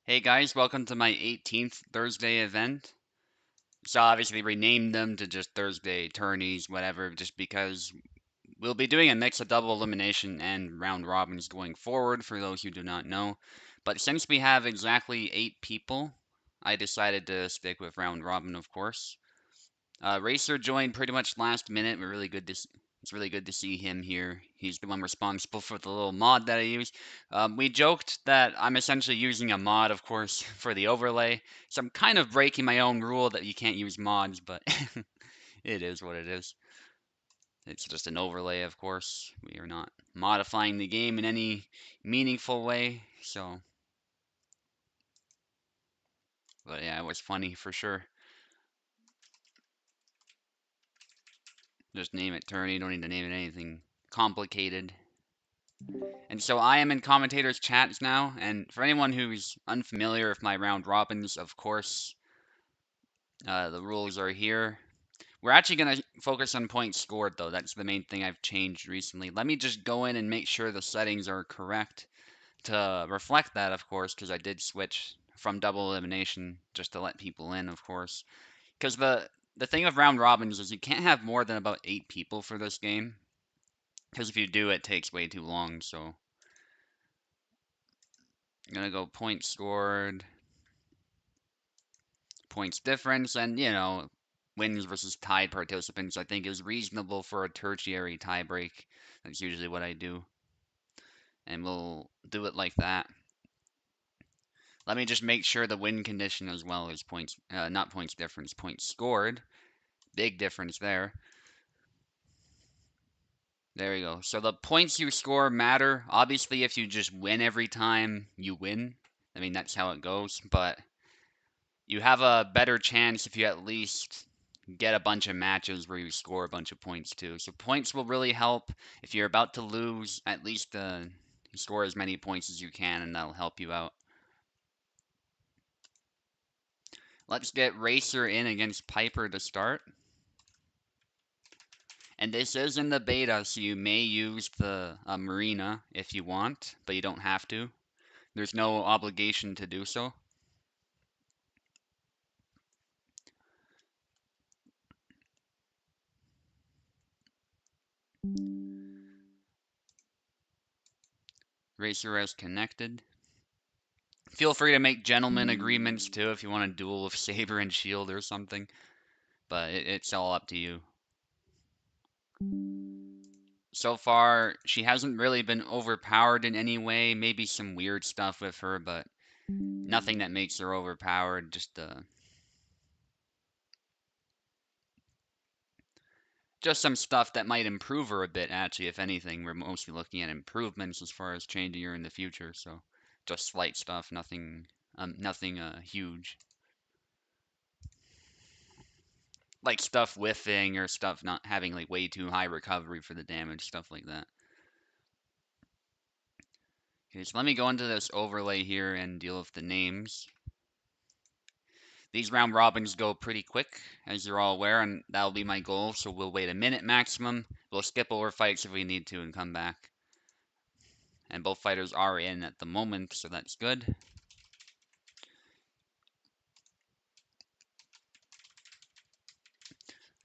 Hey guys, welcome to my 18th Thursday event. So obviously renamed them to just Thursday tourneys, whatever, just because we'll be doing a mix of double elimination and round robins going forward for those who do not know. But since we have exactly 8 people, I decided to stick with round robin, of course. Racer joined pretty much last minute. It's really good to see him here. He's the one responsible for the little mod that I use. We joked that I'm essentially using a mod, of course, for the overlay. So I'm kind of breaking my own rule that you can't use mods, but it is what it is. It's just an overlay, of course. We are not modifying the game in any meaningful way. But yeah, it was funny for sure. Just name it tourney. You don't need to name it anything complicated. And so I am in commentators' chats now, and for anyone who's unfamiliar with my round robins, of course, the rules are here. We're actually going to focus on points scored, though. That's the main thing I've changed recently. Let me just go in and make sure the settings are correct to reflect that, of course, because I did switch from double elimination just to let people in, of course. Because the thing with round robins is you can't have more than about 8 people for this game, because if you do, it takes way too long, so I'm gonna go points scored, points difference, and wins versus tied participants I think is reasonable for a tertiary tiebreak. That's usually what I do, and we'll do it like that. Let me just make sure the win condition as well is points, not points difference, points scored. Big difference there. There we go. So the points you score matter. Obviously, if you just win every time, you win. I mean, that's how it goes, but you have a better chance if you at least get a bunch of matches where you score a bunch of points too. So points will really help. If you're about to lose, at least score as many points as you can, and that'll help you out. Let's get Racer in against Piper to start. And this is in the beta, so you may use the Marina if you want, but you don't have to. There's no obligation to do so. Racer has connected. Feel free to make gentleman agreements too if you want to duel with Saber and Shield or something, but it's all up to you. So far, she hasn't really been overpowered in any way. Maybe some weird stuff with her, but nothing that makes her overpowered. Just some stuff that might improve her a bit, actually, if anything. We're mostly looking at improvements as far as changing her in the future, so just slight stuff, nothing huge. Like stuff whiffing or stuff not having like way too high recovery for the damage, stuff like that. Okay, so let me go into this overlay here and deal with the names. These round robins go pretty quick, as you're all aware, and that'll be my goal, so we'll wait a minute maximum. We'll skip over fights if we need to and come back. And both fighters are in at the moment, so that's good.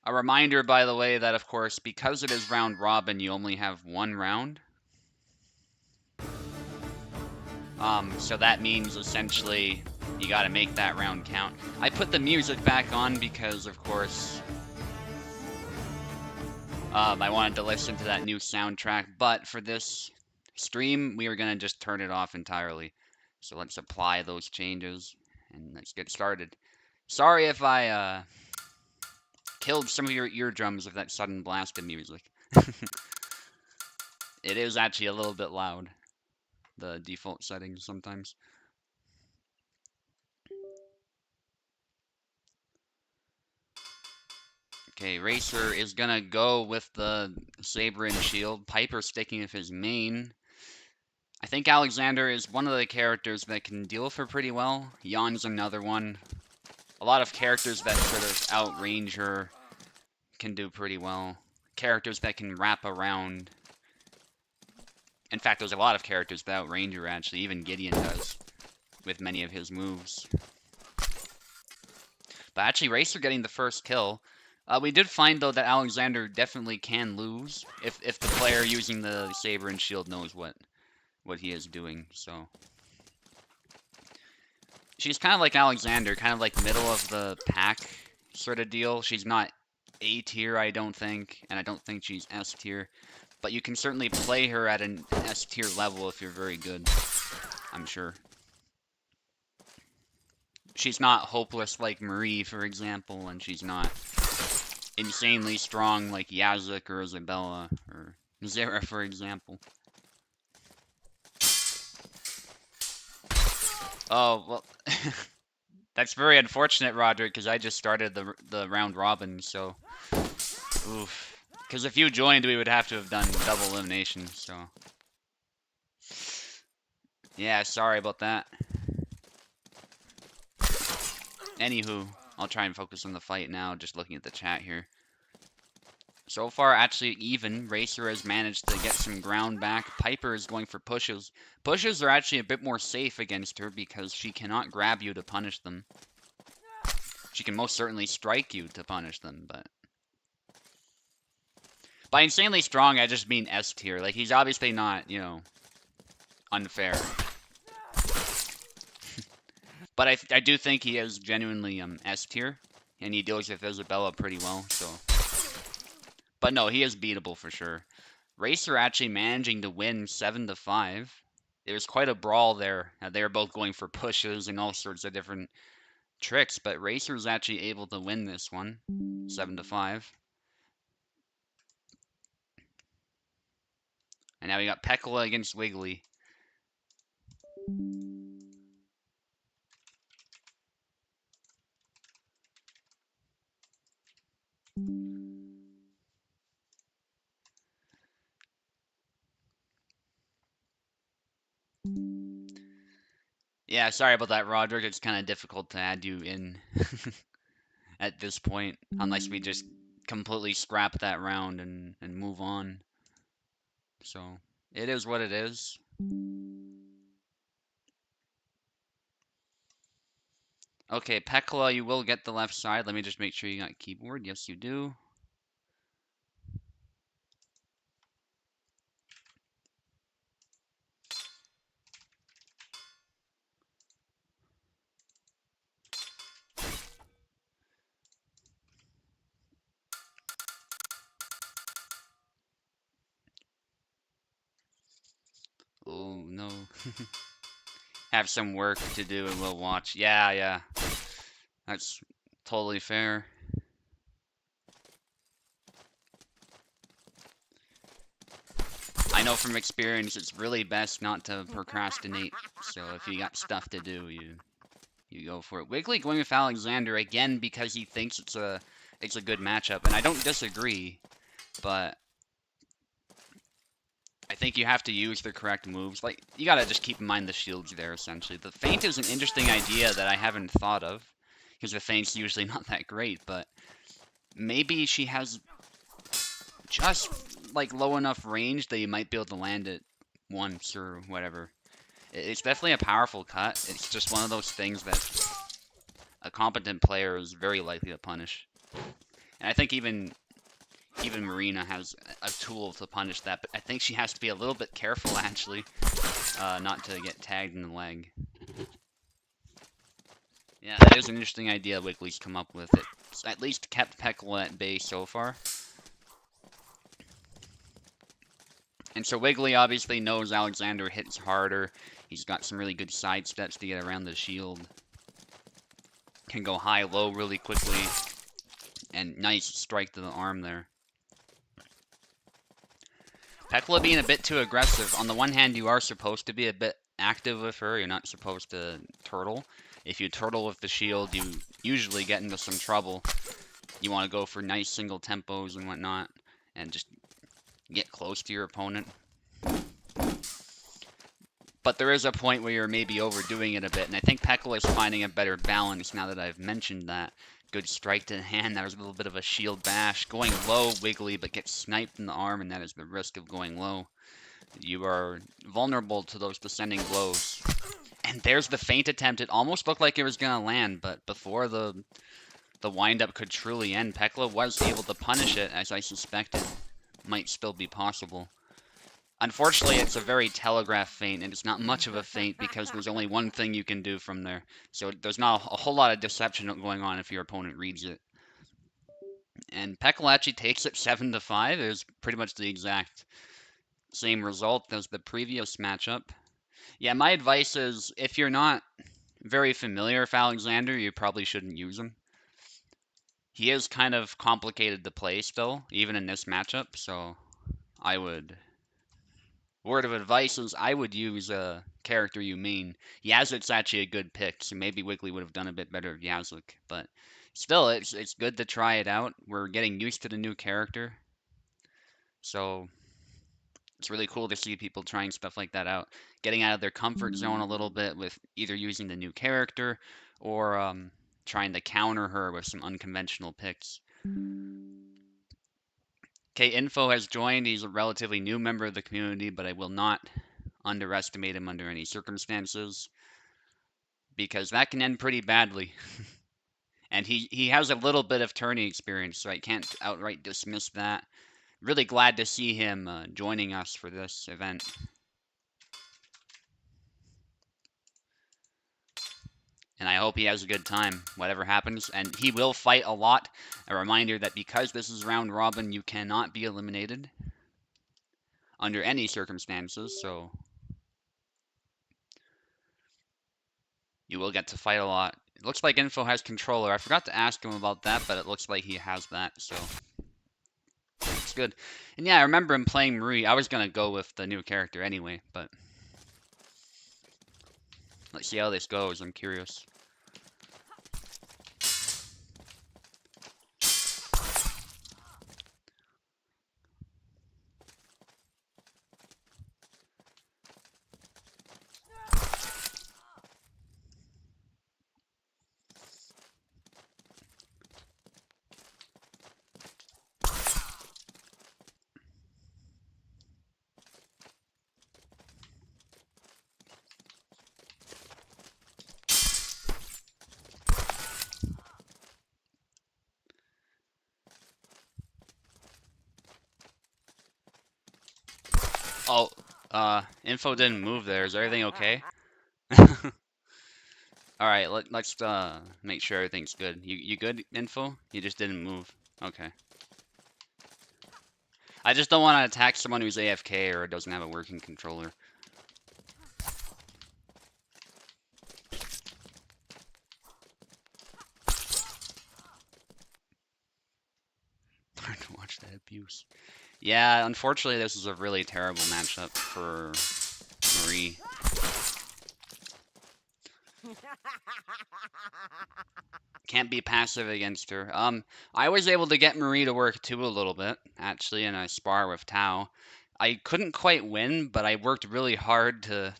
A reminder, by the way, that of course, because it is round robin, you only have one round. So that means essentially you gotta make that round count. I put the music back on because, of course, I wanted to listen to that new soundtrack, but for this stream, we are gonna just turn it off entirely. So let's apply those changes, and let's get started. Sorry if I, killed some of your eardrums with that sudden blast of music. It is actually a little bit loud, the default settings sometimes. Okay, Racer is gonna go with the Saber and Shield. Piper sticking with his main. I think Alexander is one of the characters that can deal with her pretty well. Yon's another one. A lot of characters that sort of outrange her can do pretty well. Characters that can wrap around. In fact, there's a lot of characters that outrange her, actually. Even Gideon does. with many of his moves. But actually, Racer getting the first kill. We did find, though, that Alexander definitely can lose if the player using the Saber and Shield knows what he is doing, so... She's kind of like Alexander, kind of like middle of the pack sort of deal. She's not A tier, I don't think, and I don't think she's S tier. But you can certainly play her at an S tier level if you're very good, I'm sure. She's not hopeless like Marie, for example, and she's not insanely strong like Yazuk or Isabella or Zera, for example. Oh, well, that's very unfortunate, Roderick, because I just started the round robin, so... Oof. Because if you joined, we would have to have done double elimination, so... Yeah, sorry about that. Anywho, I'll try and focus on the fight now, just looking at the chat here. So far, actually even. Racer has managed to get some ground back. Piper is going for pushes. Pushes are actually a bit more safe against her because she cannot grab you to punish them. She can most certainly strike you to punish them, but... By insanely strong, I just mean S tier. Like, he's obviously not, you know, unfair. But I do think he is genuinely S tier, and he deals with Isabella pretty well, so... But no, he is beatable for sure. Racer actually managing to win 7-5. There was quite a brawl there. They were both going for pushes and all sorts of different tricks, but Racer's actually able to win this one, 7-5. And now we got Pekla against Wiggly. Yeah, sorry about that, Roderick. It's kind of difficult to add you in at this point, unless we just completely scrap that round and move on. So, it is what it is. Okay, Pekla, you will get the left side. Let me just make sure you got keyboard. Yes, you do. Oh, no. Have some work to do and we'll watch. Yeah. That's totally fair. I know from experience it's really best not to procrastinate. So if you got stuff to do, you go for it. Wiggly going with Alexander again because he thinks it's a good matchup, and I don't disagree, but I think you have to use the correct moves. Like, you gotta just keep in mind the shields there, essentially. The feint is an interesting idea that I haven't thought of, because the feint's usually not that great, but maybe she has just, like, low enough range that you might be able to land it once or whatever. It's definitely a powerful cut. It's just one of those things that a competent player is very likely to punish. And I think even Marina has a tool to punish that, but I think she has to be a little bit careful, actually, not to get tagged in the leg. Yeah, that is an interesting idea Wiggly's come up with. It's at least kept Pekla at bay so far. And so Wiggly obviously knows Alexander hits harder. He's got some really good side steps to get around the shield. Can go high-low really quickly. And nice strike to the arm there. Pekla being a bit too aggressive. On the one hand, you are supposed to be a bit active with her. You're not supposed to turtle. If you turtle with the shield, you usually get into some trouble. You want to go for nice single tempos and whatnot. And just get close to your opponent. But there is a point where you're maybe overdoing it a bit. And I think Pekla is finding a better balance now that I've mentioned that. Good strike to the hand. That was a little bit of a shield bash. Going low, Wiggly, but gets sniped in the arm, and that is the risk of going low. You are vulnerable to those descending blows. And there's the feint attempt. It almost looked like it was gonna land, but before the windup could truly end, Pekla was able to punish it, as I suspected might still be possible. Unfortunately, it's a very telegraphed feint, and it's not much of a feint because there's only one thing you can do from there. So there's not a whole lot of deception going on if your opponent reads it. And Pekla actually takes it 7-5. It was pretty much the exact same result as the previous matchup. Yeah, my advice is if you're not very familiar with Alexander, you probably shouldn't use him. He is kind of complicated to play still, even in this matchup, so I would... Word of advice is I would use a character you main. Yazik's actually a good pick, so maybe Wiggly would have done a bit better with Yazik, but still, it's good to try it out. We're getting used to the new character, so it's really cool to see people trying stuff like that out, getting out of their comfort zone a little bit with either using the new character or trying to counter her with some unconventional picks. Okay, Info has joined. He's a relatively new member of the community, but I will not underestimate him under any circumstances because that can end pretty badly. And he has a little bit of tourney experience, so I can't outright dismiss that. Really glad to see him joining us for this event. And I hope he has a good time, whatever happens. And he will fight a lot. A reminder that because this is round robin, you cannot be eliminated under any circumstances, so you will get to fight a lot. It looks like Info has controller. I forgot to ask him about that, but it looks like he has that, so it's good. And yeah, I remember him playing Marie. I was going to go with the new character anyway, but let's see how this goes. I'm curious. Oh, Info didn't move there. Is everything okay? Alright, let's make sure everything's good. You good, Info? You just didn't move. Okay. I just don't want to attack someone who's AFK or doesn't have a working controller. Hard to watch that abuse. Yeah, unfortunately, this is a really terrible matchup for Marie. Can't be passive against her. I was able to get Marie to work too a little bit, actually, in a spar with Tao. I couldn't quite win, but I worked really hard to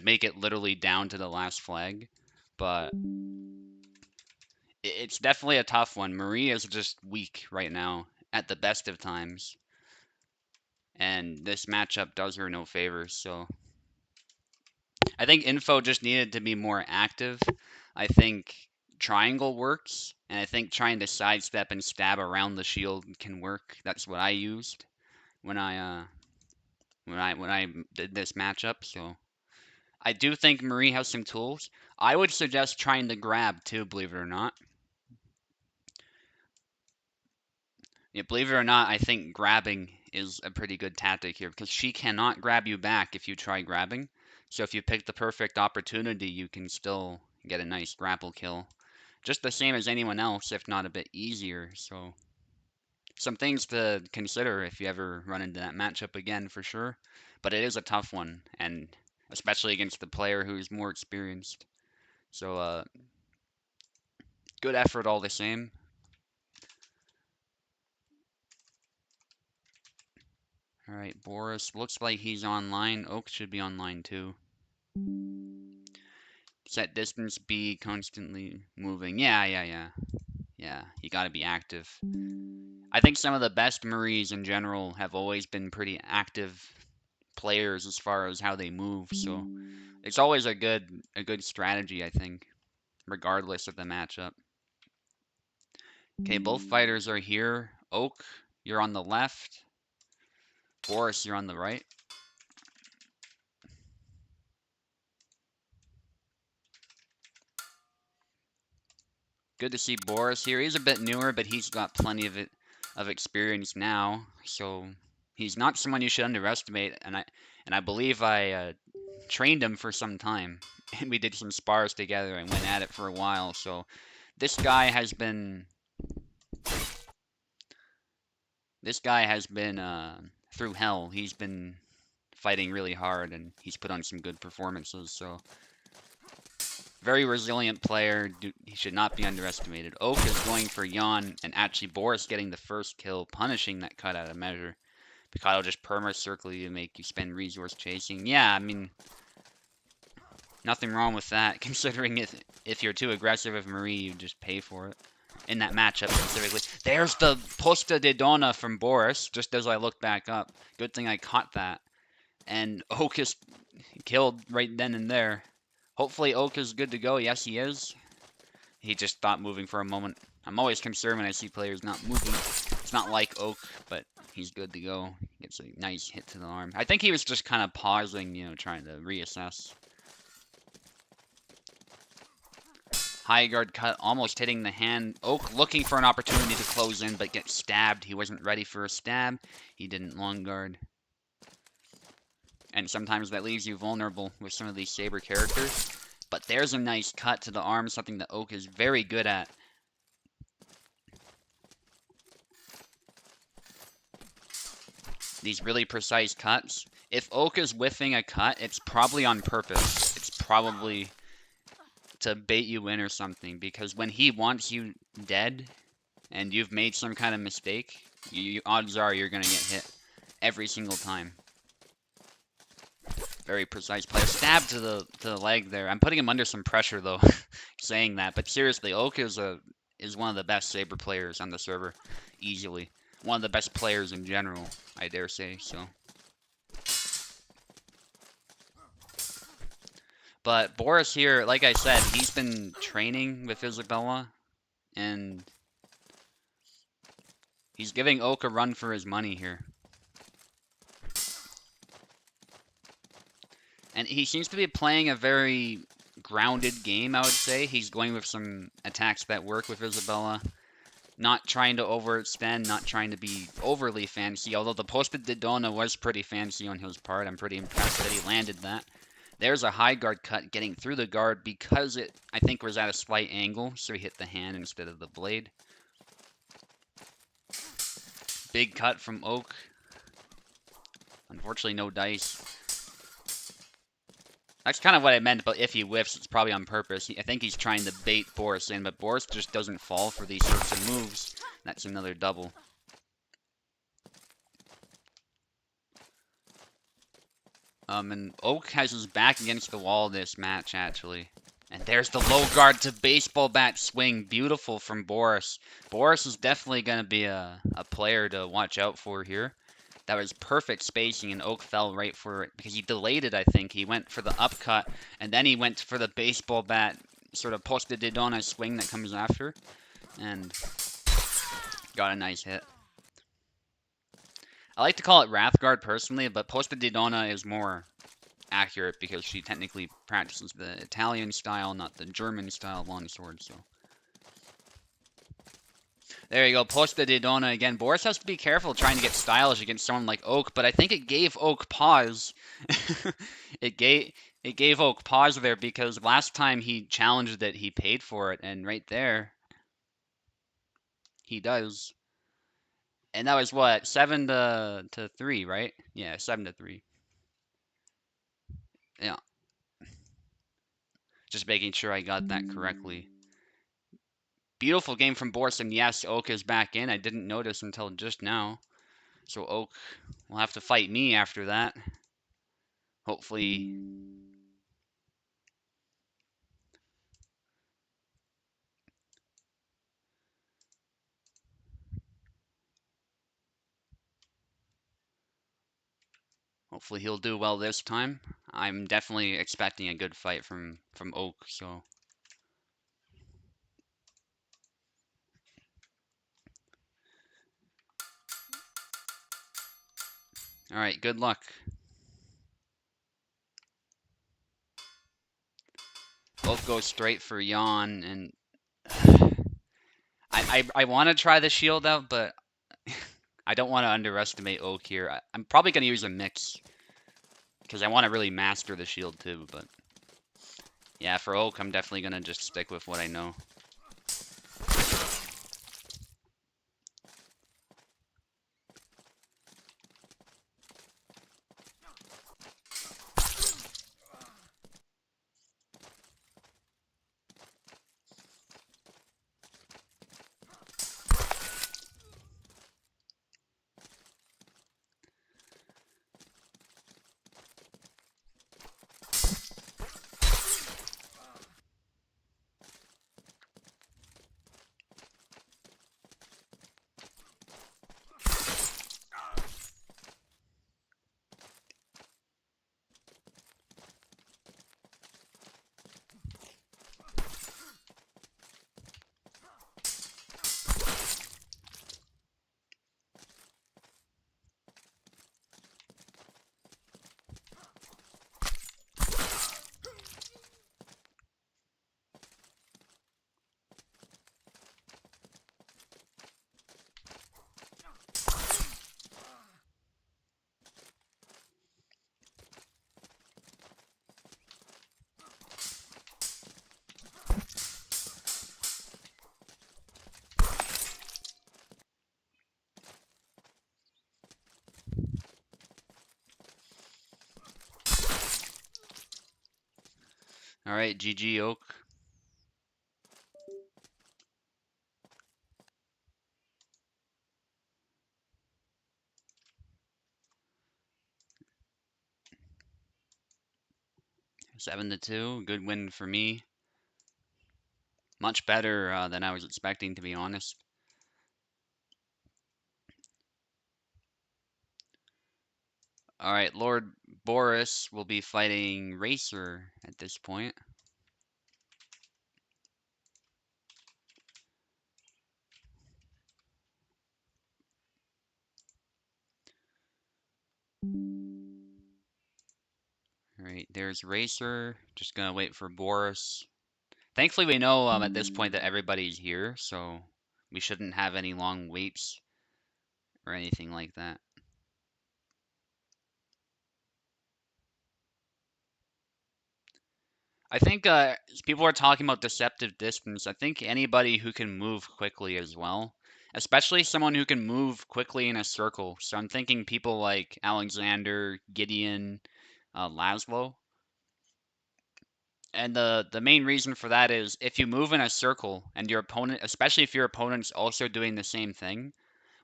make it literally down to the last flag. But it's definitely a tough one. Marie is just weak right now at the best of times. And this matchup does her no favors, so I think Info just needed to be more active. I think triangle works, and I think trying to sidestep and stab around the shield can work. That's what I used when I did this matchup, so I do think Marie has some tools. I would suggest trying to grab too, believe it or not. Yeah, believe it or not, I think grabbing is a pretty good tactic here because she cannot grab you back if you try grabbing. So if you pick the perfect opportunity, you can still get a nice grapple kill. Just the same as anyone else, if not a bit easier. So some things to consider if you ever run into that matchup again for sure. But it is a tough one, and especially against the player who's more experienced. So good effort all the same. All right, Boris looks like he's online. Oak should be online too. Set distance, be constantly moving. Yeah. You gotta be active. I think some of the best Maries in general have always been pretty active players as far as how they move. So it's always a good strategy, I think, regardless of the matchup. Okay, both fighters are here. Oak, you're on the left. Boris, you're on the right. Good to see Boris here. He's a bit newer, but he's got plenty of experience now. So he's not someone you should underestimate. And I believe I trained him for some time, and we did some spars together and went at it for a while. So this guy has been through hell. He's been fighting really hard, and he's put on some good performances. So very resilient player. He should not be underestimated. Oak is going for Jan, and actually Boris getting the first kill, punishing that cut out of measure. Picado just perma-circle you, make you spend resource chasing. Yeah, I mean, nothing wrong with that, considering if you're too aggressive with Marie, you just pay for it. In that matchup specifically. There's the Posta de Donna from Boris, just as I looked back up. Good thing I caught that. And Oak is killed right then and there. Hopefully Oak is good to go. Yes, he is. He just stopped moving for a moment. I'm always concerned when I see players not moving. It's not like Oak, but he's good to go. Gets a nice hit to the arm. I think he was just kind of pausing, trying to reassess. High guard cut, almost hitting the hand. Oak looking for an opportunity to close in, but gets stabbed. He wasn't ready for a stab. He didn't long guard. And sometimes that leaves you vulnerable with some of these Saber characters. But there's a nice cut to the arm, something that Oak is very good at. These really precise cuts. If Oak is whiffing a cut, it's probably on purpose. It's probably to bait you in or something, because when he wants you dead and you've made some kind of mistake, odds are you're going to get hit every single time. Very precise play. Stab to the leg there. I'm putting him under some pressure though, saying that. But seriously, Oak is one of the best Saber players on the server, easily. One of the best players in general, I dare say. So. But Boris here, like I said, he's been training with Isabella, and he's giving Oak a run for his money here. And he seems to be playing a very grounded game, I would say. He's going with some attacks that work with Isabella. Not trying to overextend, not trying to be overly fancy, although the posted Didona was pretty fancy on his part. I'm pretty impressed that he landed that. There's a high guard cut getting through the guard because it, I think, was at a slight angle, so he hit the hand instead of the blade. Big cut from Oak. Unfortunately, no dice. That's kind of what I meant, but if he whiffs, it's probably on purpose. I think he's trying to bait Boris in, but Boris just doesn't fall for these sorts of moves. That's another double. And Oak has his back against the wall this match, actually. And there's the low guard to baseball bat swing. Beautiful from Boris. Boris is definitely going to be a player to watch out for here. That was perfect spacing, and Oak fell right for it because he delayed it, I think. He went for the upcut, and then he went for the baseball bat, sort of posta de donna swing that comes after, and got a nice hit. I like to call it Wrathguard personally, but posta de donna is more accurate because she technically practices the Italian style, not the German style longsword, so. There you go, Posta de Donna again. Boris has to be careful trying to get stylish against someone like Oak, but I think it gave Oak pause. it gave Oak pause there because last time he challenged it, he paid for it, and right there, he does. And that was what, 7-3, right? Yeah, 7-3. Yeah. Just making sure I got that correctly. Beautiful game from Boris, and yes, Oak is back in. I didn't notice until just now. So Oak will have to fight me after that. Hopefully. Hopefully he'll do well this time. I'm definitely expecting a good fight from Oak, so. Alright, good luck. Both go straight for Yawn, and I want to try the shield out, but I don't want to underestimate Oak here. I'm probably going to use a mix, because I want to really master the shield too, but yeah, for Oak, I'm definitely going to just stick with what I know. Alright, GG Oak. Seven to 2, good win for me. Much better than I was expecting, to be honest. Alright, Lord Boris will be fighting Racer at this point. Alright, there's Racer. Just gonna wait for Boris. Thankfully, we know at this point that everybody's here, so we shouldn't have any long waits or anything like that. I think people are talking about deceptive distance. I think anybody who can move quickly as well, especially someone who can move quickly in a circle. So I'm thinking people like Alexander, Gideon, Laszlo. And the main reason for that is if you move in a circle and your opponent, especially if your opponent's also doing the same thing,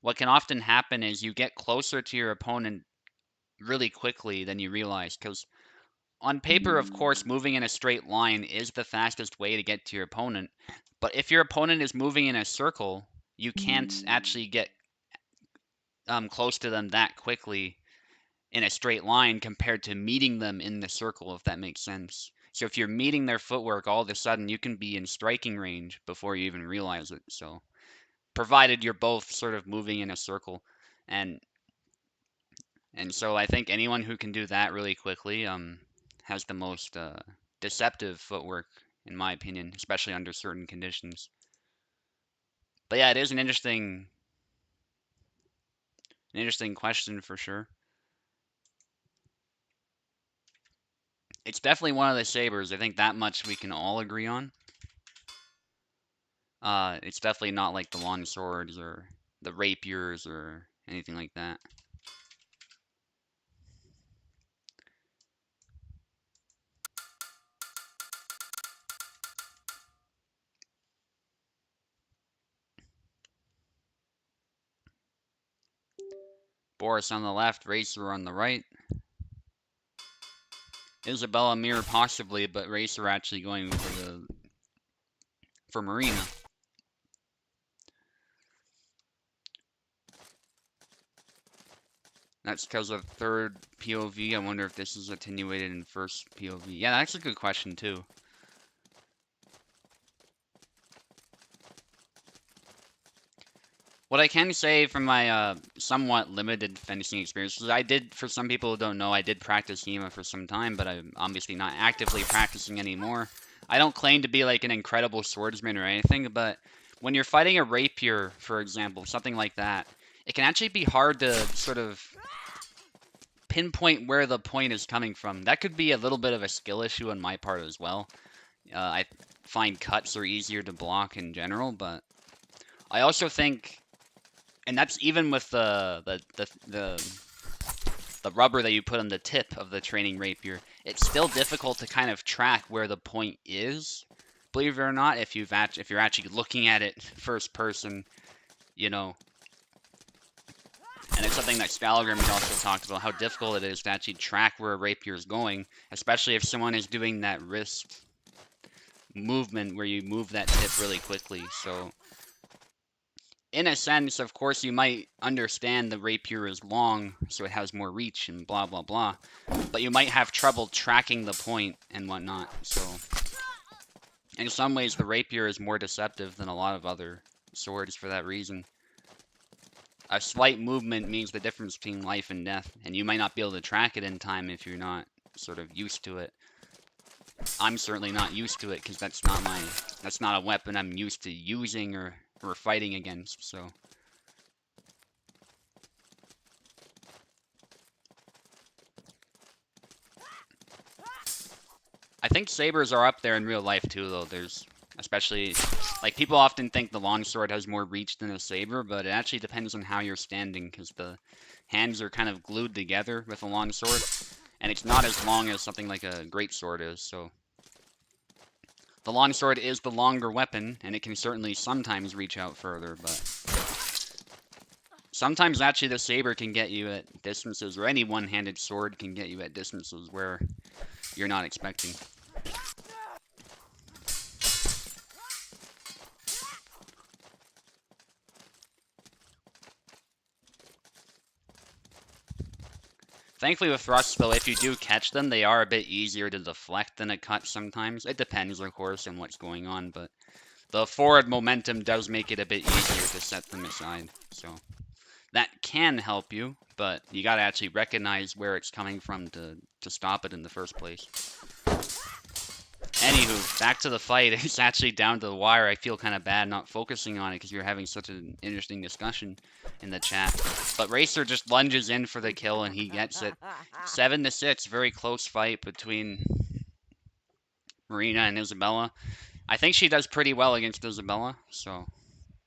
what can often happen is you get closer to your opponent really quickly than you realize. Because on paper, of course, moving in a straight line is the fastest way to get to your opponent. But if your opponent is moving in a circle, you can't actually get close to them that quickly in a straight line compared to meeting them in the circle, if that makes sense. So if you're meeting their footwork, all of a sudden you can be in striking range before you even realize it. So provided you're both sort of moving in a circle, and so I think anyone who can do that really quickly has the most deceptive footwork, in my opinion, especially under certain conditions. But yeah, it is an interesting question for sure. It's definitely one of the sabers. I think that much we can all agree on. It's definitely not like the long swords or the rapiers or anything like that. Boris on the left, Racer on the right. Isabella Mir possibly, but Racer actually going for Marina. Now That's because of third POV. I wonder if this is attenuated in first POV. Yeah, that's a good question too. What I can say from my somewhat limited fencing experience is I did, for some people who don't know, I did practice HEMA for some time, but I'm obviously not actively practicing anymore. I don't claim to be like an incredible swordsman or anything, but when you're fighting a rapier, for example, something like that, it can actually be hard to sort of pinpoint where the point is coming from. That could be a little bit of a skill issue on my part as well. I find cuts are easier to block in general, but I also think, and that's even with the rubber that you put on the tip of the training rapier, it's still difficult to kind of track where the point is. Believe it or not, if you're actually looking at it first person, you know. And it's something that Scalagrim has also talked about, how difficult it is to actually track where a rapier is going, especially if someone is doing that wrist movement where you move that tip really quickly. So in a sense, of course, you might understand the rapier is long, so it has more reach and blah, blah, blah. But you might have trouble tracking the point and whatnot. So in some ways, the rapier is more deceptive than a lot of other swords for that reason. A slight movement means the difference between life and death, and you might not be able to track it in time if you're not sort of used to it. I'm certainly not used to it because that's not a weapon I'm used to using or fighting against, so. I think sabers are up there in real life too, though. There's, especially, like, people often think the longsword has more reach than a saber, but it actually depends on how you're standing, because the hands are kind of glued together with a longsword, and it's not as long as something like a greatsword is, so. The longsword is the longer weapon, and it can certainly sometimes reach out further, but sometimes actually the saber can get you at distances, or any one-handed sword can get you at distances where you're not expecting. Thankfully with thrusts, though, if you do catch them, they are a bit easier to deflect than a cut sometimes. It depends, of course, on what's going on, but the forward momentum does make it a bit easier to set them aside. So that can help you, but you gotta actually recognize where it's coming from to stop it in the first place. Anywho, back to the fight. It's actually down to the wire. I feel kind of bad not focusing on it because you're having such an interesting discussion in the chat. But Racer just lunges in for the kill and he gets it. 7-6, very close fight between Marina and Isabella. I think she does pretty well against Isabella, so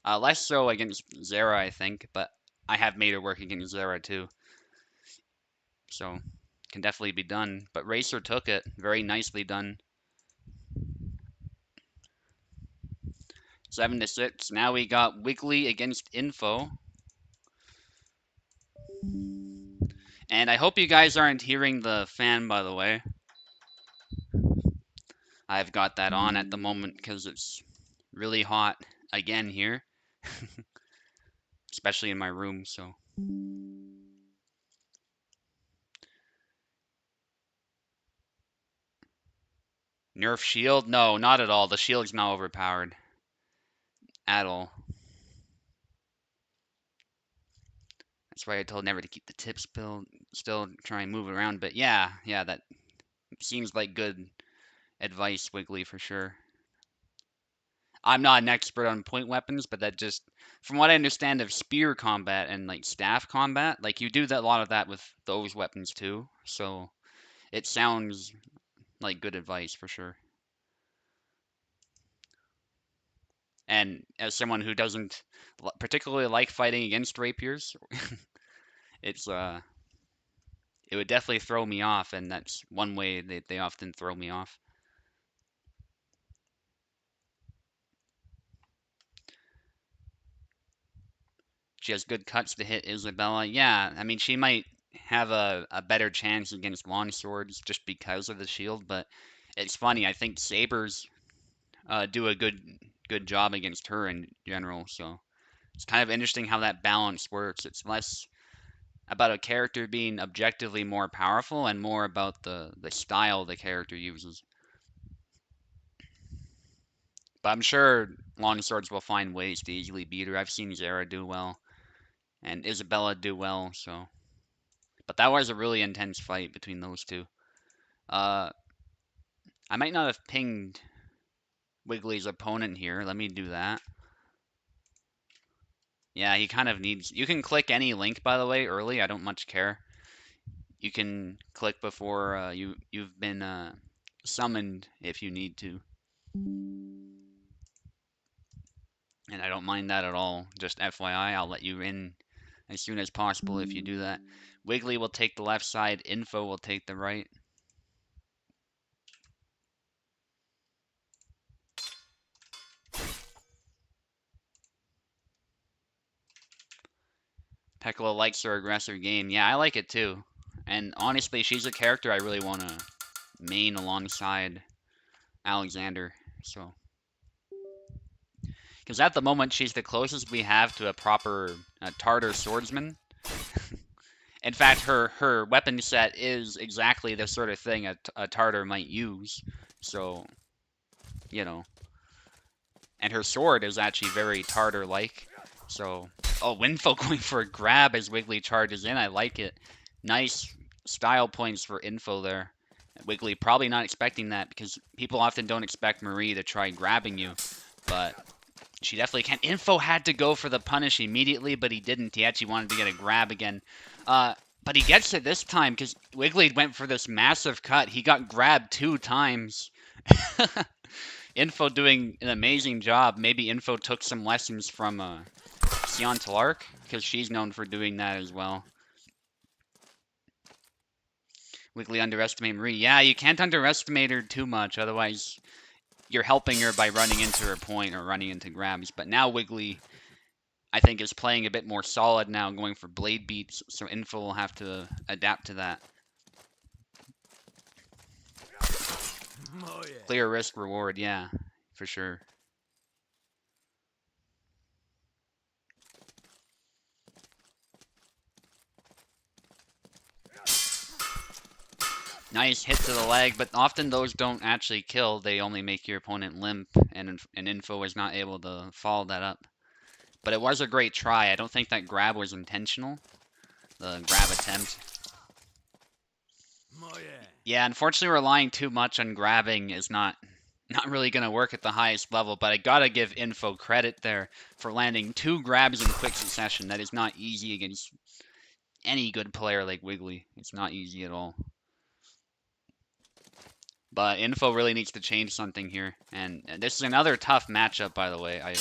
less so against Zera, I think, but I have made her work against Zera too. So can definitely be done. But Racer took it. Very nicely done. 7-6. Now we got Wiggly against Info. And I hope you guys aren't hearing the fan, by the way. I've got that on at the moment because it's really hot again here. Especially in my room, so. Nerf shield? No, not at all. The shield's not overpowered. At all. That's why I told Never to keep the tips still try and move it around. But yeah, that seems like good advice, Wiggly, for sure. I'm not an expert on point weapons, but that just, from what I understand of spear combat and like staff combat, like you do that, a lot of that with those weapons too. So it sounds like good advice for sure. And as someone who doesn't particularly like fighting against rapiers, it's it would definitely throw me off, and that's one way they often throw me off. She has good cuts to hit Isabella. Yeah, I mean, she might have a better chance against long swords just because of the shield, but it's funny. I think sabers do a good job against her in general, so it's kind of interesting how that balance works. It's less about a character being objectively more powerful and more about the style the character uses. But I'm sure longswords will find ways to easily beat her. I've seen Zara do well and Isabella do well, so. But that was a really intense fight between those two. Uh, I might not have pinged Wiggly's opponent here. Let me do that. Yeah, he kind of needs. You can click any link, by the way, early. I don't much care. You can click before you've been summoned if you need to, and I don't mind that at all. Just FYI, I'll let you in as soon as possible if you do that. Wiggly will take the left side. Info will take the right. Pekla likes her aggressive game. Yeah, I like it too. And honestly, she's a character I really want to main alongside Alexander. So, because at the moment she's the closest we have to a proper Tartar swordsman. In fact, her weapon set is exactly the sort of thing a Tartar might use. So, you know, and her sword is actually very Tartar-like. So, oh, Winfo going for a grab as Wiggly charges in. I like it. Nice style points for Info there. Wiggly probably not expecting that because people often don't expect Marie to try grabbing you, but she definitely can. Info had to go for the punish immediately, but he didn't. He actually wanted to get a grab again. But he gets it this time because Wiggly went for this massive cut. He got grabbed 2 times. Info doing an amazing job. Maybe Info took some lessons from Sion Talark, because she's known for doing that as well. Wiggly underestimate Marie. Yeah, you can't underestimate her too much, otherwise you're helping her by running into her point or running into grabs. But now Wiggly, I think, is playing a bit more solid now, going for blade beats, so Info will have to adapt to that. Clear risk reward, yeah, for sure. Nice hit to the leg, but often those don't actually kill. They only make your opponent limp, and Info is not able to follow that up. But it was a great try. I don't think that grab was intentional. The grab attempt. Yeah, unfortunately relying too much on grabbing is not really going to work at the highest level, but I gotta give Info credit there for landing 2 grabs in quick succession. That is not easy against any good player like Wiggly. It's not easy at all. But Info really needs to change something here. And this is another tough matchup, by the way. I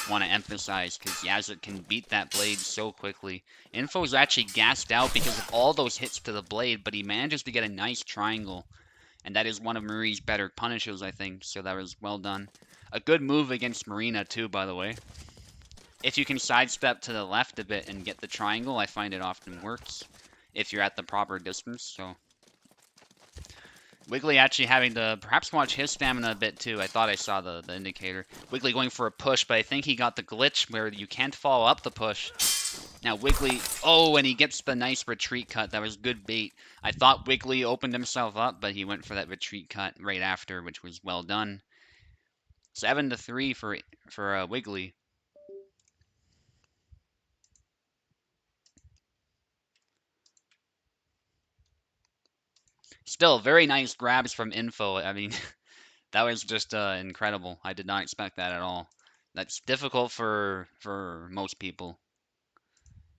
want to emphasize, because Yazit can beat that blade so quickly. Info's actually gassed out because of all those hits to the blade, but he manages to get a nice triangle. And that is one of Marie's better punishes, I think, so that was well done. A good move against Marina, too, by the way. If you can sidestep to the left a bit and get the triangle, I find it often works if you're at the proper distance, so... Wiggly actually having to perhaps watch his stamina a bit too. I thought I saw the indicator. Wiggly going for a push, but I think he got the glitch where you can't follow up the push. Now Wiggly, oh, and he gets the nice retreat cut. That was good bait. I thought Wiggly opened himself up, but he went for that retreat cut right after, which was well done. 7-3 for Wiggly. Still, very nice grabs from Info. I mean, that was just incredible. I did not expect that at all. That's difficult for most people,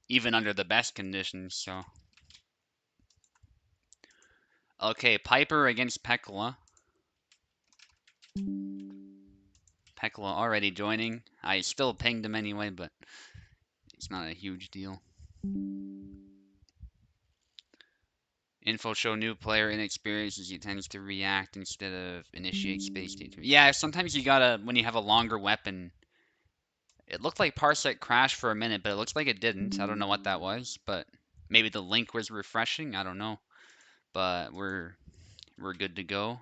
even under the best conditions, so. Okay, Piper against Pekla. Pekla already joining. I still pinged him anyway, but it's not a huge deal. Info show new player inexperience as he tends to react instead of initiate space data. Yeah, sometimes you gotta, when you have a longer weapon. It looked like Parsec crashed for a minute, but it looks like it didn't. I don't know what that was, but maybe the link was refreshing. I don't know. But we're good to go.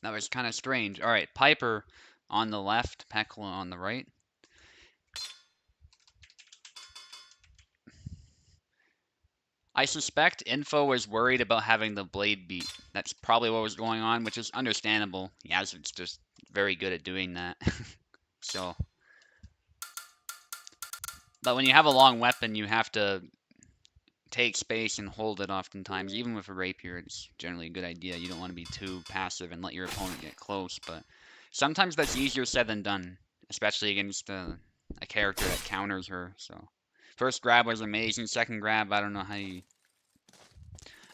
That was kind of strange. All right, Piper on the left, Pekla on the right. I suspect Info was worried about having the blade beat. That's probably what was going on, which is understandable. Yazard's just very good at doing that. So, but when you have a long weapon, you have to take space and hold it oftentimes. Even with a rapier, it's generally a good idea. You don't want to be too passive and let your opponent get close, but sometimes that's easier said than done, especially against a character that counters her. So, first grab was amazing. Second grab, I don't know how you...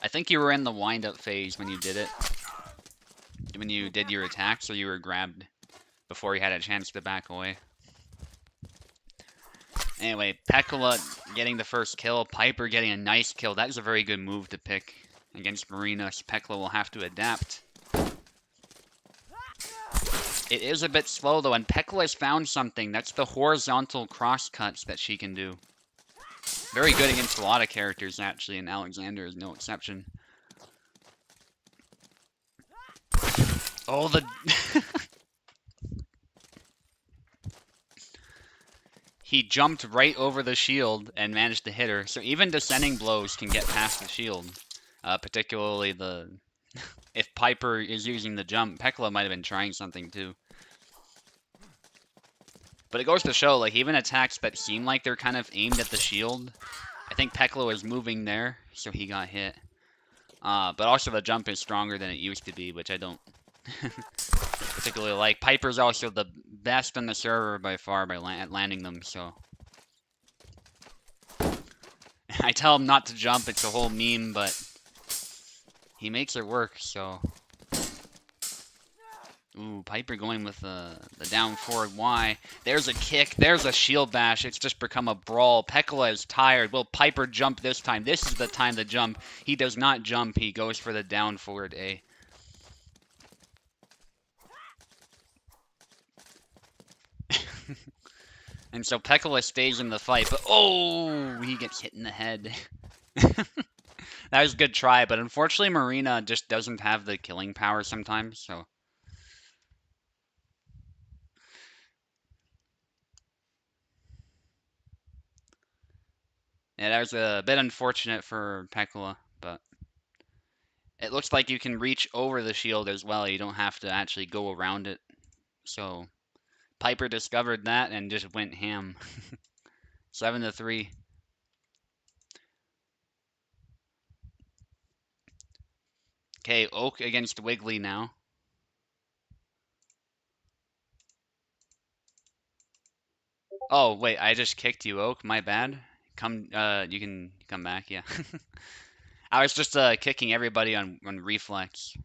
I think you were in the wind-up phase when you did it. When you did your attack, so you were grabbed before you had a chance to back away. Anyway, Pekkala getting the first kill, Piper getting a nice kill. That is a very good move to pick against Marina. Pekkala will have to adapt. It is a bit slow though, and Pekkala has found something. That's the horizontal cross cuts that she can do. Very good against a lot of characters actually, and Alexander is no exception. Oh, the... He jumped right over the shield and managed to hit her. So even descending blows can get past the shield. Particularly the... If Piper is using the jump, Pekkala might have been trying something too. But it goes to show, like, even attacks that seem like they're kind of aimed at the shield, I think Pekkala was moving there, so he got hit. But also the jump is stronger than it used to be, which I don't particularly like. Piper's also the best on the server by far at landing them, so... I tell him not to jump, it's a whole meme, but... He makes it work, so... Ooh, Piper going with the down forward Y. There's a kick, there's a shield bash, it's just become a brawl. Pekkala is tired. Will Piper jump this time? This is the time to jump. He does not jump, he goes for the down forward A. And so Pekkala stays in the fight, but oh, he gets hit in the head. That was a good try, but unfortunately Marina just doesn't have the killing power sometimes, so... Yeah, that was a bit unfortunate for Pekkala, but... It looks like you can reach over the shield as well, you don't have to actually go around it. So, Piper discovered that and just went ham. 7-3. Okay, Oak against Wiggly now. Oh, wait, I just kicked you, Oak. My bad. Come, you can come back, yeah. I was just, kicking everybody on reflex.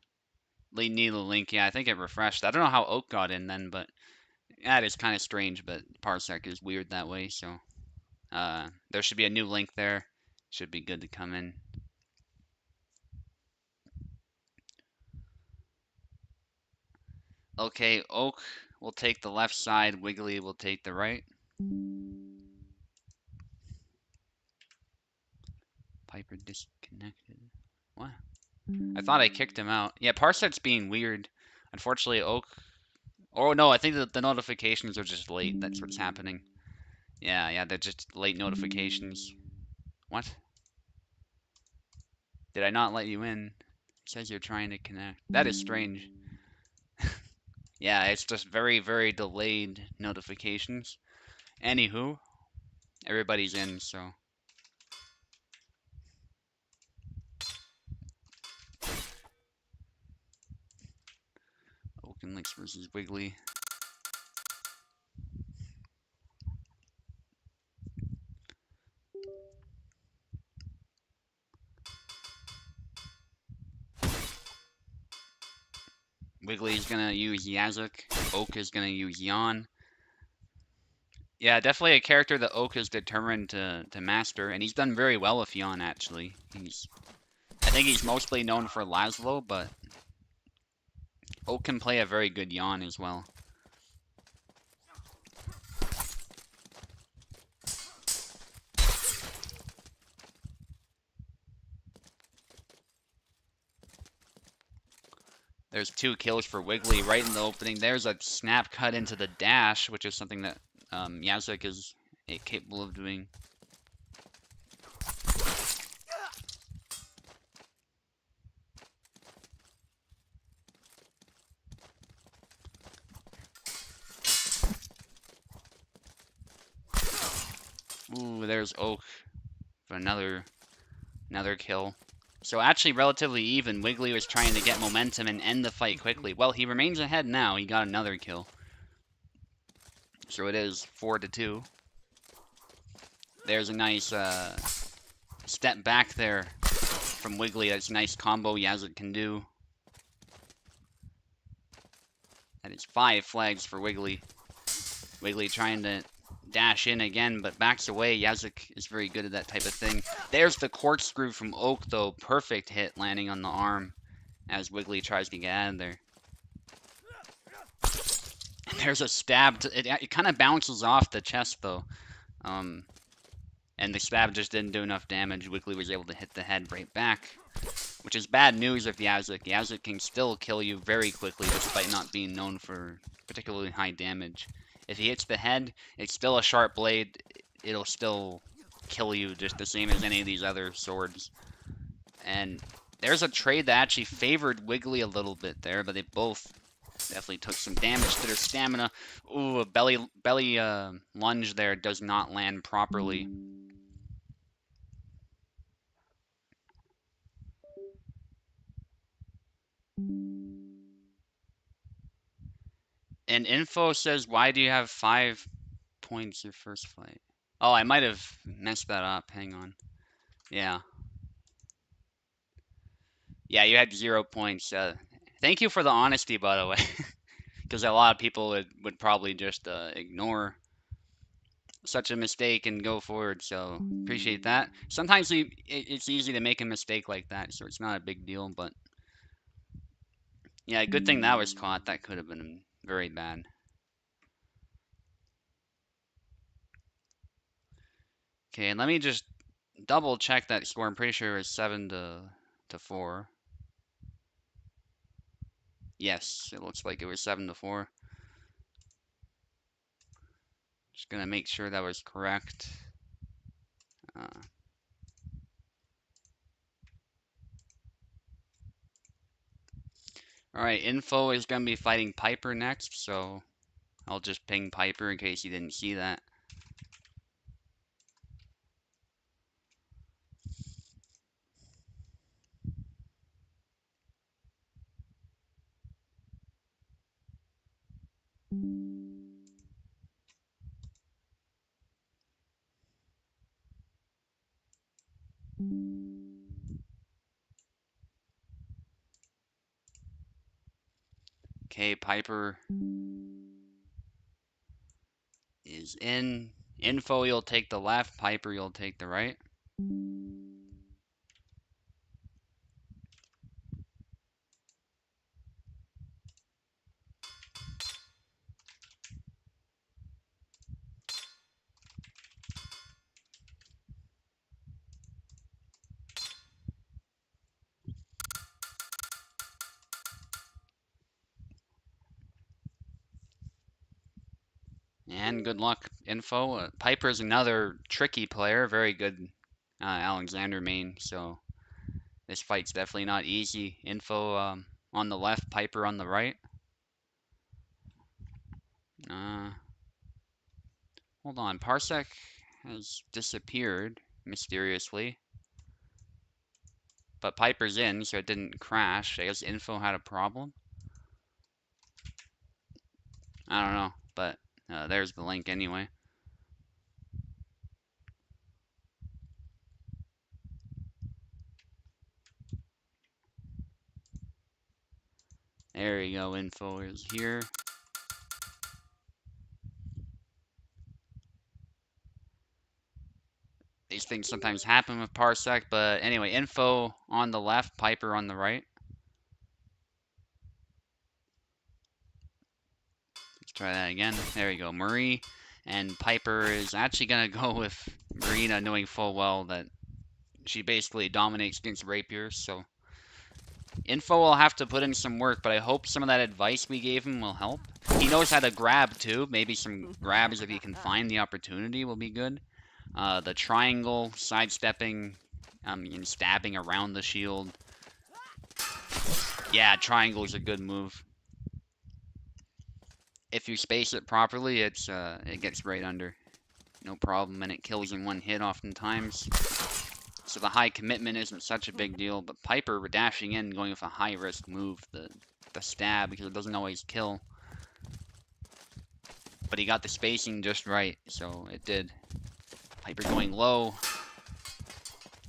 Need the link, yeah, I think it refreshed. I don't know how Oak got in then, but... That is kind of strange, but Parsec is weird that way, so... there should be a new link there. Should be good to come in. Okay, Oak will take the left side, Wiggly will take the right. Piper disconnected. What? I thought I kicked him out. Yeah, Parsec's being weird. Unfortunately, Oak... Oh, no, I think that the notifications are just late. That's what's happening. Yeah, they're just late notifications. What? Did I not let you in? It says you're trying to connect. That is strange. Yeah, it's just very, very delayed notifications. Anywho, everybody's in, so... Oakenlicks versus Wiggly. Wiggly's gonna use Yazuk. Oak is gonna use Yon. Yeah, definitely a character that Oak is determined to master, and he's done very well with Yon, actually. I think he's mostly known for Laszlo, but Oak can play a very good Yon as well. There's 2 kills for Wiggly right in the opening. There's a snap cut into the dash, which is something that Yazuk is capable of doing. Ooh, there's Oak for another kill. So actually relatively even. Wiggly was trying to get momentum and end the fight quickly. Well, he remains ahead now. He got another kill. So it is 4-2. There's a nice step back there from Wiggly. That's a nice combo Yazid can do. That is 5 flags for Wiggly. Wiggly trying to dash in again, but backs away. Yazik is very good at that type of thing. There's the corkscrew from Oak, though. Perfect hit landing on the arm as Wiggly tries to get out of there. And there's a stab. It kind of bounces off the chest, though. And the stab just didn't do enough damage. Wiggly was able to hit the head right back, which is bad news of Yazik. Yazik can still kill you very quickly despite not being known for particularly high damage. If he hits the head, it's still a sharp blade. It'll still kill you just the same as any of these other swords. And there's a trade that actually favored Wiggly a little bit there, but they both definitely took some damage to their stamina. Ooh, a belly lunge there does not land properly. And info says, why do you have 5 points your first fight? Oh, I might have messed that up. Hang on. Yeah. Yeah, you had 0 points. Thank you for the honesty, by the way. Because a lot of people would probably just ignore such a mistake and go forward. So appreciate that. Sometimes it's easy to make a mistake like that, so it's not a big deal. But yeah, good thing that was caught. That could have been very bad. Okay, and let me just double check that score. I'm pretty sure it was 7-4. Yes, it looks like it was 7-4. Just gonna make sure that was correct. Alright, info is gonna be fighting Piper next, so I'll just ping Piper in case you didn't see that. Okay, Piper is in. Info, you'll take the left. Piper, you'll take the right. And good luck, Info. Piper's another tricky player, very good Alexander main, so this fight's definitely not easy. Info on the left, Piper on the right. Hold on, Parsec has disappeared mysteriously. But Piper's in, so it didn't crash. I guess Info had a problem. I don't know, but there's the link anyway. There you go, Info is here. These things sometimes happen with Parsec, but anyway, Info on the left, Piper on the right. Let's try that again. There you go, Marie. And Piper is actually going to go with Marina, knowing full well that she basically dominates against rapiers, so Info will have to put in some work, but I hope some of that advice we gave him will help. He knows how to grab, too. Maybe some grabs, if he can find the opportunity, will be good. The triangle, sidestepping, and stabbing around the shield. Yeah, triangle is a good move. If you space it properly, it gets right under. no problem, and it kills in one hit oftentimes. So the high commitment isn't such a big deal, but Piper dashing in, going with a high-risk move, the stab, because it doesn't always kill. But he got the spacing just right, so it did. Piper going low.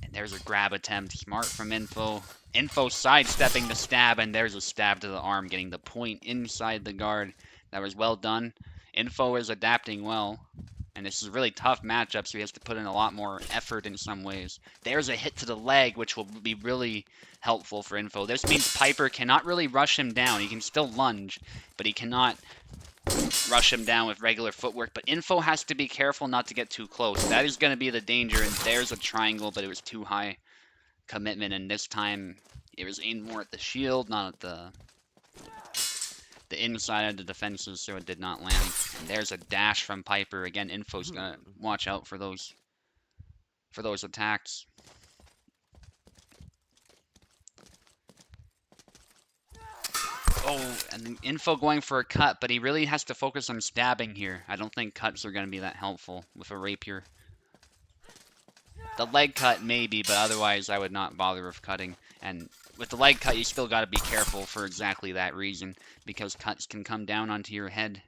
And there's a grab attempt. Smart from Info. Info sidestepping the stab, and there's a stab to the arm, getting the point inside the guard. That was well done. Info is adapting well. And this is a really tough matchup, so he has to put in a lot more effort in some ways. There's a hit to the leg, which will be really helpful for Info. This means Piper cannot really rush him down. He can still lunge, but he cannot rush him down with regular footwork. But Info has to be careful not to get too close. That is going to be the danger, and there's a triangle, but it was too high commitment, and this time it was aimed more at the shield, not at the inside of the defenses, so it did not land. And there's a dash from Piper. Again, Info's gonna watch out for those attacks. Oh, and Info going for a cut, but he really has to focus on stabbing here. I don't think cuts are gonna be that helpful with a rapier. The leg cut maybe, but otherwise I would not bother with cutting. And with the leg cut, you still got to be careful for exactly that reason, because cuts can come down onto your head,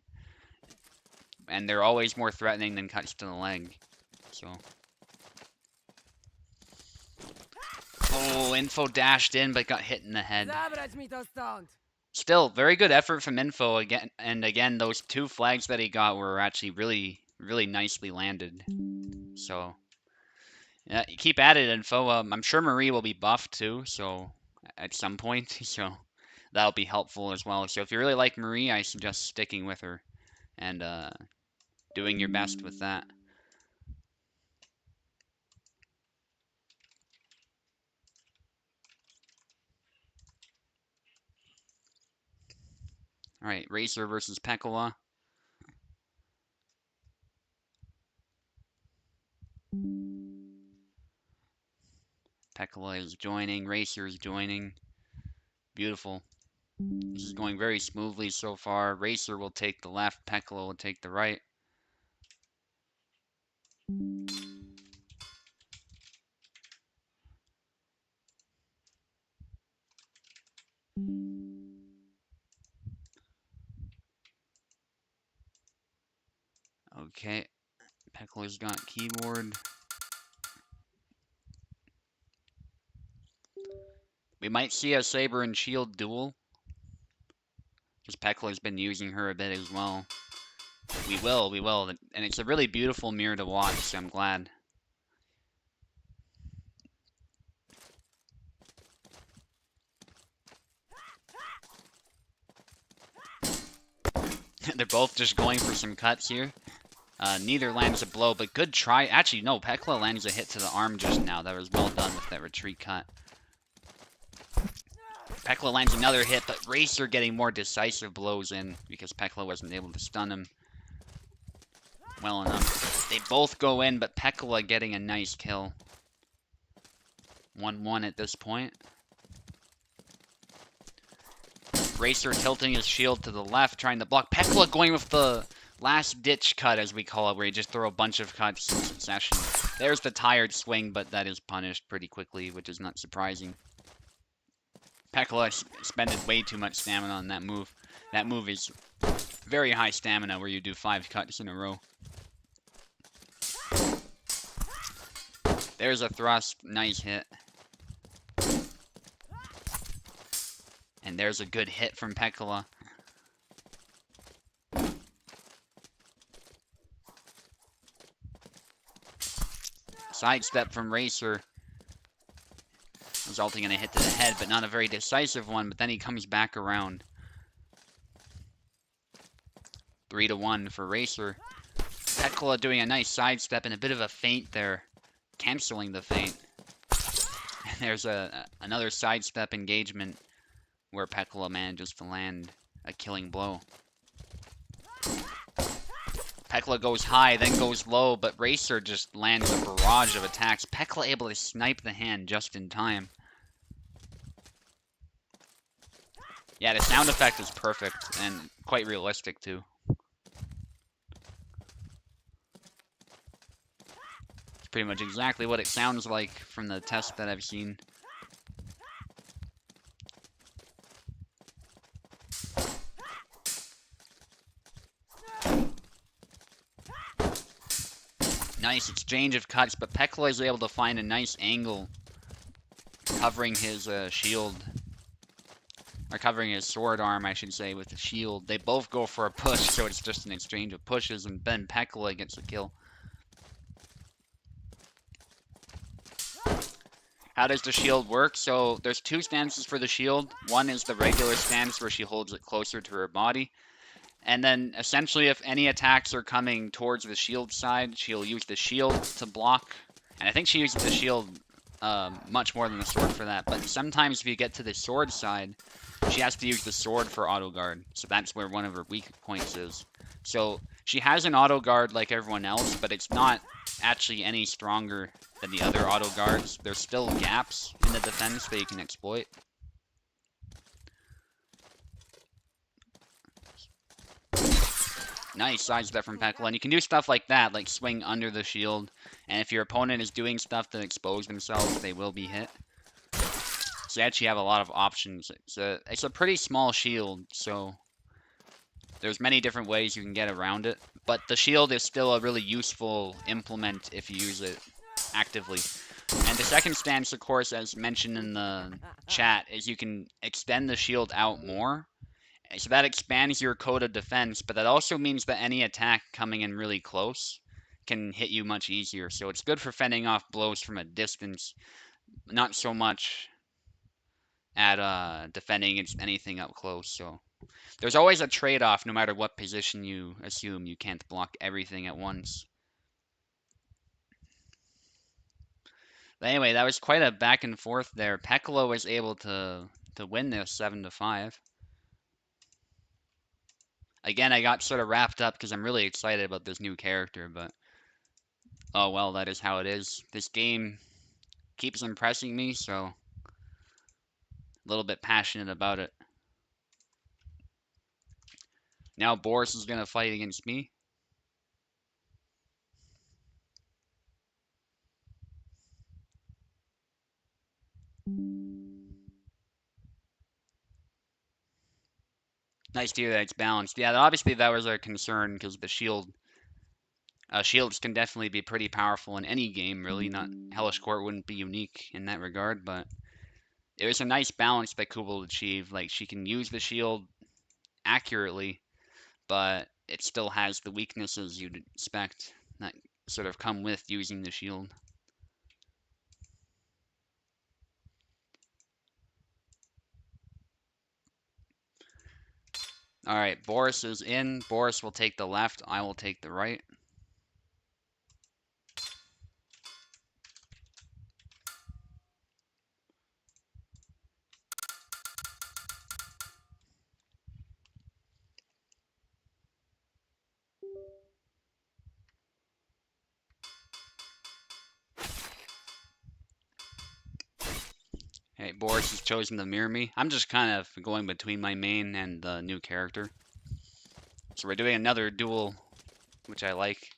and they're always more threatening than cuts to the leg. So, oh, Info dashed in, but got hit in the head. Still, very good effort from Info again, and again, those two flags that he got were actually really, really nicely landed. So, yeah, you keep at it, Info. I'm sure Marie will be buffed too, so at some point, so that'll be helpful as well. So if you really like Marie, I suggest sticking with her and doing your best with that. All right, Racer versus Pekola. Pekola is joining, Racer is joining. Beautiful. This is going very smoothly so far. Racer will take the left, Pekola will take the right. Okay, Pekola's got keyboard. We might see a Saber and Shield duel, because Pekola's been using her a bit as well. We will. And it's a really beautiful mirror to watch, so I'm glad. They're both just going for some cuts here. Neither lands a blow, but good try. Actually, no, Pekola lands a hit to the arm just now. That was well done with that retreat cut. Pekola lands another hit, but Racer getting more decisive blows in because Pekola wasn't able to stun him well enough. They both go in, but Pekola getting a nice kill. 1-1 at this point. Racer tilting his shield to the left, trying to block. Pekola going with the last ditch cut, as we call it, where you just throw a bunch of cuts in succession. There's the tired swing, but that is punished pretty quickly, which is not surprising. Pekola spended way too much stamina on that move. That move is very high stamina, where you do 5 cuts in a row. There's a thrust, nice hit. And there's a good hit from Pekola. Sidestep from Racer, resulting in a hit to the head, but not a very decisive one, but then he comes back around. 3-1 for Racer. Pekola doing a nice sidestep and a bit of a feint there, canceling the feint. And there's another sidestep engagement where Pekola manages to land a killing blow. Pekola goes high, then goes low, but Racer just lands a barrage of attacks. Pekola able to snipe the hand just in time. Yeah, the sound effect is perfect and quite realistic too. pretty much exactly what it sounds like from the test that I've seen. Nice exchange of cuts, but Pekla is able to find a nice angle covering his shield. Or covering his sword arm, I should say, with the shield. They both go for a push, so it's just an exchange of pushes, and then Pekla gets a kill. How does the shield work? So there's two stances for the shield. One is the regular stance where she holds it closer to her body. And then essentially if any attacks are coming towards the shield side, she'll use the shield to block. And I think she uses the shield much more than the sword for that. But sometimes if you get to the sword side, she has to use the sword for auto guard. So that's where one of her weak points is. So she has an auto guard like everyone else, but it's not actually any stronger than the other auto guards. There's still gaps in the defense that you can exploit. Nice sidestep from Pekla. And you can do stuff like that, like swing under the shield. And if your opponent is doing stuff to expose themselves, they will be hit. So you actually have a lot of options. It's a pretty small shield, so there's many different ways you can get around it. But the shield is still a really useful implement if you use it actively. And the second stance, of course, as mentioned in the chat, is you can extend the shield out more. So that expands your code of defense, but that also means that any attack coming in really close can hit you much easier. So it's good for fending off blows from a distance, not so much at defending against anything up close. So there's always a trade-off no matter what position you assume. You can't block everything at once. But anyway, that was quite a back and forth there. Pekla was able to win this 7-5. Again, I got sort of wrapped up because I'm really excited about this new character, but oh well, that is how it is. This game keeps impressing me, so a little bit passionate about it. Now Boris is going to fight against me. Nice to hear that it's balanced. Yeah, obviously that was our concern because the shields can definitely be pretty powerful in any game, really. Not Hellish Quart wouldn't be unique in that regard, but it was a nice balance that Kubel achieved. Like, she can use the shield accurately, but it still has the weaknesses you'd expect that sort of come with using the shield. Alright, Boris is in. Boris will take the left. I will take the right. Okay, Boris has chosen to mirror me. I'm just kind of going between my main and the new character. So we're doing another duel, which I like.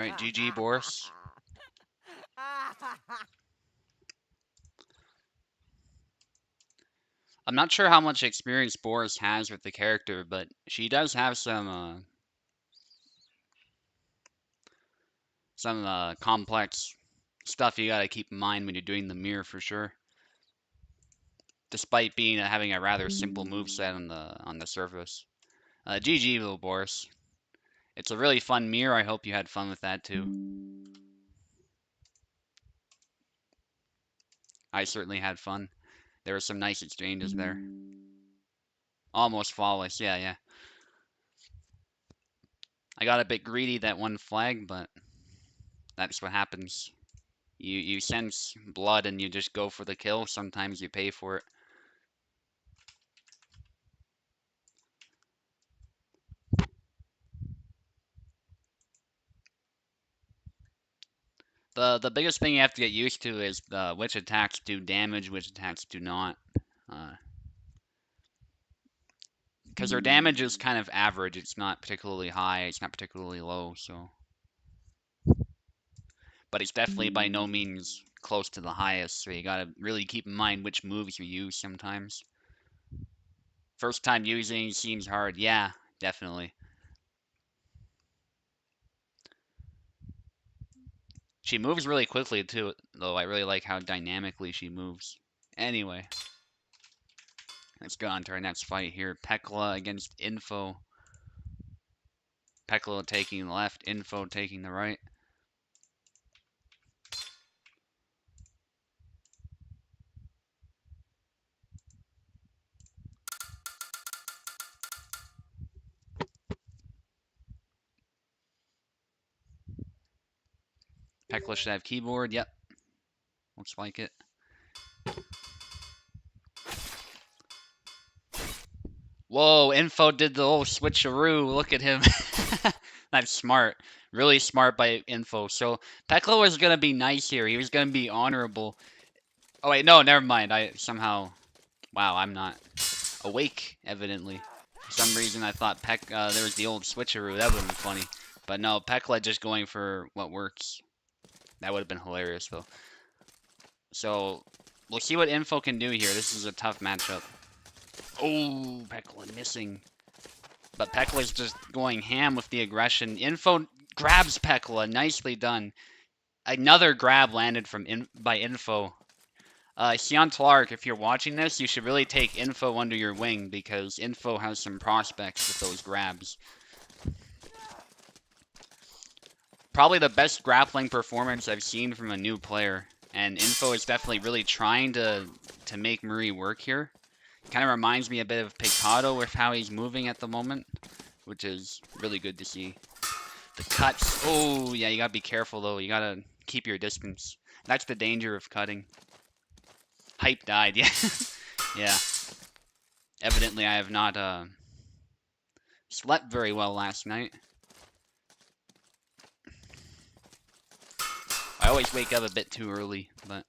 Alright, GG, Boris. I'm not sure how much experience Boris has with the character, but she does have some complex stuff you gotta keep in mind when you're doing the mirror for sure. Despite being having a rather simple moveset on the surface. GG, little Boris. It's a really fun mirror. I hope you had fun with that too. I certainly had fun. There were some nice exchanges there. Almost flawless. Yeah, yeah. I got a bit greedy that one flag, but that's what happens. You sense blood and you just go for the kill. Sometimes you pay for it. The biggest thing you have to get used to is which attacks do damage, which attacks do not. Because their damage is kind of average. It's not particularly high. It's not particularly low. So, but it's definitely by no means close to the highest. So you gotta really keep in mind which moves you use sometimes. First time using seems hard. Yeah, definitely. She moves really quickly too, though. I really like how dynamically she moves. Anyway, let's go on to our next fight here. Pekla against Info. Pekla taking the left, Info taking the right. Pekla should have keyboard. Yep, looks like it. Whoa, Info did the whole switcheroo. Look at him. That's smart. Really smart by Info. So Pekla was going to be nice here. He was going to be honorable. Oh, wait, no, never mind. I somehow... Wow, I'm not awake, evidently. For some reason, I thought there was the old switcheroo. That would have been funny. But no, Pekla just going for what works. That would have been hilarious, though. So, we'll see what Info can do here. This is a tough matchup. Oh, Pekla missing. But Pekla's just going ham with the aggression. Info grabs Pekla. Nicely done. Another grab landed by Info. Sion Tlark, if you're watching this, you should really take Info under your wing because Info has some prospects with those grabs. Probably the best grappling performance I've seen from a new player. And Info is definitely really trying to make Murray work here. Kind of reminds me a bit of Picado with how he's moving at the moment, which is really good to see. The cuts. Oh, yeah, you gotta be careful, though. You gotta keep your distance. That's the danger of cutting. Hype died, yeah. Yeah. Evidently, I have not slept very well last night. I always wake up a bit too early, but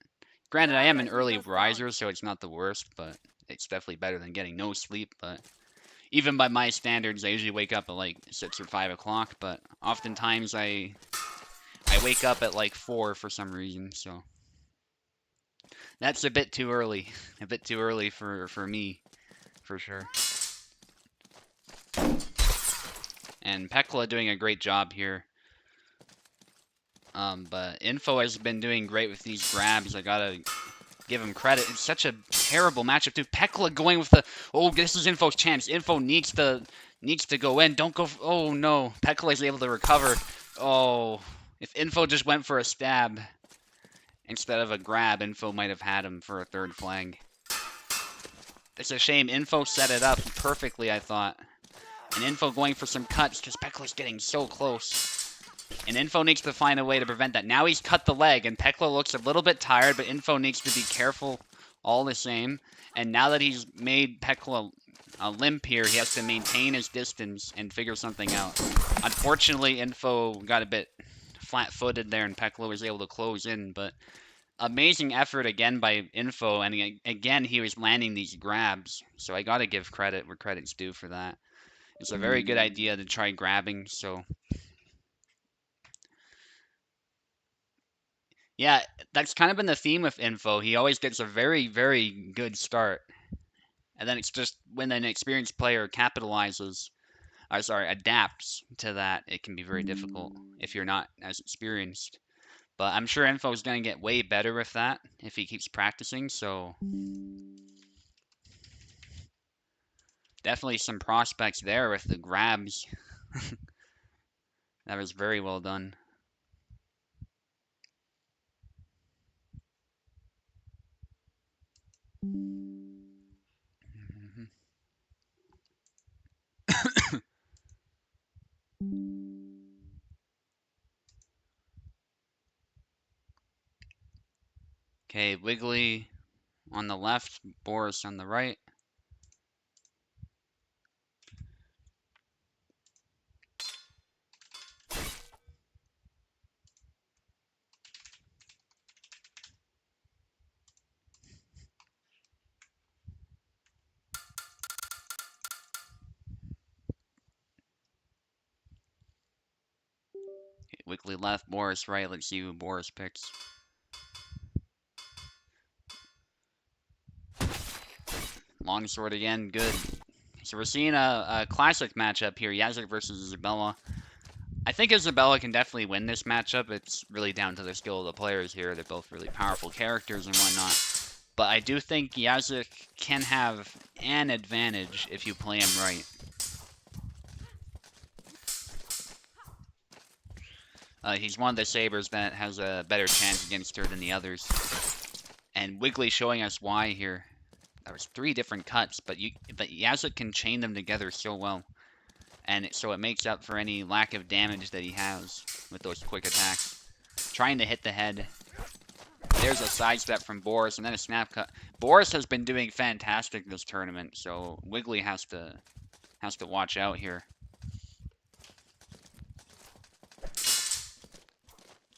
granted, I am an early riser, so it's not the worst, but it's definitely better than getting no sleep. But even by my standards, I usually wake up at like 6 or 5 o'clock, but oftentimes I wake up at like 4 for some reason, so that's a bit too early. A bit too early for me, for sure. And Pekla doing a great job here. But Info has been doing great with these grabs. I gotta give him credit. It's such a terrible matchup too. Pekla going with the... Oh, this is Info's chance. Info needs to go in. Don't go... Oh, no. Pekla is able to recover. Oh, if Info just went for a stab instead of a grab, Info might have had him for a third flag. It's a shame. Info set it up perfectly, I thought. And Info going for some cuts because Pekla's getting so close. And Info needs to find a way to prevent that. Now he's cut the leg, and Pekla looks a little bit tired, but Info needs to be careful all the same. And now that he's made Pekla limp here, he has to maintain his distance and figure something out. Unfortunately, Info got a bit flat-footed there, and Pekla was able to close in, but amazing effort again by Info, and again, he was landing these grabs, so I gotta give credit where credit's due for that. It's a very good idea to try grabbing, so... Yeah, that's kind of been the theme with Info. He always gets a very, very good start. And then it's just when an experienced player capitalizes, or sorry, adapts to that, it can be very difficult if you're not as experienced. But I'm sure Info is going to get way better with that if he keeps practicing. So definitely some prospects there with the grabs. That was very well done. Okay, Wiggly on the left, Boris on the right. Okay, Wiggly left, Boris right. Let's see who Boris picks. Longsword again, good. So we're seeing a classic matchup here, Yazek versus Isabella. I think Isabella can definitely win this matchup. It's really down to the skill of the players here. They're both really powerful characters and whatnot. But I do think Yazek can have an advantage if you play him right. He's one of the sabers that has a better chance against her than the others. And Wiggly showing us why here. There was 3 different cuts, but Yazek can chain them together so well. And so it makes up for any lack of damage that he has with those quick attacks. Trying to hit the head. There's a sidestep from Boris, and then a snap cut. Boris has been doing fantastic this tournament, so Wiggly has to watch out here.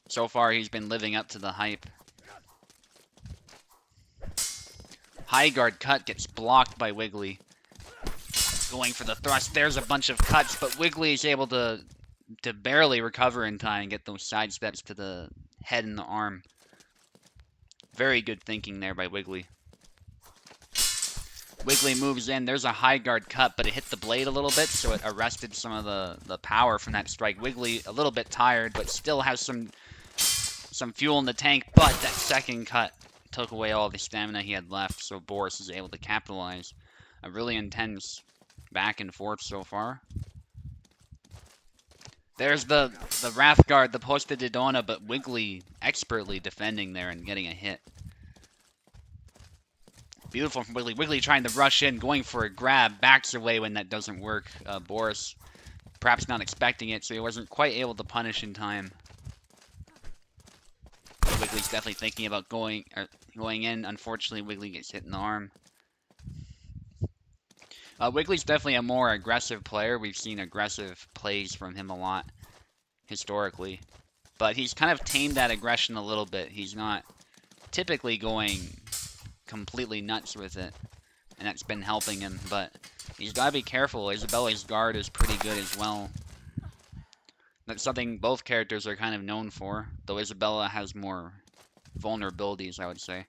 So far, he's been living up to the hype. High guard cut gets blocked by Wiggly. Going for the thrust. There's a bunch of cuts, but Wiggly is able to barely recover in time and get those side steps to the head and the arm. Very good thinking there by Wiggly. Wiggly moves in. There's a high guard cut, but it hit the blade a little bit, so it arrested some of the power from that strike. Wiggly a little bit tired, but still has some fuel in the tank, but that second cut took away all the stamina he had left, so Boris is able to capitalize. A really intense back and forth so far. There's the Wrathguard, the Posta de Donna, but Wiggly expertly defending there and getting a hit. Beautiful from Wiggly. Wiggly trying to rush in, going for a grab, backs away when that doesn't work. Boris perhaps not expecting it, so he wasn't quite able to punish in time. Wiggly's definitely thinking about going in. Unfortunately, Wiggly gets hit in the arm. Wiggly's definitely a more aggressive player. We've seen aggressive plays from him a lot historically. But he's kind of tamed that aggression a little bit. He's not typically going completely nuts with it. And that's been helping him. But he's got to be careful. Isabella's guard is pretty good as well. That's something both characters are kind of known for. Though Isabella has more vulnerabilities, I would say.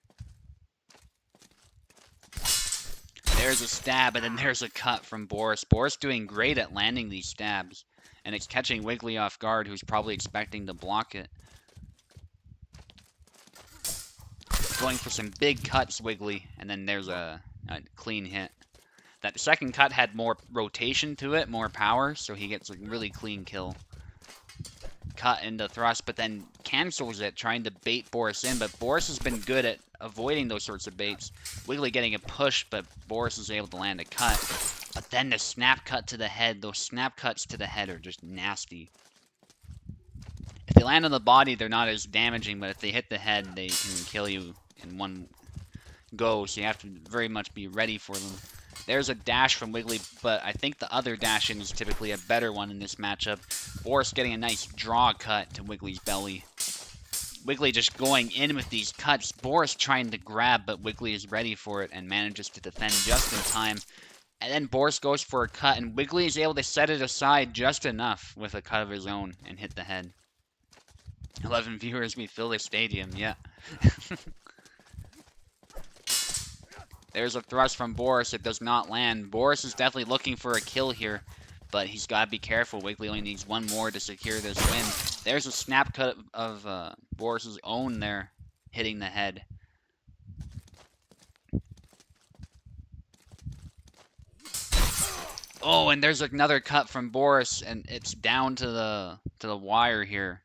There's a stab, and then there's a cut from Boris. Boris doing great at landing these stabs. And it's catching Wiggly off guard, who's probably expecting to block it. Going for some big cuts, Wiggly. And then there's a clean hit. That second cut had more rotation to it, more power, so he gets a really clean kill. Cut into thrust, but then cancels it, trying to bait Boris in. But Boris has been good at avoiding those sorts of baits. Wiggly getting a push, but Boris is able to land a cut. But then the snap cut to the head. Those snap cuts to the head are just nasty. If they land on the body, they're not as damaging, but if they hit the head, they can kill you in one go. So you have to very much be ready for them. There's a dash from Wiggly, but I think the other dash-in is typically a better one in this matchup. Boris getting a nice draw cut to Wiggly's belly. Wiggly just going in with these cuts. Boris trying to grab, but Wiggly is ready for it and manages to defend just in time. And then Boris goes for a cut, and Wiggly is able to set it aside just enough with a cut of his own and hit the head. 11 viewers, we fill the stadium, yeah. There's a thrust from Boris. It does not land. Boris is definitely looking for a kill here, but he's got to be careful. Wiggly only needs one more to secure this win. There's a snap cut of Boris's own there, hitting the head. Oh, and there's another cut from Boris, and it's down to the wire here.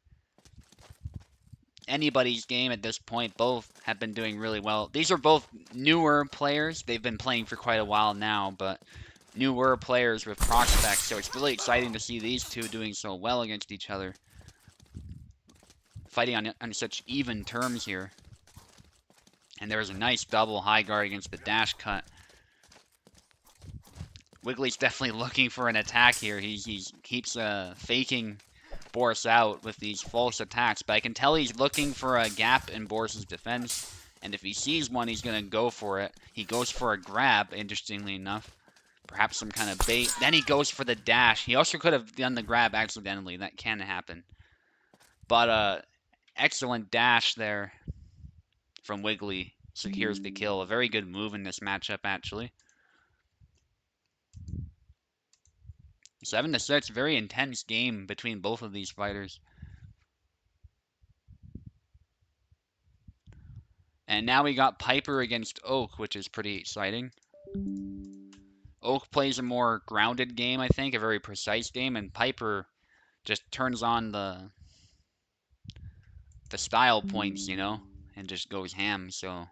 Anybody's game at this point. Both have been doing really well. These are both newer players. They've been playing for quite a while now, but newer players with prospects. So it's really exciting to see these two doing so well against each other. Fighting on such even terms here. And there was a nice double high guard against the dash cut. Wiggly's definitely looking for an attack here. He keeps faking Boris out with these false attacks, but I can tell he's looking for a gap in Boris's defense, and if he sees one, he's going to go for it. He goes for a grab, interestingly enough. Perhaps some kind of bait. Then he goes for the dash. He also could have done the grab accidentally. That can happen. But excellent dash there from Wiggly. Secures the kill. A very good move in this matchup, actually. 7-6, very intense game between both of these fighters. And now we got Piper against Oak, which is pretty exciting. Oak plays a more grounded game, I think, a very precise game, and Piper just turns on the style points, you know, and just goes ham. So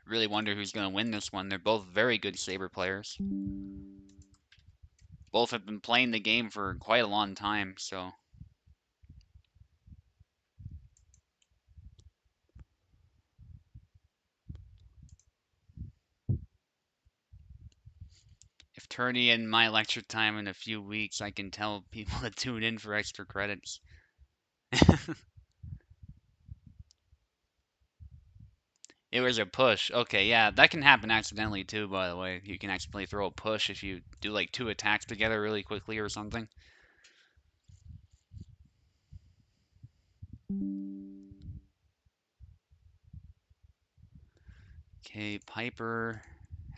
really wonder who's going to win this one. They're both very good Saber players. Both have been playing the game for quite a long time, so. If tourney in my lecture time in a few weeks, I can tell people to tune in for extra credits. It was a push. Okay, yeah, that can happen accidentally too, by the way. You can accidentally throw a push if you do like 2 attacks together really quickly or something. Okay, Piper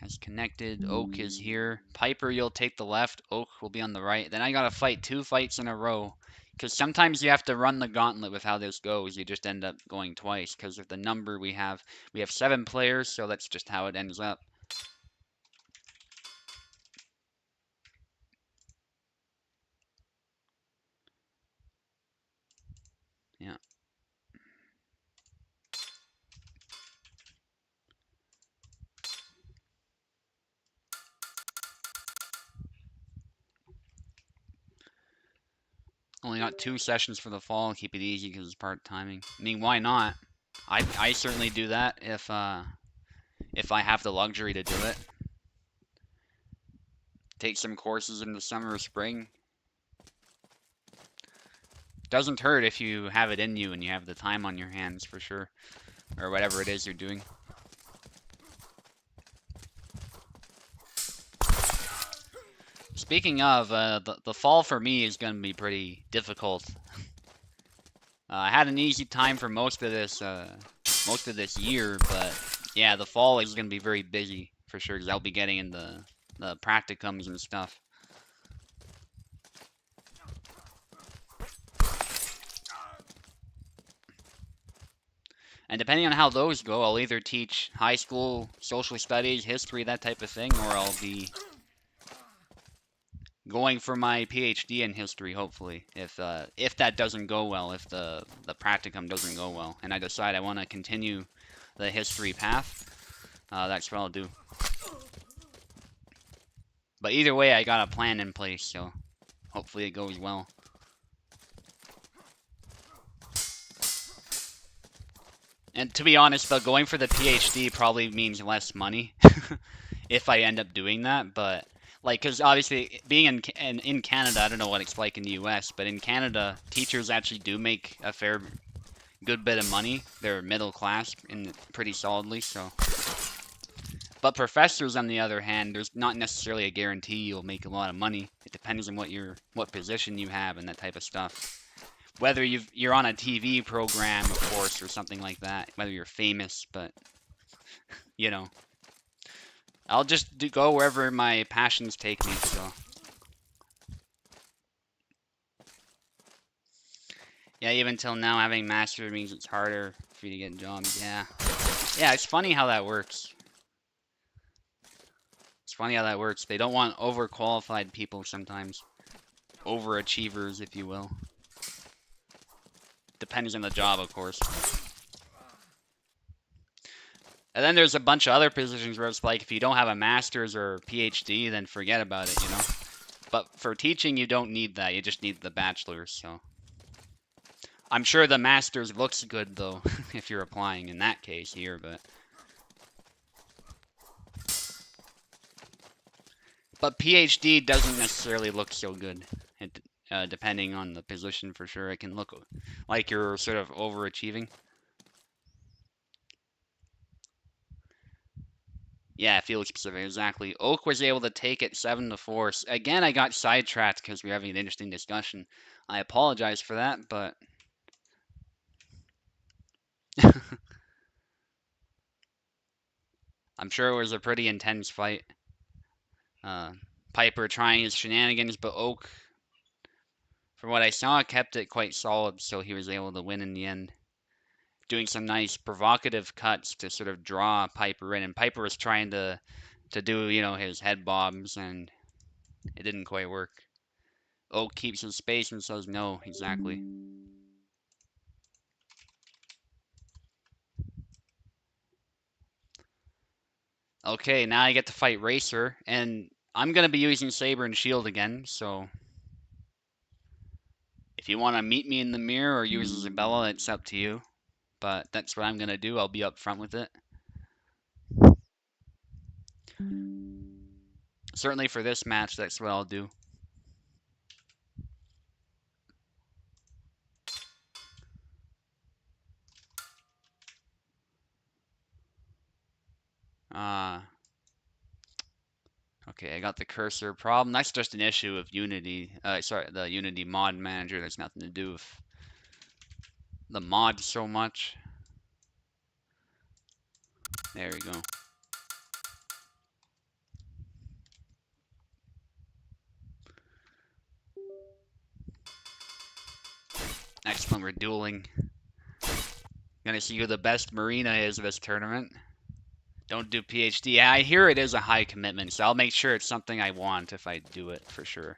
has connected. Oak is here. Piper, you'll take the left. Oak will be on the right. Then I gotta fight 2 fights in a row. Because sometimes you have to run the gauntlet with how this goes. You just end up going twice because of the number we have. We have 7 players, so that's just how it ends up. Yeah. Only got 2 sessions for the fall. Keep it easy because it's part timing. I mean, why not? I certainly do that if I have the luxury to do it. Take some courses in the summer or spring. Doesn't hurt if you have it in you and you have the time on your hands for sure. Or whatever it is you're doing. Speaking of, the fall for me is going to be pretty difficult. I had an easy time for most of this year, but yeah, the fall is going to be very busy for sure because I'll be getting in the practicums and stuff. And depending on how those go, I'll either teach high school social studies, history, that type of thing, or I'll be going for my PhD in history, hopefully, if that doesn't go well, if the practicum doesn't go well, and I decide I want to continue the history path, that's what I'll do. But either way, I got a plan in place, so hopefully it goes well. And to be honest, though, going for the PhD probably means less money if I end up doing that, but like, because obviously being in Canada, I don't know what it's like in the US, but in Canada, teachers actually do make a good bit of money. They're middle class and pretty solidly, so. But professors, on the other hand, there's not necessarily a guarantee you'll make a lot of money. It depends on what position you have and that type of stuff. Whether you're on a TV program, of course, or something like that. Whether you're famous, but you know, I'll just go wherever my passions take me. So yeah, even till now, having mastered means it's harder for you to get jobs. Yeah, it's funny how that works. It's funny how that works. They don't want overqualified people sometimes. Overachievers, if you will. Depends on the job, of course. And then there's a bunch of other positions where it's like, if you don't have a master's or PhD, then forget about it, you know? But for teaching, you don't need that. You just need the bachelor's, so. I'm sure the master's looks good, though, if you're applying in that case here, but. But PhD doesn't necessarily look so good. Depending on the position, for sure. It can look like you're sort of overachieving. Yeah, field specific, exactly. Oak was able to take it 7-4. Again, I got sidetracked because we were having an interesting discussion. I apologize for that, but I'm sure it was a pretty intense fight. Uh, Piper trying his shenanigans, but Oak, from what I saw, kept it quite solid, so he was able to win in the end. Doing some nice provocative cuts to sort of draw Piper in, and Piper was trying to do, you know, his head bobs, and it didn't quite work. Oak keeps his space and says no, exactly. Okay, now I get to fight Racer, and I'm gonna be using Saber and Shield again, so if you want to meet me in the mirror or use Isabella, it's up to you. But that's what I'm gonna do. I'll be up front with it. Certainly for this match, that's what I'll do. Uh, okay, I got the cursor problem. That's just an issue of Unity. Sorry, the Unity mod manager. There's nothing to do with the mod so much. There we go. Excellent, we're dueling. Gonna see who the best Marina is this tournament. Don't do PhD. Yeah, I hear it is a high commitment, so I'll make sure it's something I want if I do it, for sure.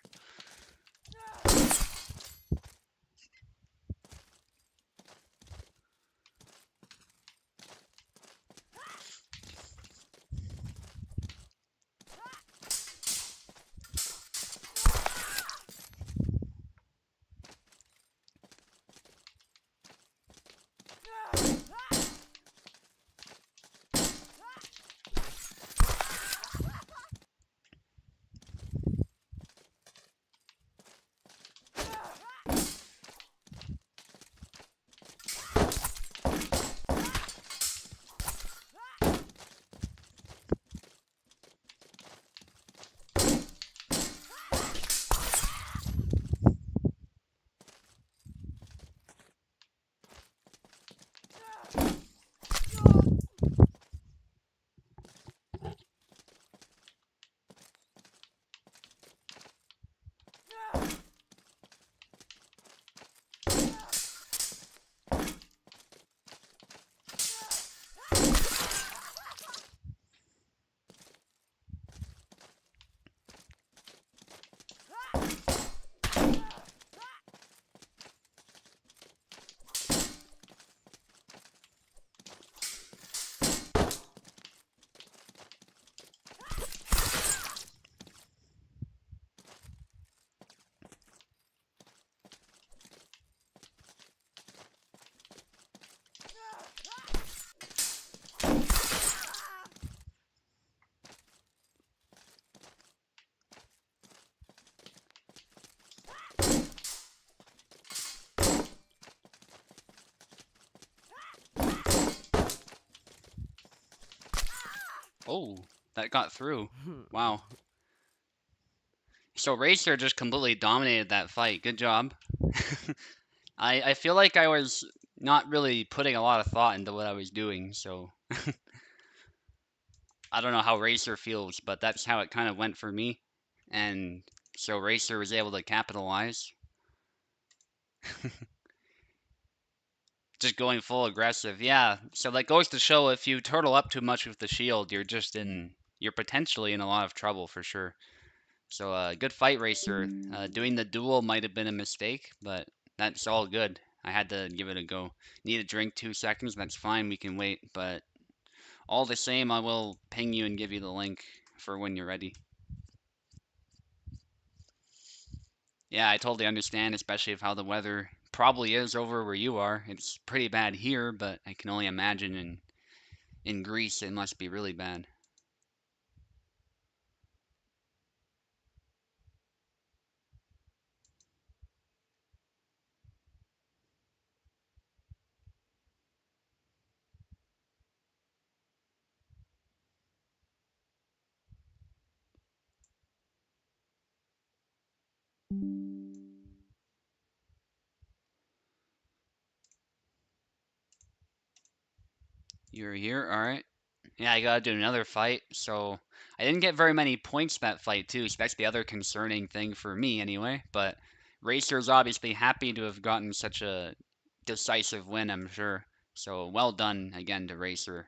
Oh, that got through. Wow. So Racer just completely dominated that fight. Good job. I feel like I was not really putting a lot of thought into what I was doing, so I don't know how Racer feels, but that's how it kind of went for me. And so Racer was able to capitalize. Just going full aggressive. Yeah, so that goes to show if you turtle up too much with the shield, you're potentially in a lot of trouble for sure. So good fight, Racer. Doing the duel might have been a mistake, but that's all good. I had to give it a go. Need a drink 2 seconds, that's fine, we can wait. But all the same, I will ping you and give you the link for when you're ready. Yeah, I totally understand, especially of how the weather probably is over where you are. It's pretty bad here, but I can only imagine in Greece it must be really bad. You're here, all right. Yeah, I gotta do another fight. So I didn't get very many points that fight too, so that's the other concerning thing for me anyway. But Racer's obviously happy to have gotten such a decisive win, I'm sure. So well done again to Racer.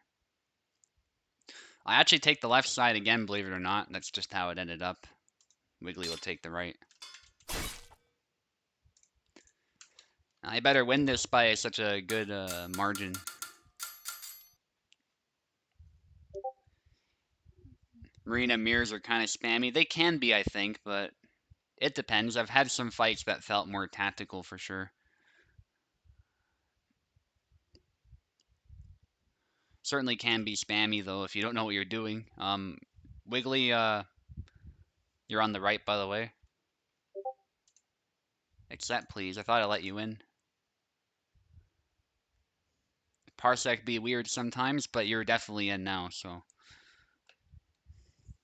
I actually take the left side again, believe it or not. That's just how it ended up. Wiggly will take the right. I better win this by such a good margin. Marina mirrors are kind of spammy. They can be, I think, but it depends. I've had some fights that felt more tactical for sure. Certainly can be spammy though if you don't know what you're doing. Wiggly, you're on the right by the way. Accept please. I thought I let you in. Parsec be weird sometimes, but you're definitely in now, so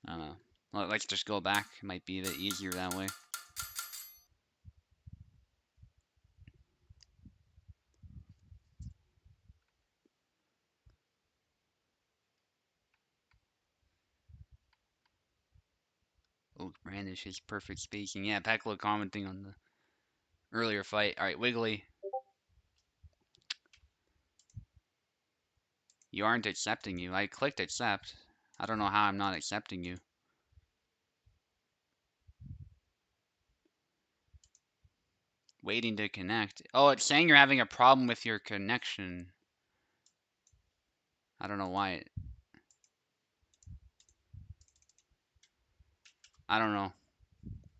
I don't know. Let's just go back. It might be a bit easier that way. Oh, Brandish is perfect spacing. Yeah, Peklo commenting on the earlier fight. Alright, Wiggly. You aren't accepting you. I clicked accept. I don't know how I'm not accepting you. Waiting to connect. Oh, it's saying you're having a problem with your connection. I don't know why. I don't know.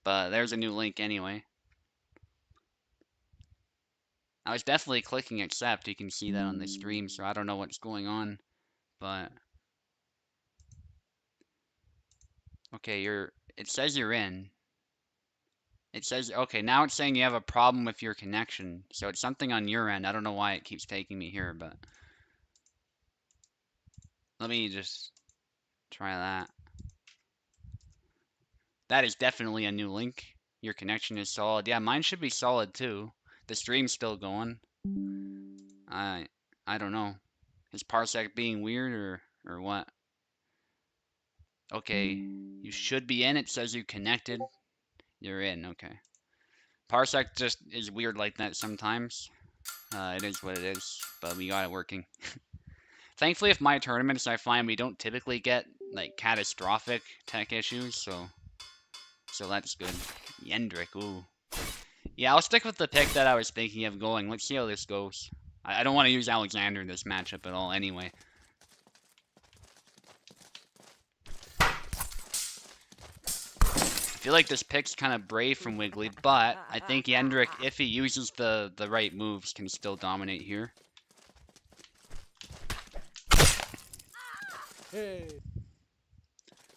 But there's a new link anyway. I was definitely clicking accept. You can see that on the stream, so I don't know what's going on. But okay, it says you're in. It says okay, now it's saying you have a problem with your connection. So it's something on your end. I don't know why it keeps taking me here, but let me just try that. That is definitely a new link. Your connection is solid. Yeah, mine should be solid too. The stream's still going. I I don't know. Is Parsec being weird or what? Okay, you should be in. It says you connected. You're in. Okay. Parsec just is weird like that sometimes. It is what it is, but we got it working. Thankfully, with my tournaments, I find we don't typically get like catastrophic tech issues, so that's good. Yendrick, ooh. Yeah, I'll stick with the pick that I was thinking of going. Let's see how this goes. I don't want to use Alexander in this matchup at all anyway. I feel like this pick's kind of brave from Wiggly, but I think Yendrick, if he uses the right moves, can still dominate here. Hey.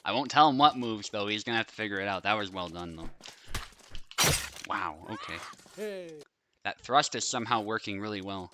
I won't tell him what moves, though. He's going to have to figure it out. That was well done, though. Wow, okay. Hey. That thrust is somehow working really well.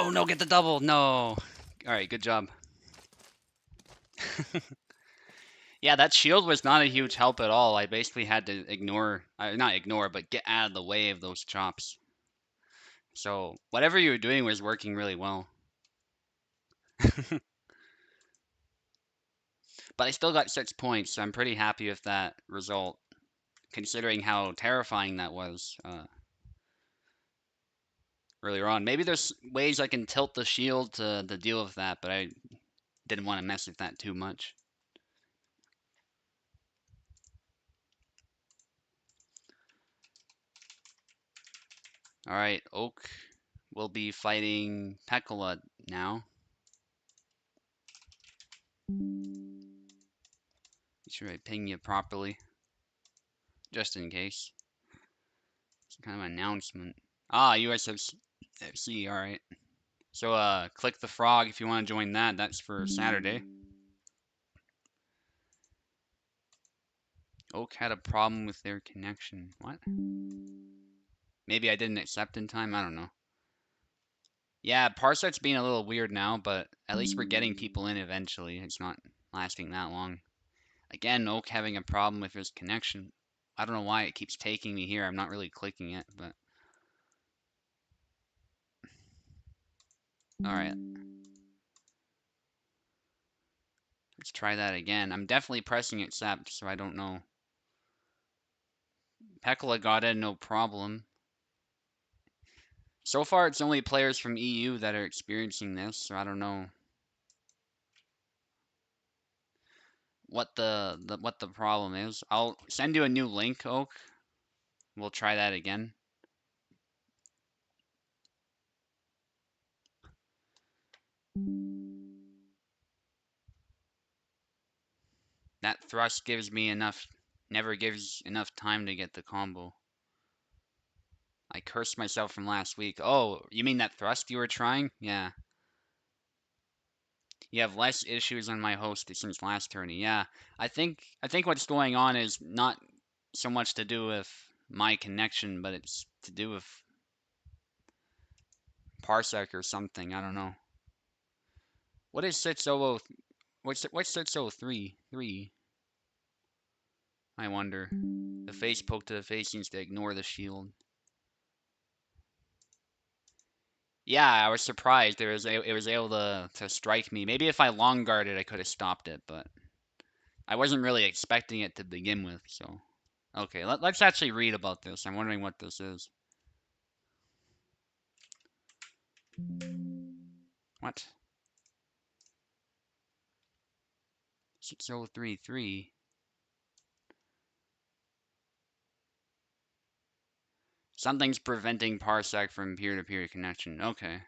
Oh, no, get the double. No. All right, good job. Yeah, that shield was not a huge help at all. I basically had to ignore, not ignore, but get out of the way of those chops. So whatever you were doing was working really well. But I still got 6 points, so I'm pretty happy with that result, considering how terrifying that was earlier on. Maybe there's ways I can tilt the shield to deal with that, but I didn't want to mess with that too much. Alright, Oak will be fighting Pekola now. Make sure I ping you properly, just in case. Some kind of announcement. Ah, USFC, alright. So, click the frog if you want to join that. That's for Saturday. Oak had a problem with their connection. What? Maybe I didn't accept in time? I don't know. Yeah, Parset's being a little weird now, but at least we're getting people in eventually. It's not lasting that long. Again, Oak having a problem with his connection. I don't know why it keeps taking me here. I'm not really clicking it, but... Alright. Let's try that again. I'm definitely pressing accept, so I don't know. Pekola got in, no problem. So far, it's only players from EU that are experiencing this, so I don't know what the problem is. I'll send you a new link, Oak. We'll try that again. That thrust gives me enough, never gives enough time to get the combo. I cursed myself from last week. Oh, you mean that thrust you were trying? Yeah. You have less issues on my host since last tourney. Yeah. I think what's going on is not so much to do with my connection, but it's to do with Parsec or something. I don't know. What is 600? What's 603? 3. I wonder. The face poke to the face seems to ignore the shield. Yeah, I was surprised it was able to strike me. Maybe if I long guarded, I could have stopped it, but I wasn't really expecting it to begin with. So, okay, let's actually read about this. I'm wondering what this is. What? 6033. Something's preventing Parsec from peer-to-peer connection. Okay.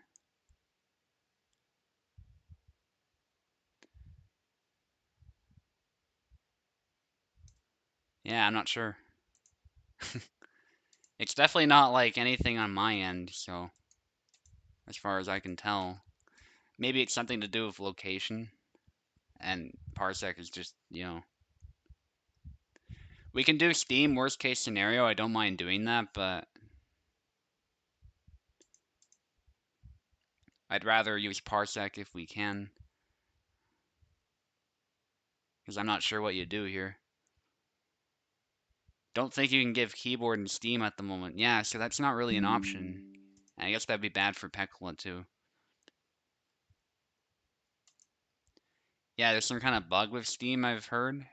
Yeah, I'm not sure. It's definitely not like anything on my end, so as far as I can tell. Maybe it's something to do with location, and Parsec is just, we can do Steam, worst case scenario. I don't mind doing that, but I'd rather use Parsec if we can, because I'm not sure what you do here. Don't think you can give keyboard and Steam at the moment. Yeah, so that's not really an option. I guess that'd be bad for Pekola too. Yeah, there's some kind of bug with Steam I've heard.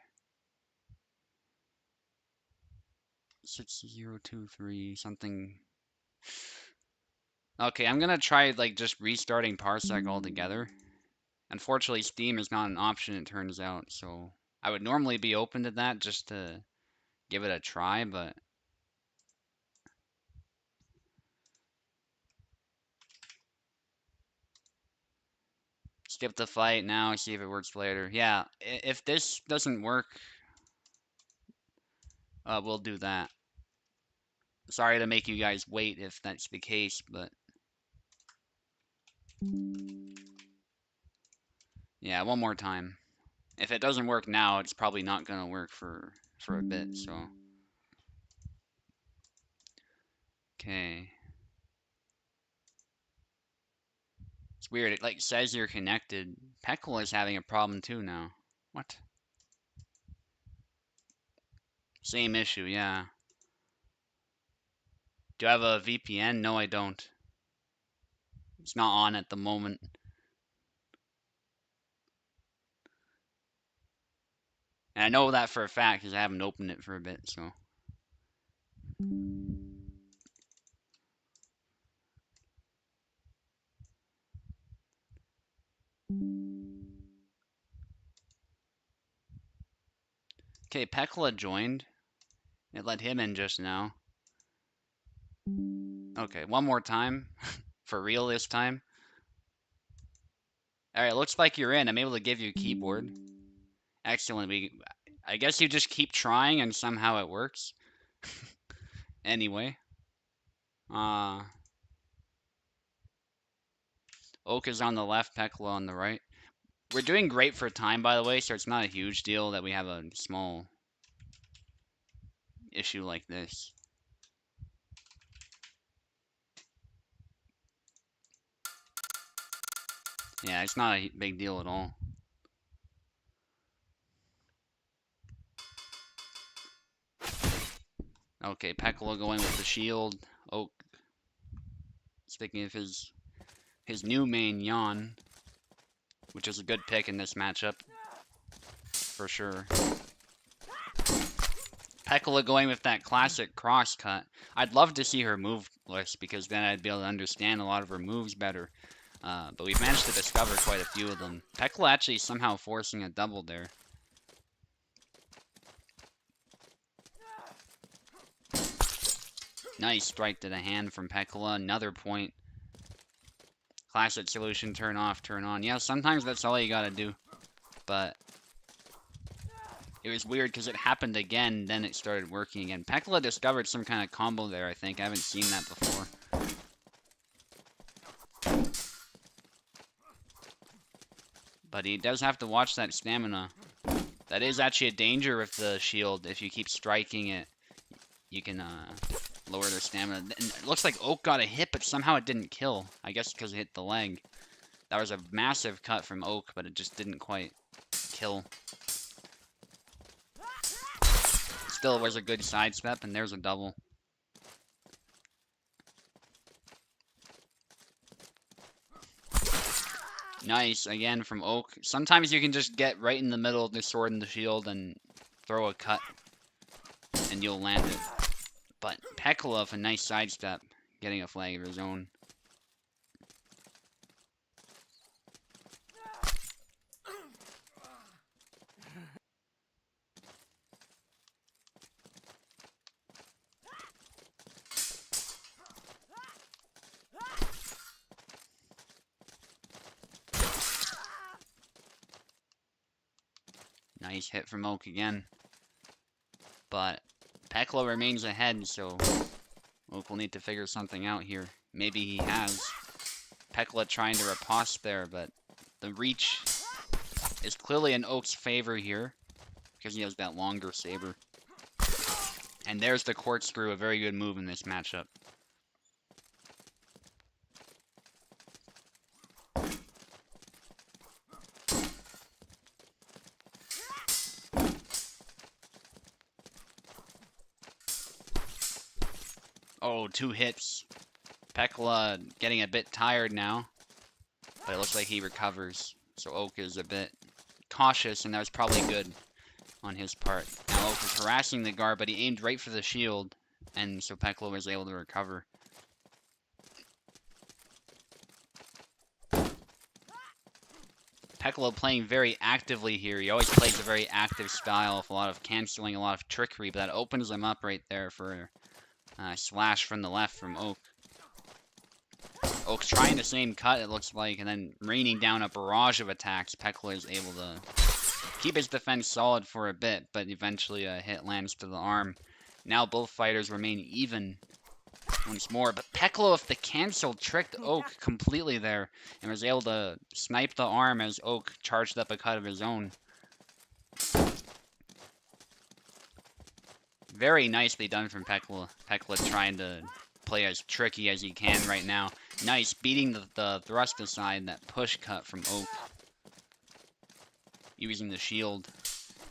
6023 something. Okay, I'm gonna try like just restarting Parsec altogether. Unfortunately, Steam is not an option, it turns out, so I would normally be open to that just to give it a try, but skip the fight now, see if it works later. Yeah, if this doesn't work, we'll do that. Sorry to make you guys wait if that's the case, but yeah, one more time. If it doesn't work now, it's probably not gonna work for a bit, so. Okay. It's weird. It like says you're connected. Peckle is having a problem too now. What? Same issue, yeah. Do I have a VPN? No, I don't. It's not on at the moment. And I know that for a fact because I haven't opened it for a bit, so. Okay, Pekla joined. It let him in just now. Okay, one more time. For real this time. Alright, looks like you're in. I'm able to give you a keyboard. Excellent. I guess you just keep trying and somehow it works. Anyway. Oak is on the left, Pekla on the right. We're doing great for time, by the way, so it's not a huge deal that we have a small issue like this. Yeah, it's not a big deal at all. Okay, Pekla going with the shield. Oak sticking with his new main, Yon, which is a good pick in this matchup, for sure. Pekla going with that classic cross cut. I'd love to see her move list, because then I'd be able to understand a lot of her moves better. But we've managed to discover quite a few of them. Pekla actually somehow forcing a double there. Nice strike to the hand from Pekla. Another point. Classic solution, turn off, turn on. Yeah, sometimes that's all you gotta do. But it was weird because it happened again, then it started working again. Pekla discovered some kind of combo there, I think. I haven't seen that before. But he does have to watch that stamina. That is actually a danger with the shield. If you keep striking it, you can lower their stamina. And it looks like Oak got a hit, but somehow it didn't kill. I guess because it hit the leg. That was a massive cut from Oak, but it just didn't quite kill. Still was a good sidestep, and there's a double. Nice, again from Oak. Sometimes you can just get right in the middle of the sword and the shield and throw a cut, and you'll land it. But Pekla with a nice sidestep, getting a flag of his own. Nice hit from Oak again. But Pekla remains ahead, so Oak will need to figure something out here. Maybe he has. Pekla trying to riposte there, but the reach is clearly in Oak's favor here, because he has that longer saber. And there's the Quart screw, a very good move in this matchup. Oh, 2 hits. Pekla getting a bit tired now, but it looks like he recovers. So Oak is a bit cautious, and that was probably good on his part. Now Oak is harassing the guard, but he aimed right for the shield, and so Pekla was able to recover. Pekla playing very actively here. He always plays a very active style with a lot of canceling, a lot of trickery, but that opens him up right there for a slash from the left from Oak. Oak's trying the same cut, it looks like, and then raining down a barrage of attacks. Pekla is able to keep his defense solid for a bit, but eventually a hit lands to the arm. Now both fighters remain even once more, but Pekla with the cancel tricked Oak completely there, and was able to snipe the arm as Oak charged up a cut of his own. Very nicely done from Pekla. Pekla trying to play as tricky as he can right now. Nice, beating the thrust aside, that push cut from Oak. Using the shield.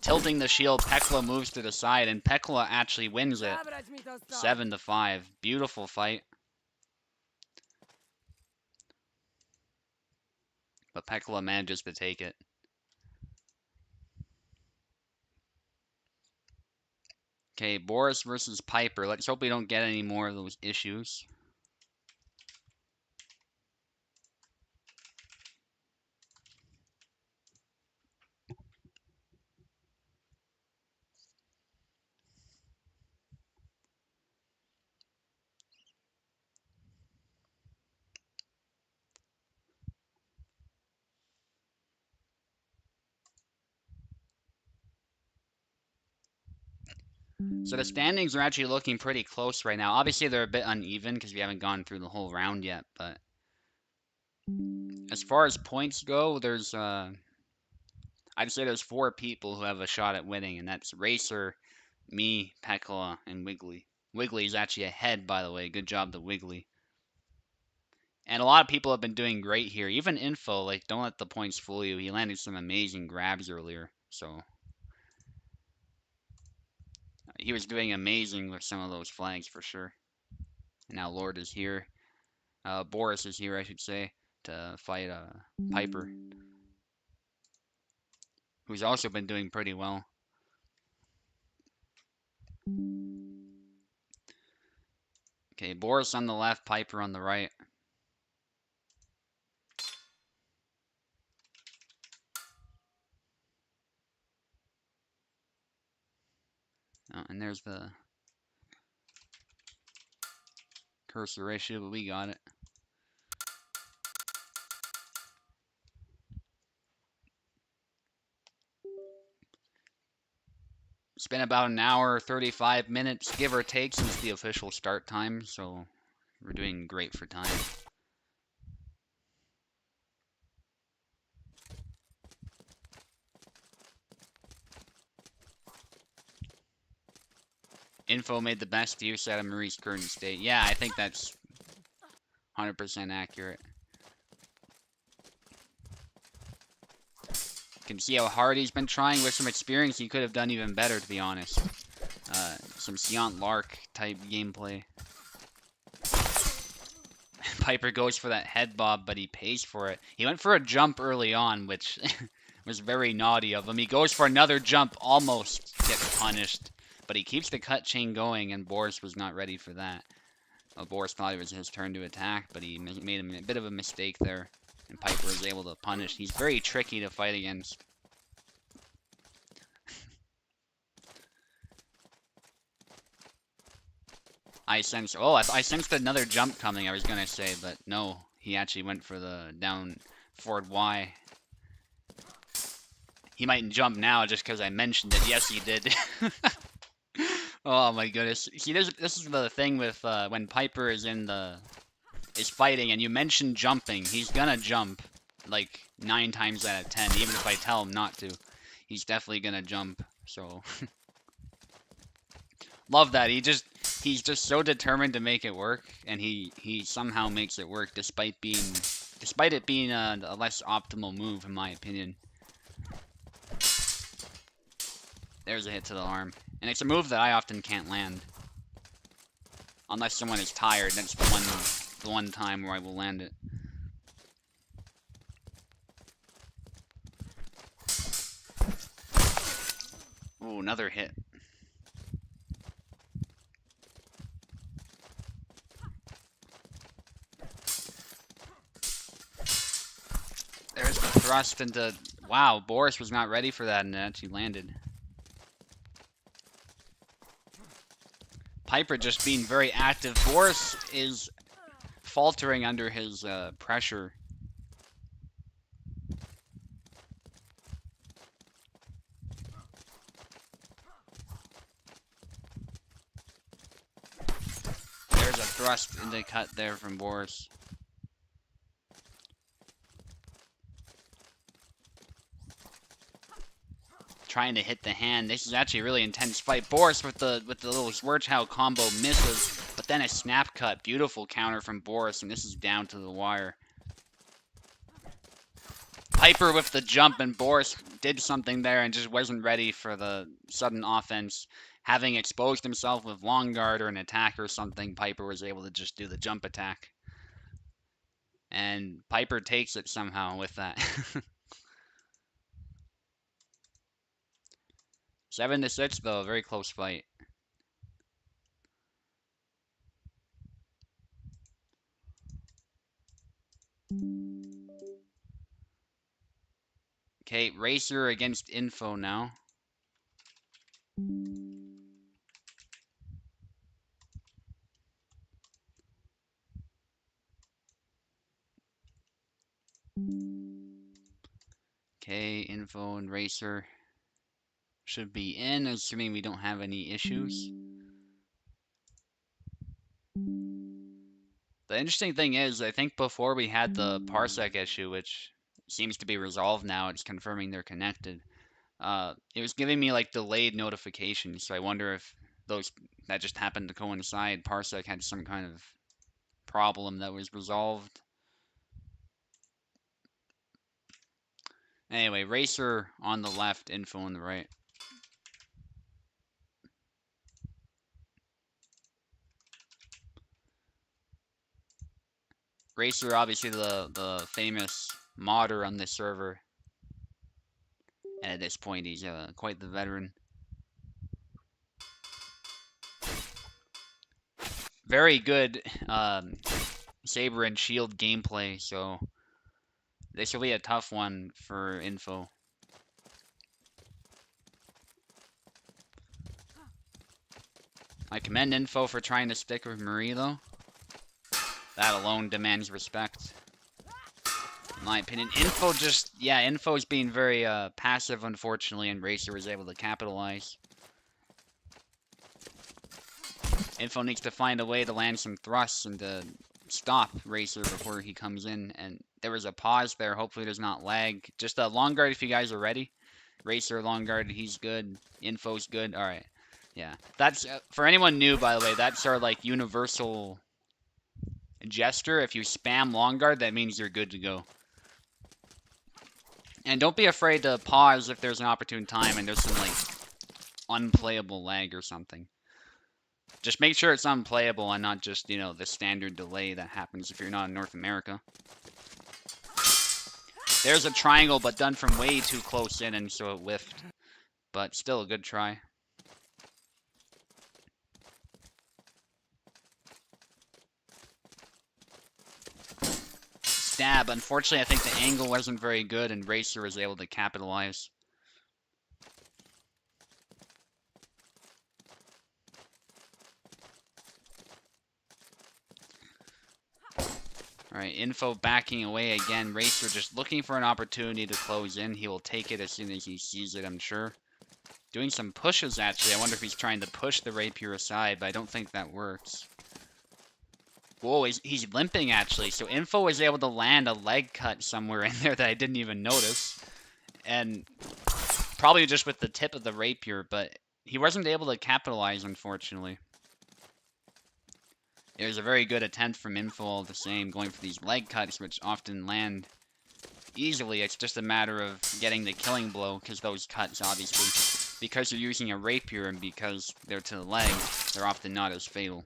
Tilting the shield, Pekla moves to the side, and Pekla actually wins it. 7-5. Beautiful fight. But Pekla manages to take it. Okay, Boris versus Piper. Let's hope we don't get any more of those issues. So the standings are actually looking pretty close right now. Obviously, they're a bit uneven because we haven't gone through the whole round yet. But as far as points go, there's I'd say there's 4 people who have a shot at winning, and that's Racer, me, Pekla, and Wiggly. Wiggly's actually ahead, by the way. Good job to Wiggly. And a lot of people have been doing great here. Even Info, like, don't let the points fool you. He landed some amazing grabs earlier, so he was doing amazing with some of those flags for sure. And now Lord is here. Boris is here, I should say, to fight Piper, who's also been doing pretty well. Okay, Boris on the left, Piper on the right. Oh, and there's the cursor ratio, but we got it. It's been about an hour, 35 minutes, give or take, since the official start time, so we're doing great for time. Info made the best use out of Marie's current state. Yeah, I think that's 100% accurate. You can see how hard he's been trying. With some experience, he could have done even better, to be honest. Some Seant Lark type gameplay. Piper goes for that head bob, but he pays for it. He went for a jump early on, which was very naughty of him. He goes for another jump, almost gets punished. But he keeps the cut chain going, and Boris was not ready for that. Well, Boris thought it was his turn to attack, but he made a bit of a mistake there. And Piper was able to punish. He's very tricky to fight against. I sensed another jump coming, I was going to say, but no. He actually went for the down forward Y. He might jump now just because I mentioned it. Yes, he did. Oh my goodness. See, this is the thing with when Piper is fighting and you mention jumping, he's gonna jump like 9 times out of 10, even if I tell him not to. He's definitely gonna jump, so love that. He's just so determined to make it work, and he somehow makes it work despite it being a less optimal move in my opinion. There's a hit to the arm. And it's a move that I often can't land. Unless someone is tired, that's the one time where I will land it. Ooh, another hit. There's the thrust into... Wow, Boris was not ready for that and it actually landed. Piper just being very active. Boris is faltering under his pressure. There's a thrust into cut there from Boris. Trying to hit the hand. This is actually a really intense fight. Boris with the little Schwarzschild combo misses. But then a snap cut. Beautiful counter from Boris, and this is down to the wire. Piper with the jump, and Boris did something there and just wasn't ready for the sudden offense. Having exposed himself with long guard or an attack or something, Piper was able to just do the jump attack. And Piper takes it somehow with that. 7-6 though, very close fight. Okay, Racer against Info now. Okay, Info and Racer should be in, assuming we don't have any issues. The interesting thing is, I think before we had the parsec issue, which seems to be resolved now, it's confirming they're connected. It was giving me like delayed notifications, so I wonder if those that just happened to coincide. Parsec had some kind of problem that was resolved. Anyway, Racer on the left, Info on the right. Racer, obviously the famous modder on this server, and at this point he's quite the veteran. Very good saber and shield gameplay, so this will be a tough one for Info. I commend Info for trying to stick with Marie, though. That alone demands respect. In my opinion, Info just, yeah, Info's being very passive, unfortunately, and Racer was able to capitalize. Info needs to find a way to land some thrusts and to stop Racer before he comes in. And there was a pause there. Hopefully there's not lag. Just a long guard if you guys are ready. Racer long guard, he's good. Info's good. All right. Yeah. That's, for anyone new, by the way, that's our, like, universal gesture. If you spam long guard, that means you're good to go. And don't be afraid to pause if there's an opportune time and there's some, like, unplayable lag or something. Just make sure it's unplayable and not just, you know, the standard delay that happens if you're not in North America. There's a triangle, but done from way too close in, and so it whiffed. But still a good try. Stab. Unfortunately, I think the angle wasn't very good, and Racer was able to capitalize. Alright, Info backing away again. Racer just looking for an opportunity to close in. He will take it as soon as he sees it, I'm sure. Doing some pushes, actually. I wonder if he's trying to push the rapier aside, but I don't think that works. Whoa, he's limping, actually. So Info was able to land a leg cut somewhere in there that I didn't even notice. And probably just with the tip of the rapier, but he wasn't able to capitalize, unfortunately. It was a very good attempt from Info all the same, going for these leg cuts, which often land easily. It's just a matter of getting the killing blow, because those cuts, obviously, because you're using a rapier and because they're to the leg, they're often not as fatal.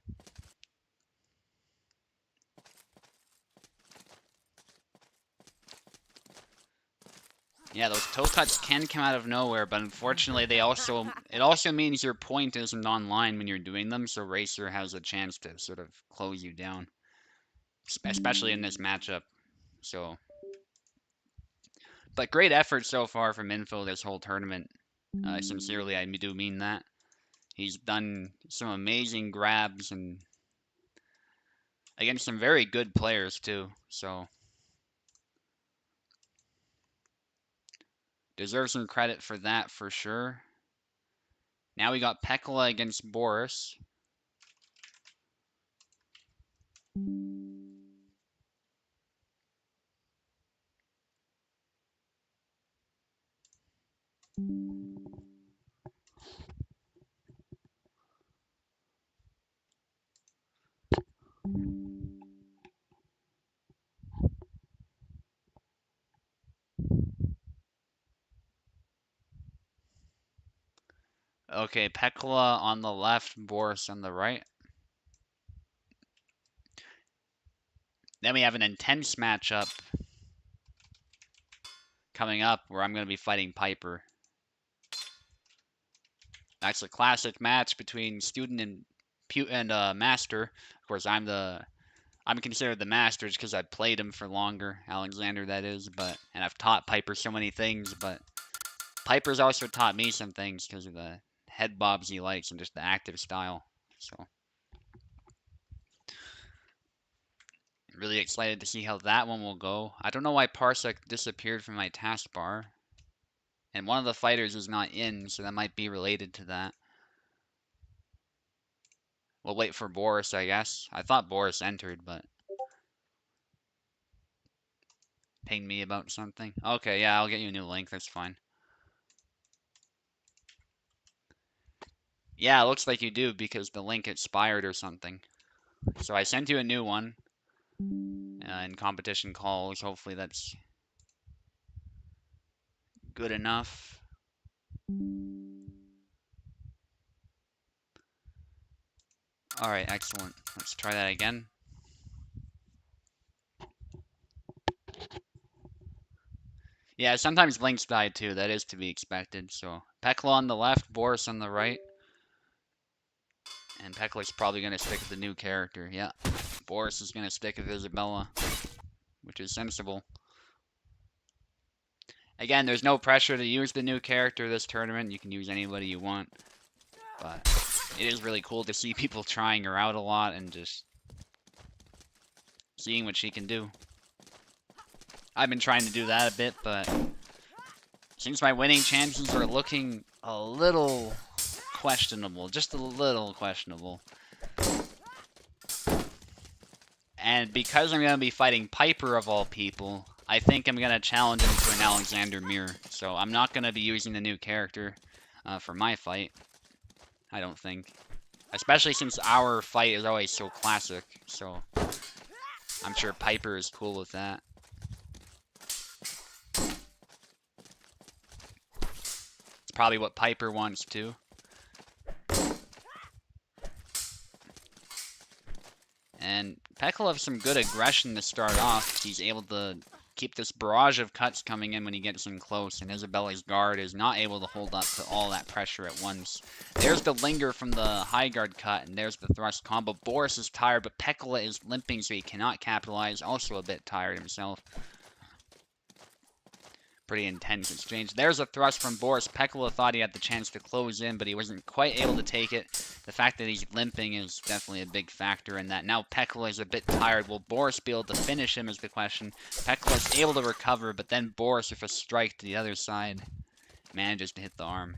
Yeah, those toe cuts can come out of nowhere, but unfortunately it also means your point isn't online when you're doing them, so Racer has a chance to sort of close you down, especially in this matchup. So, but great effort so far from Info this whole tournament. Sincerely, I do mean that. He's done some amazing grabs and against some very good players too, so deserves some credit for that for sure. Now we got Pekla against Boris. Okay, Pekla on the left, Boris on the right. Then we have an intense matchup coming up where I'm going to be fighting Piper. That's a classic match between student and master. Of course, I'm considered the master just because I played him for longer, Alexander that is, and I've taught Piper so many things, but Piper's also taught me some things because of the head bobs he likes and just the active style. So really excited to see how that one will go. I don't know why Parsec disappeared from my taskbar. And one of the fighters is not in, so that might be related to that. We'll wait for Boris, I guess. I thought Boris entered, but ping me about something. Okay, yeah, I'll get you a new link. That's fine. Yeah, it looks like you do because the link expired or something. So I sent you a new one in competition calls. Hopefully that's good enough. Alright, excellent. Let's try that again. Yeah, sometimes links die too. That is to be expected. So Pekla on the left, Boris on the right. And Pekla's probably going to stick with the new character. Yeah. Boris is going to stick with Isabella, which is sensible. Again, there's no pressure to use the new character this tournament. You can use anybody you want. But it is really cool to see people trying her out a lot and just seeing what she can do. I've been trying to do that a bit, but since my winning chances are looking a little questionable, just a little questionable. And because I'm going to be fighting Piper of all people, I think I'm going to challenge him to an Alexander mirror. So I'm not going to be using the new character for my fight. I don't think. Especially since our fight is always so classic. So I'm sure Piper is cool with that. It's probably what Piper wants too. And Pekla has some good aggression to start off. He's able to keep this barrage of cuts coming in when he gets in close, and Isabella's guard is not able to hold up to all that pressure at once. There's the linger from the high guard cut, and there's the thrust combo. Boris is tired, but Pekla is limping, so he cannot capitalize. Also a bit tired himself. Pretty intense exchange. There's a thrust from Boris. Pekla thought he had the chance to close in, but he wasn't quite able to take it. The fact that he's limping is definitely a big factor in that. Now Pekla is a bit tired. Will Boris be able to finish him is the question. Pekla is able to recover, but then Boris with a strike to the other side manages to hit the arm.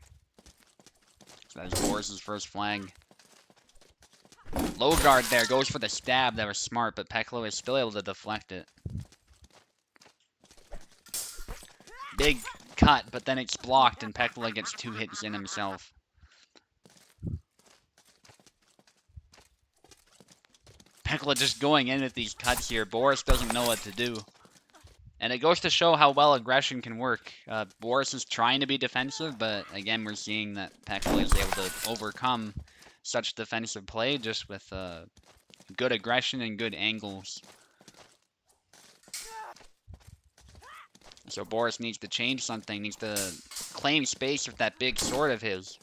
So that's Boris's first flag. Low guard there, goes for the stab. That was smart, but Pekla is still able to deflect it. Big cut, but then it's blocked, and Pekla gets 2 hits in himself. Pekla just going in with these cuts here. Boris doesn't know what to do. And it goes to show how well aggression can work. Boris is trying to be defensive, but again, we're seeing that Pekla is able to overcome such defensive play just with good aggression and good angles. So Boris needs to change something, needs to claim space with that big sword of his.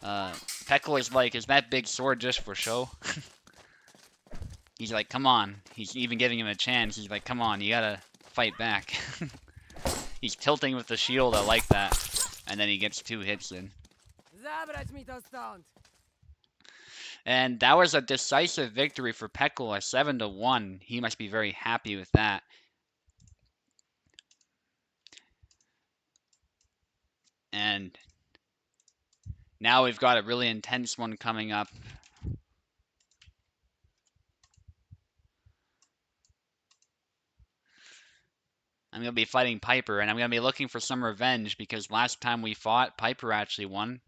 Pekla is like, is that big sword just for show? He's like, come on. He's even giving him a chance. He's like, come on, you gotta fight back. He's tilting with the shield, I like that. And then he gets 2 hits in. And that was a decisive victory for Pekla, 7-1. He must be very happy with that. And now we've got a really intense one coming up. I'm going to be fighting Piper, and I'm going to be looking for some revenge because last time we fought, Piper actually won.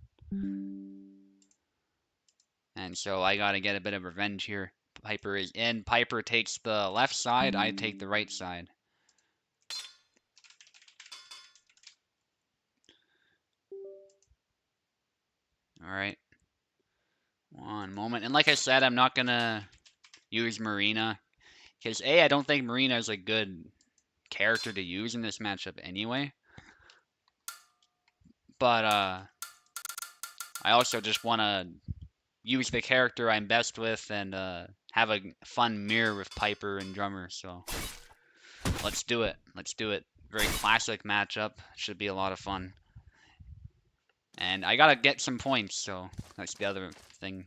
And so I got to get a bit of revenge here. Piper is in. Piper takes the left side. I take the right side. Alright. One moment. And like I said, I'm not gonna use Marina. Because A, I don't think Marina is a good character to use in this matchup anyway. But I also just want to use the character I'm best with and have a fun mirror with Piper and Drummer. So let's do it. Let's do it. Very classic matchup. Should be a lot of fun. And I gotta get some points, so that's the other thing.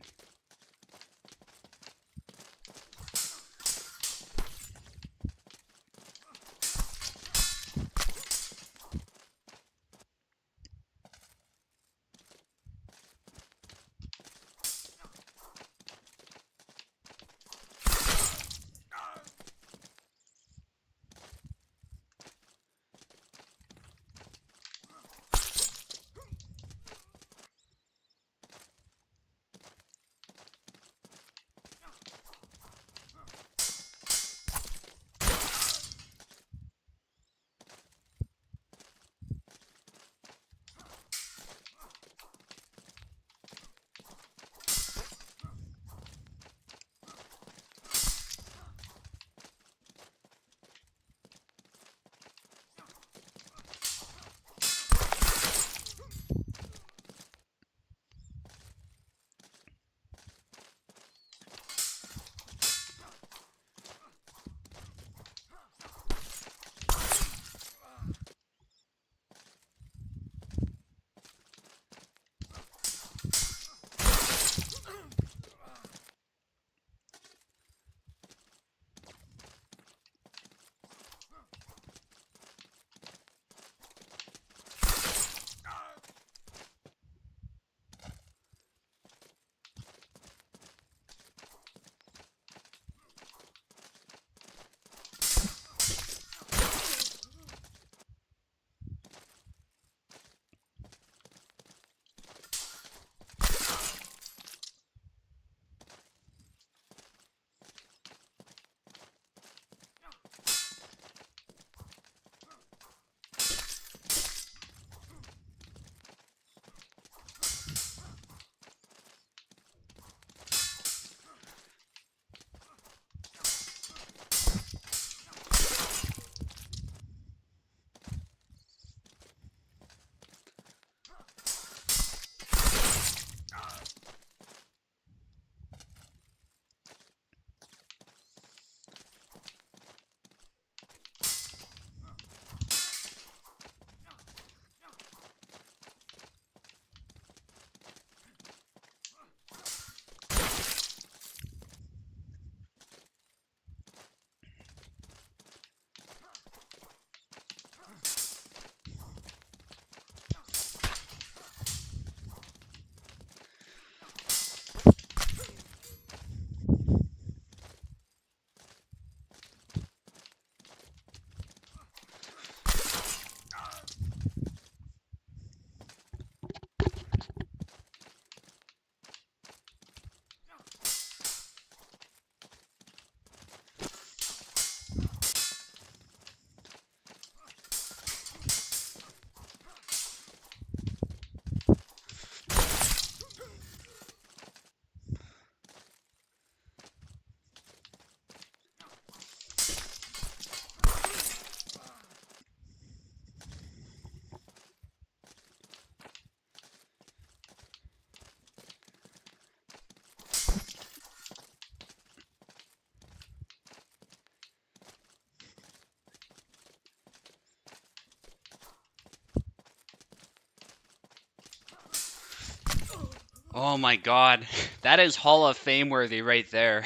Oh my god. That is Hall of Fame worthy right there.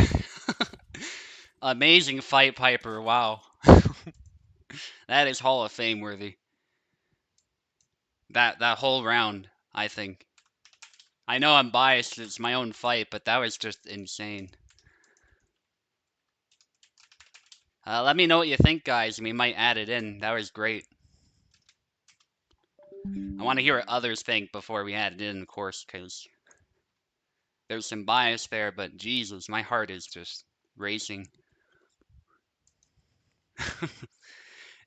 Amazing fight, Piper. Wow. That is Hall of Fame worthy. That whole round, I think. I know I'm biased, it's my own fight, but that was just insane. Let me know what you think, guys, and we might add it in. That was great. I want to hear what others think before we add it in, of course, because there's some bias there, but Jesus, my heart is just racing.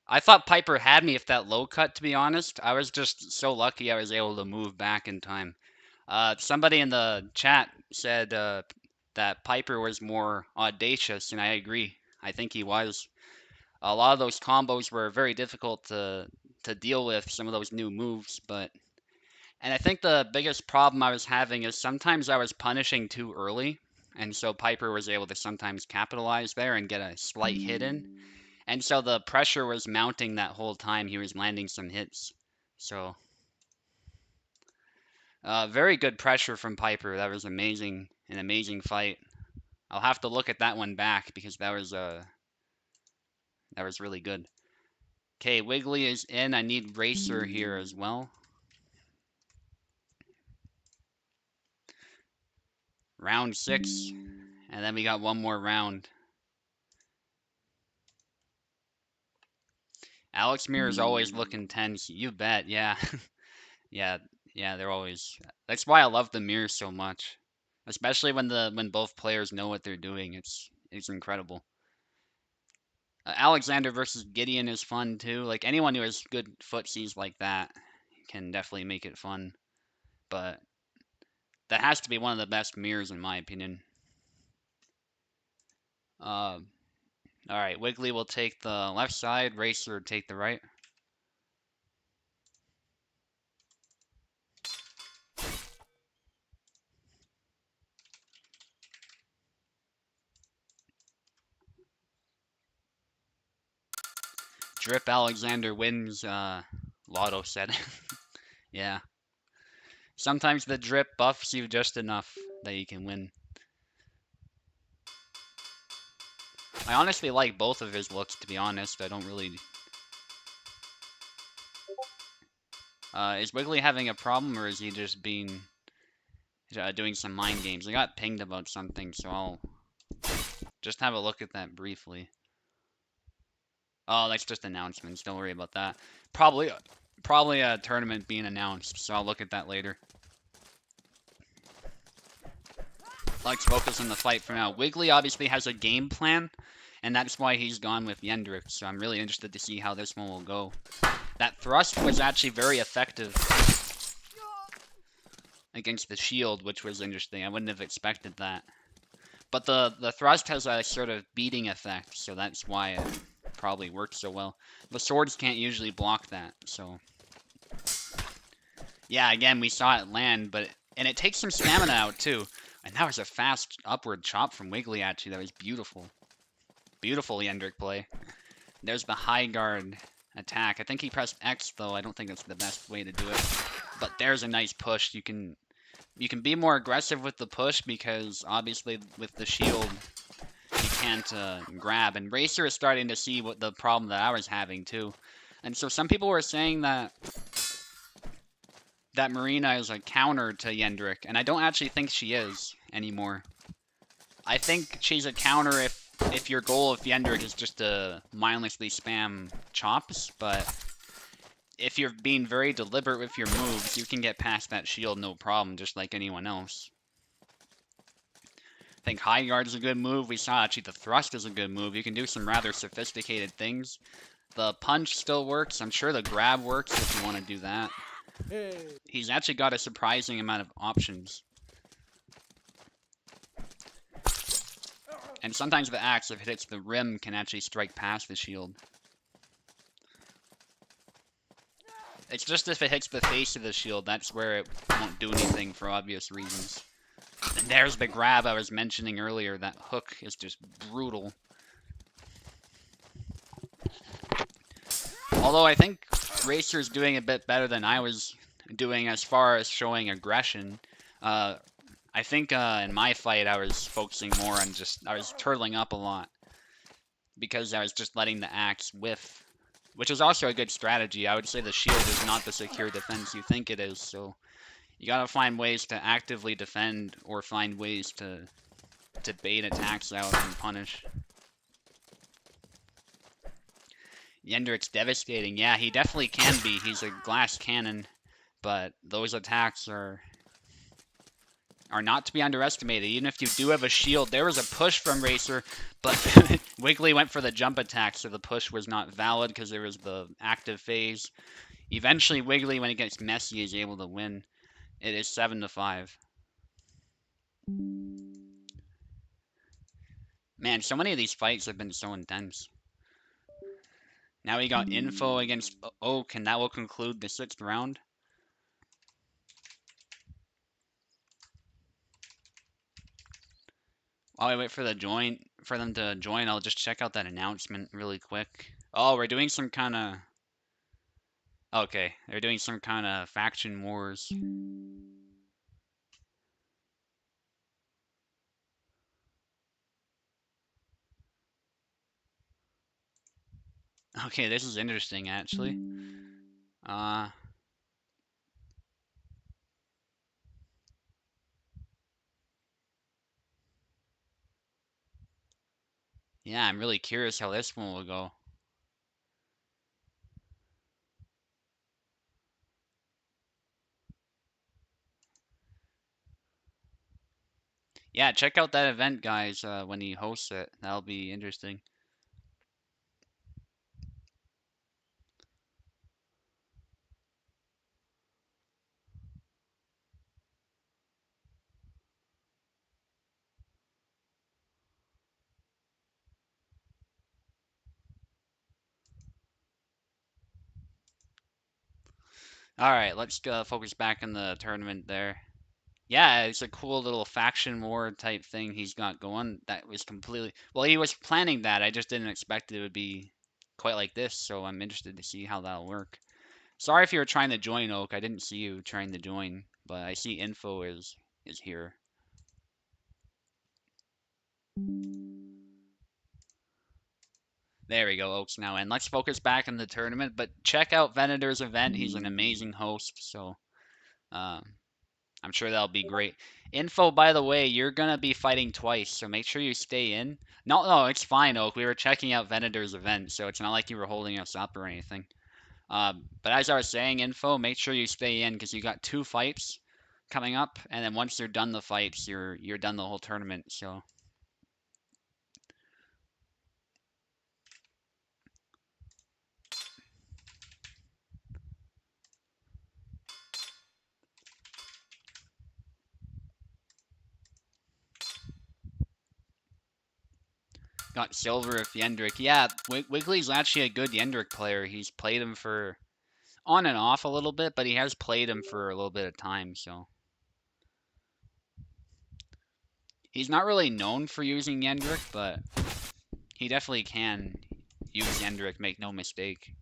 I thought Piper had me if that low cut, to be honest. I was just so lucky I was able to move back in time. Somebody in the chat said that Piper was more audacious, and I agree. I think he was. A lot of those combos were very difficult to deal with, some of those new moves, but and I think the biggest problem I was having is sometimes I was punishing too early, and so Piper was able to sometimes capitalize there and get a slight hit in. And so the pressure was mounting that whole time he was landing some hits. So, very good pressure from Piper. That was amazing, an amazing fight. I'll have to look at that one back because that was really good. Okay, Wiggly is in. I need Racer here as well. Round 6, and then we got one more round. Alex Mir is always looking tense. You bet, yeah. Yeah, yeah, they're always. That's why I love the mirrors so much, especially when both players know what they're doing. It's incredible. Alexander versus Gideon is fun too. Like anyone who has good footsies like that can definitely make it fun. But that has to be one of the best mirrors in my opinion. All right, Wiggly will take the left side. Racer take the right. Drip Alexander wins Lotto set. Yeah. Sometimes the drip buffs you just enough that you can win. I honestly like both of his looks, to be honest. I don't really... is Wiggly having a problem, or is he just being... doing some mind games? I got pinged about something, so I'll just have a look at that briefly. Oh, that's just announcements. Don't worry about that. Probably a tournament being announced, so I'll look at that later. Let's focus on the fight for now. Wiggly obviously has a game plan, and that's why he's gone with Yendrick, so I'm really interested to see how this one will go. That thrust was actually very effective against the shield, which was interesting. I wouldn't have expected that. But the thrust has a sort of beating effect, so that's why it probably works so well. The swords can't usually block that, so... Yeah, again, we saw it land, and it takes some stamina out, too. And that was a fast upward chop from Wiggly, actually. That was beautiful. Beautiful Yendrick play. There's the high guard attack. I think he pressed X, though. I don't think that's the best way to do it. But there's a nice push. You can be more aggressive with the push because, obviously, with the shield, you can't grab. And Racer is starting to see what the problem that I was having, too. And so some people were saying that Marina is a counter to Yendrick, and I don't actually think she is anymore. I think she's a counter if your goal of Yendrick is just to mindlessly spam chops, but if you're being very deliberate with your moves, you can get past that shield no problem, just like anyone else. I think high guard is a good move. We saw actually the thrust is a good move. You can do some rather sophisticated things. The punch still works. I'm sure the grab works if you want to do that. He's actually got a surprising amount of options. And sometimes the axe, if it hits the rim, can actually strike past the shield. It's just if it hits the face of the shield, that's where it won't do anything for obvious reasons. And there's the grab I was mentioning earlier. That hook is just brutal. Although I think Racer's doing a bit better than I was doing as far as showing aggression. I think in my fight I was focusing more on I was turtling up a lot. Because I was just letting the axe whiff. Which is also a good strategy. I would say the shield is not the secure defense you think it is, so you gotta find ways to actively defend or find ways to bait attacks out and punish. Yendrick's devastating. Yeah, he definitely can be. He's a glass cannon, but those attacks are not to be underestimated. Even if you do have a shield, there was a push from Racer, but Wiggly went for the jump attack, so the push was not valid because there was the active phase. Eventually, Wiggly, when it gets messy, is able to win. It is 7-5. Man, so many of these fights have been so intense. Now we got Info against Oak, and that will conclude the 6th round. While we wait for them to join, I'll just check out that announcement really quick. Oh, we're doing some kind of... Okay, they're doing some kind of faction wars. Okay, this is interesting, actually. Yeah, I'm really curious how this one will go. Yeah, check out that event, guys, when he hosts it. That'll be interesting. Alright, let's focus back on the tournament there. Yeah, it's a cool little faction war type thing he's got going. That was completely... Well, he was planning that. I just didn't expect it would be quite like this, so I'm interested to see how that'll work. Sorry if you were trying to join, Oak. I didn't see you trying to join, but I see Info is here. There we go, Oak's now in. Let's focus back on the tournament, but check out Venator's event. He's an amazing host, so I'm sure that'll be great. Info, by the way, you're gonna be fighting twice, so make sure you stay in. No, it's fine, Oak. We were checking out Venator's event, so it's not like you were holding us up or anything. But as I was saying, Info, make sure you stay in because you got 2 fights coming up, and then once you're done the fights, you're done the whole tournament. So got silver with Yendrick. Yeah, Wiggly's actually a good Yendrick player. He's played him for on and off a little bit, but he has played him for a little bit of time, so he's not really known for using Yendrick, but he definitely can use Yendrick, make no mistake.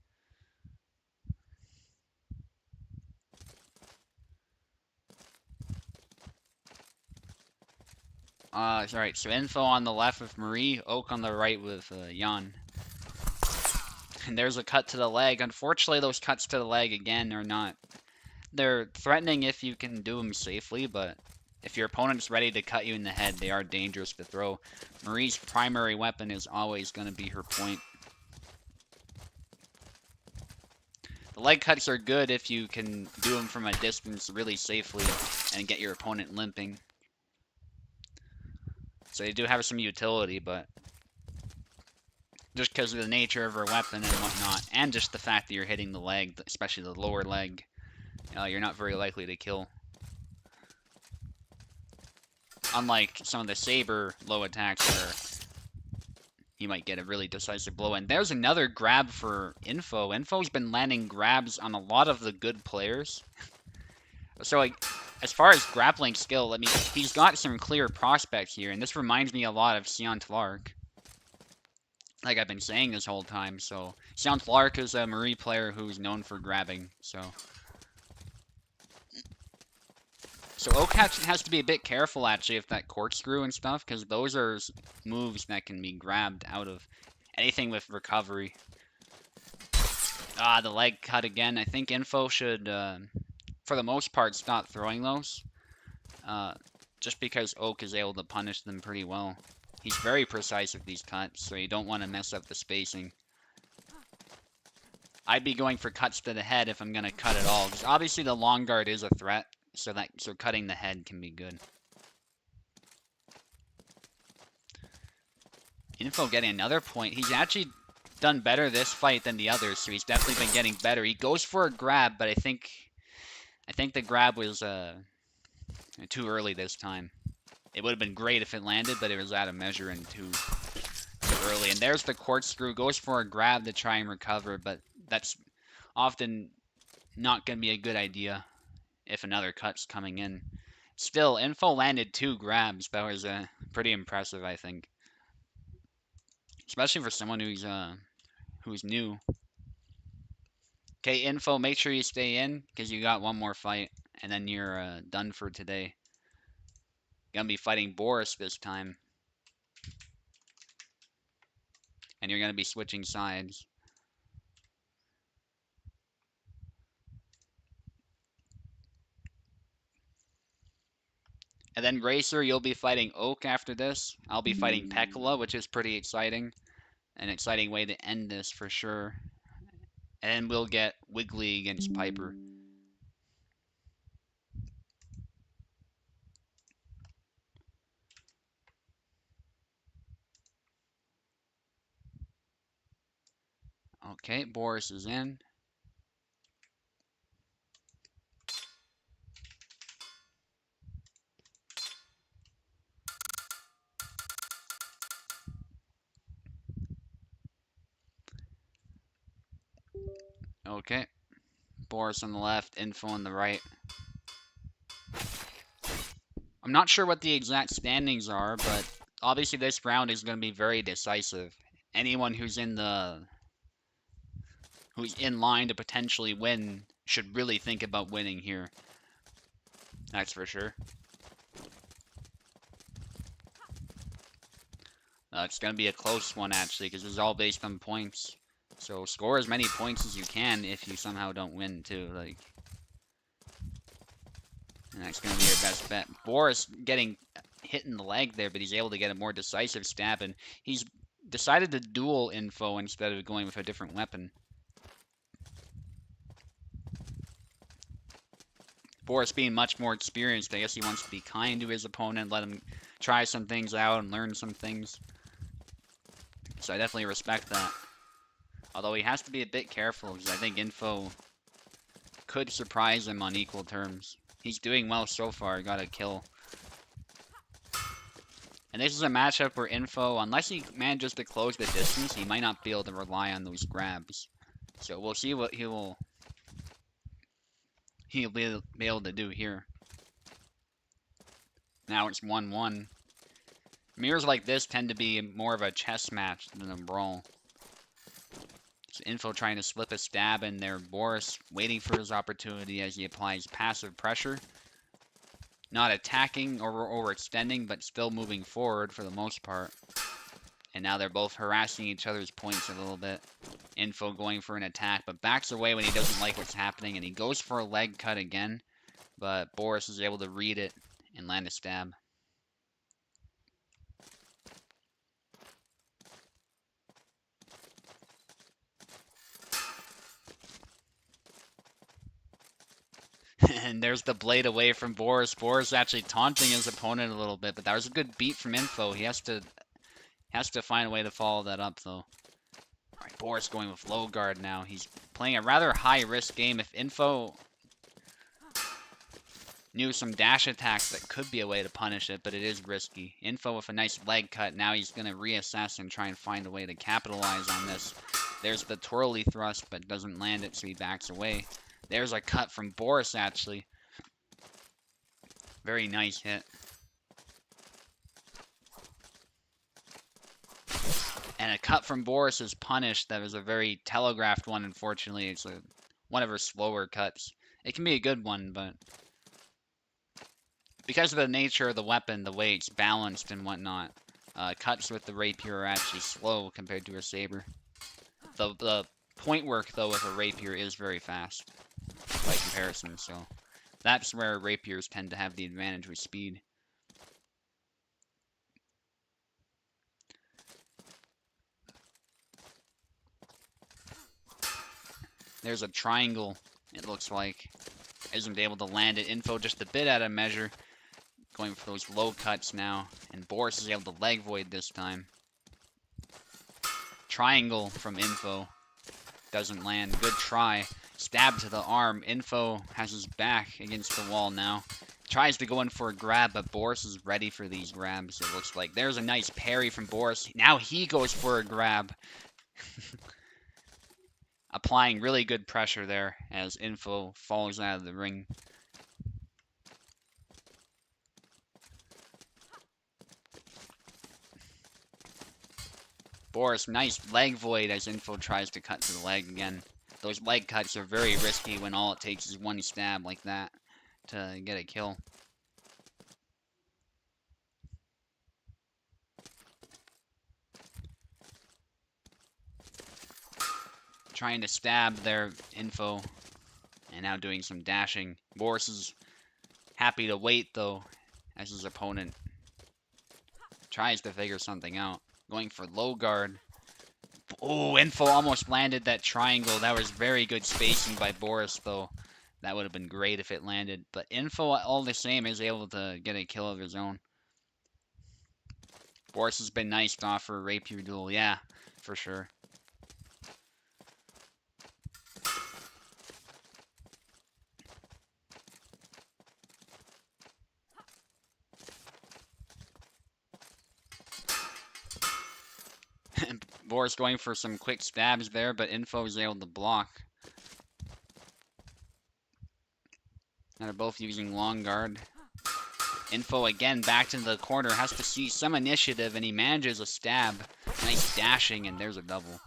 Alright, so Info on the left with Marie, Oak on the right with Jan. And there's a cut to the leg. Unfortunately, those cuts to the leg, again, are not... They're threatening if you can do them safely, but if your opponent's ready to cut you in the head, they are dangerous to throw. Marie's primary weapon is always going to be her point. The leg cuts are good if you can do them from a distance really safely and get your opponent limping. So they do have some utility, but just because of the nature of her weapon and whatnot, and just the fact that you're hitting the leg, especially the lower leg, you're not very likely to kill. Unlike some of the saber low attacks where you might get a really decisive blow. And there's another grab for Info. Info's been landing grabs on a lot of the good players. So, like, as far as grappling skill, I mean, he's got some clear prospects here, and this reminds me a lot of Sion Tlark. Like I've been saying this whole time, so... Sion Tlark is a Marie player who's known for grabbing, so... So Oak has to be a bit careful, actually, with that corkscrew and stuff, because those are moves that can be grabbed out of anything with recovery. The leg cut again. I think Info should, for the most part, stop throwing those. Just because Oak is able to punish them pretty well. He's very precise with these cuts, so you don't want to mess up the spacing. I'd be going for cuts to the head if I'm going to cut at all, because obviously the long guard is a threat. So cutting the head can be good. Info getting another point. He's actually done better this fight than the others, so he's definitely been getting better. He goes for a grab, but I think I think the grab was too early this time. It would have been great if it landed, but it was out of measure and too early. And there's the corkscrew. Goes for a grab to try and recover, but that's often not going to be a good idea if another cut's coming in. Still, Info landed 2 grabs. That was pretty impressive, I think. Especially for someone who's new. Okay, Info, make sure you stay in, because you got one more fight, and then you're done for today. Gonna be fighting Boris this time. And you're gonna be switching sides. And then Racer, you'll be fighting Oak after this. I'll be fighting Pekla, which is pretty exciting. An exciting way to end this for sure. And we'll get Wiggly against Piper. Okay, Boris is in. Okay, Boris on the left, Info on the right. I'm not sure what the exact standings are, but obviously this round is going to be very decisive. Anyone who's in line to potentially win should really think about winning here. That's for sure. It's going to be a close one, actually, because it's all based on points. So score as many points as you can if you somehow don't win, too. Like, and that's going to be your best bet. Boris getting hit in the leg there, but he's able to get a more decisive stab, and he's decided to duel Info instead of going with a different weapon. Boris being much more experienced, I guess he wants to be kind to his opponent, let him try some things out and learn some things. So I definitely respect that. Although he has to be a bit careful, because I think Info could surprise him on equal terms. He's doing well so far, got a kill. And this is a matchup where Info, unless he manages to close the distance, he might not be able to rely on those grabs. So we'll see what he'll be able to do here. Now it's 1-1. Mirrors like this tend to be more of a chess match than a brawl. So Info trying to slip a stab in there. Boris waiting for his opportunity as he applies passive pressure. Not attacking or overextending, but still moving forward for the most part. And now they're both harassing each other's points a little bit. Info going for an attack, but backs away when he doesn't like what's happening, and he goes for a leg cut again. But Boris is able to read it and land a stab. And there's the blade away from Boris. Boris actually taunting his opponent a little bit, but that was a good beat from Info. He has to find a way to follow that up, though. Alright, Boris going with low guard now. He's playing a rather high-risk game. If Info knew some dash attacks, that could be a way to punish it, but it is risky. Info with a nice leg cut. Now he's going to reassess and try and find a way to capitalize on this. There's the twirly thrust, but doesn't land it, so he backs away. There's a cut from Boris, actually. Very nice hit. And a cut from Boris is punished. That was a very telegraphed one, unfortunately. It's one of her slower cuts. It can be a good one, but because of the nature of the weapon, the way it's balanced and whatnot, cuts with the rapier are actually slow compared to a saber. The point work, though, with a rapier is very fast by comparison, so that's where rapiers tend to have the advantage with speed. There's a triangle, it looks like. Isn't able to land it. Info just a bit out of measure. Going for those low cuts now. And Boris is able to leg void this time. Triangle from Info. Doesn't land. Good try. Stab to the arm. Info has his back against the wall now. Tries to go in for a grab, but Boris is ready for these grabs, it looks like. There's a nice parry from Boris. Now he goes for a grab. Applying really good pressure there as Info falls out of the ring. Boris, nice leg void as Info tries to cut to the leg again. Those leg cuts are very risky when all it takes is one stab like that to get a kill. Trying to stab their Info and now doing some dashing. Boris is happy to wait though as his opponent tries to figure something out. Going for low guard. Oh, Info almost landed that triangle. That was very good spacing by Boris though. That would have been great if it landed. But Info, all the same, is able to get a kill of his own. Boris has been nice to offer a rapier duel. Yeah, for sure. Boris going for some quick stabs there, but Info is able to block. Now they're both using long guard. Info again back to the corner, has to see some initiative, and he manages a stab. Nice dashing, and there's a double.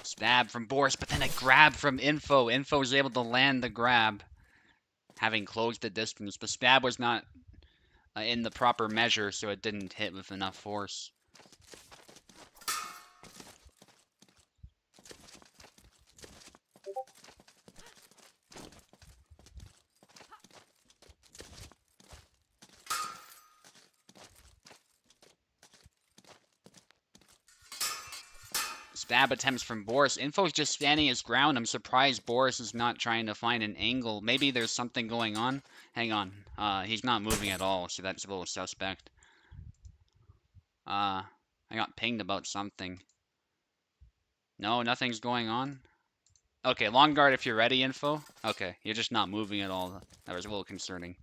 Stab from Boris, but then a grab from Info. Info is able to land the grab, having closed the distance. The stab was not in the proper measure, so it didn't hit with enough force. Stab attempts from Boris. Info's just standing his ground. I'm surprised Boris is not trying to find an angle. Maybe there's something going on. Hang on. He's not moving at all, so that's a little suspect. I got pinged about something. No, nothing's going on. Okay, long guard if you're ready, Info. Okay, you're just not moving at all. That was a little concerning.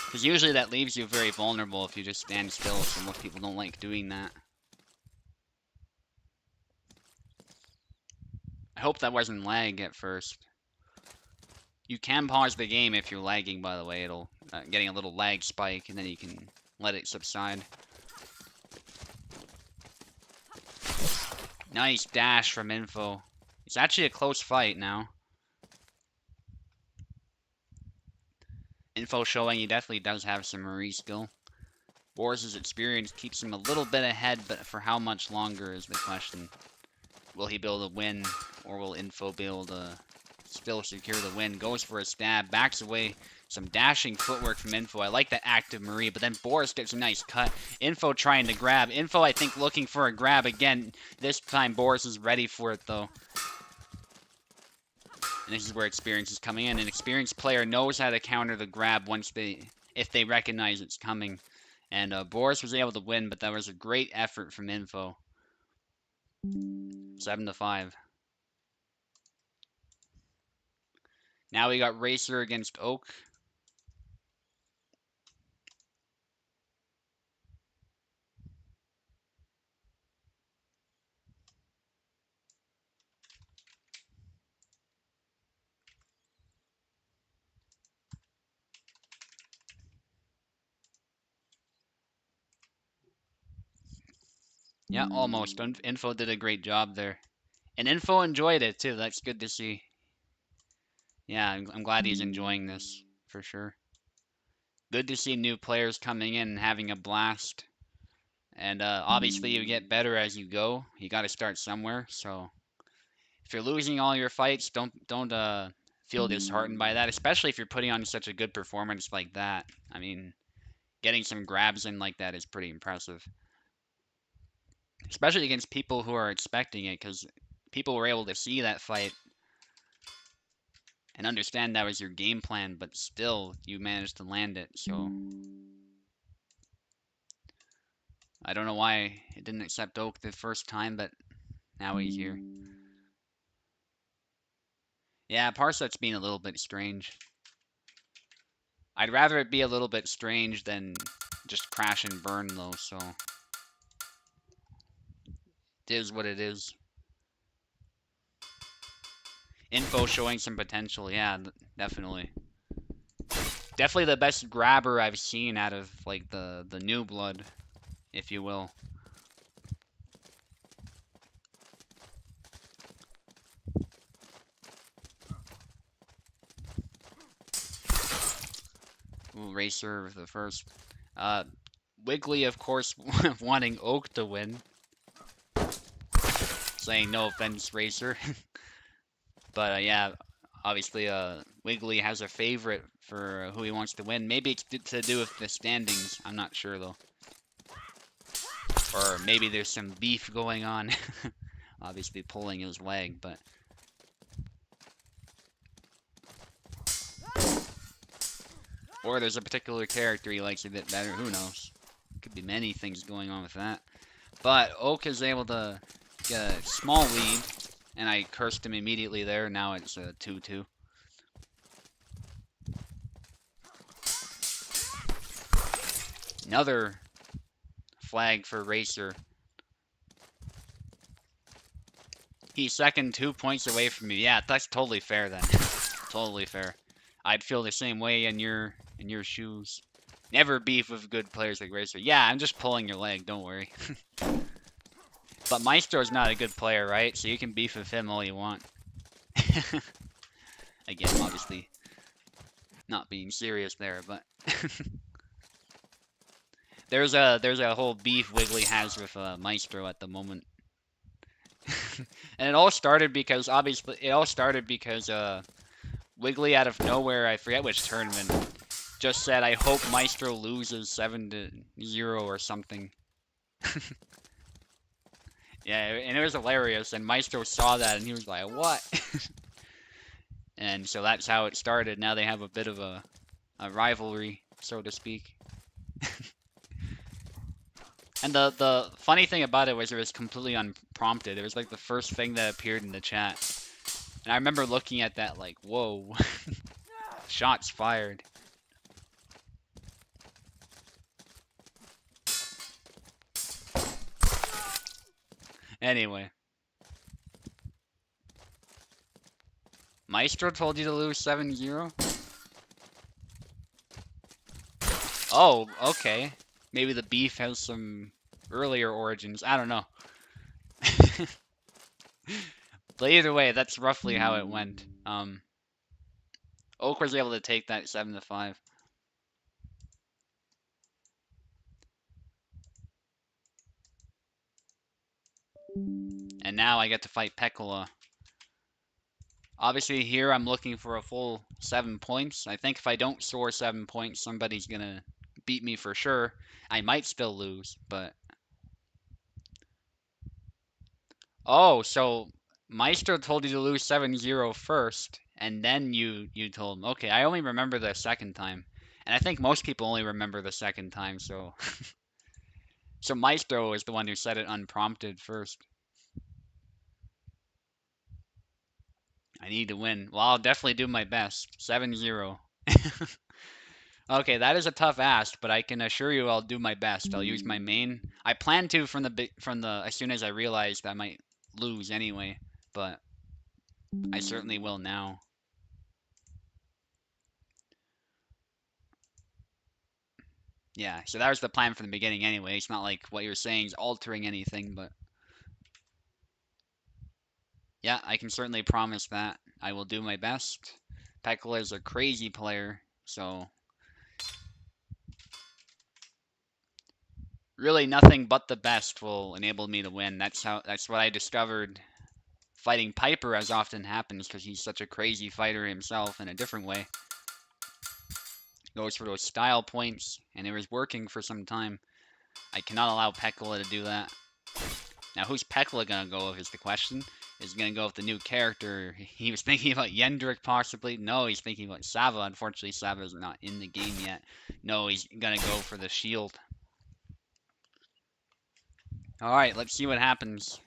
Because usually that leaves you very vulnerable if you just stand still, so most people don't like doing that. I hope that wasn't lag at first. You can pause the game if you're lagging, by the way. It'll getting a little lag spike, and then you can let it subside. Nice dash from Info. It's actually a close fight now. Info showing he definitely does have some Marie skill. Boris's experience keeps him a little bit ahead, but for how much longer is the question. Will he be able to win, or will Info be able to still secure the win? Goes for a stab, backs away. Some dashing footwork from Info. I like that active Marie, but then Boris gets a nice cut. Info trying to grab. Info, I think, looking for a grab again. This time, Boris is ready for it, though. And this is where experience is coming in. An experienced player knows how to counter the grab if they recognize it's coming. And Boris was able to win, but that was a great effort from Info. 7-5. Now we got Racer against Oak. Yeah, almost. Info did a great job there. And Info enjoyed it, too. That's good to see. Yeah, I'm glad he's enjoying this, for sure. Good to see new players coming in and having a blast. And obviously you get better as you go. You got to start somewhere. So if you're losing all your fights, don't feel disheartened by that, especially if you're putting on such a good performance like that. I mean, getting some grabs in like that is pretty impressive. Especially against people who are expecting it, because people were able to see that fight and understand that was your game plan, but still you managed to land it, so I don't know why it didn't accept Oak the first time, but now he's here. Yeah, Parset's being a little bit strange. I'd rather it be a little bit strange than just crash and burn though, so it is what it is. Info showing some potential, yeah, definitely. Definitely the best grabber I've seen out of like the new blood, if you will. Ooh, Racer the first. Wiggly, of course, wanting Oak to win. Saying no offense, Racer. But yeah, obviously, Wiggly has a favorite for who he wants to win. Maybe it's to do with the standings. I'm not sure though. Or maybe there's some beef going on. Obviously pulling his leg, but or there's a particular character he likes a bit better. Who knows? Could be many things going on with that. But Oak is able to get a small lead, and I cursed him immediately there. Now it's a 2-2. Another flag for Racer. He's second, 2 points away from me. Yeah, that's totally fair then. Totally fair. I'd feel the same way in your shoes. Never beef with good players like Racer. Yeah, I'm just pulling your leg, don't worry. But Maestro's not a good player, right? So you can beef with him all you want. Again, obviously not being serious there, but there's a whole beef Wiggly has with Maestro at the moment. And it all started because Wiggly out of nowhere, I forget which tournament, just said, "I hope Maestro loses 7-0 or something." Yeah, and it was hilarious, and Maestro saw that, and he was like, "What?" And so that's how it started. Now they have a bit of a rivalry, so to speak. And the funny thing about it was it was completely unprompted. It was like the first thing that appeared in the chat. And I remember looking at that like, whoa. Shots fired. Anyway. Maestro told you to lose 7-0? Oh, okay. Maybe the beef has some earlier origins. I don't know. But either way, that's roughly how it went. Oak was able to take that 7-5. And now I get to fight Pecola. Obviously here I'm looking for a full 7 points. I think if I don't score 7 points, somebody's gonna beat me for sure. I might still lose, but... Oh, so Maestro told you to lose 7-0 first, and then you told him. Okay, I only remember the second time. And I think most people only remember the second time, so... So Maestro is the one who said it unprompted first. I need to win. Well, I'll definitely do my best. 7-0. Okay, that is a tough ask, but I can assure you I'll do my best. I'll use my main. I plan to from the as soon as I realized I might lose anyway, but I certainly will now. Yeah, so that was the plan from the beginning anyway. It's not like what you're saying is altering anything, but yeah, I can certainly promise that I will do my best. Pekla is a crazy player, so really nothing but the best will enable me to win. That's what I discovered fighting Piper, as often happens because he's such a crazy fighter himself in a different way. goes for those style points, and it was working for some time. I cannot allow Pekla to do that. Now, who's Pekla gonna go with is the question. Is he gonna go with the new character? He was thinking about Yendrick possibly. No, he's thinking about Sava. Unfortunately, Sava's not in the game yet. No, he's gonna go for the shield. Alright, let's see what happens.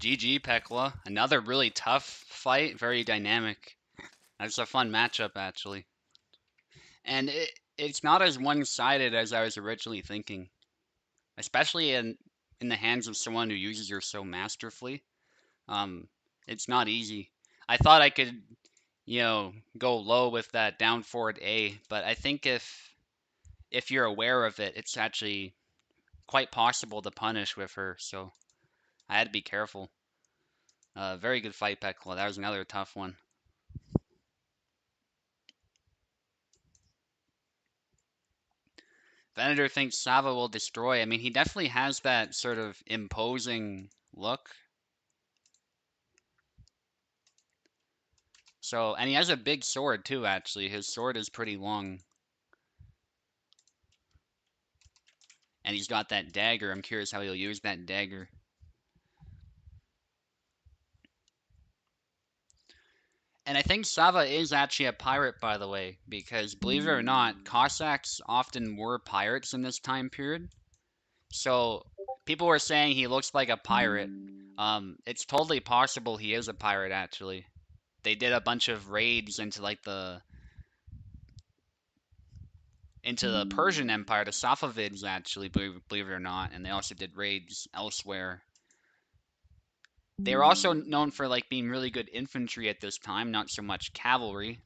GG, Pekla. Another really tough fight, very dynamic. That's a fun matchup, actually. And it's not as one-sided as I was originally thinking, especially in the hands of someone who uses her so masterfully. Um, it's not easy. I thought I could, go low with that down forward A, but I think if you're aware of it, it's actually quite possible to punish with her. So I had to be careful. Very good fight, Pekla. That was another tough one. Venator thinks Sava will destroy. I mean, he definitely has that sort of imposing look. So, and he has a big sword too, actually. His sword is pretty long. And he's got that dagger. I'm curious how he'll use that dagger. And I think Sava is actually a pirate, by the way, because believe it or not, Cossacks often were pirates in this time period. So people were saying he looks like a pirate. It's totally possible he is a pirate, actually. They did a bunch of raids into the Persian Empire, the Safavids, actually, believe it or not, and they also did raids elsewhere. They were also known for like being really good infantry at this time, not so much cavalry.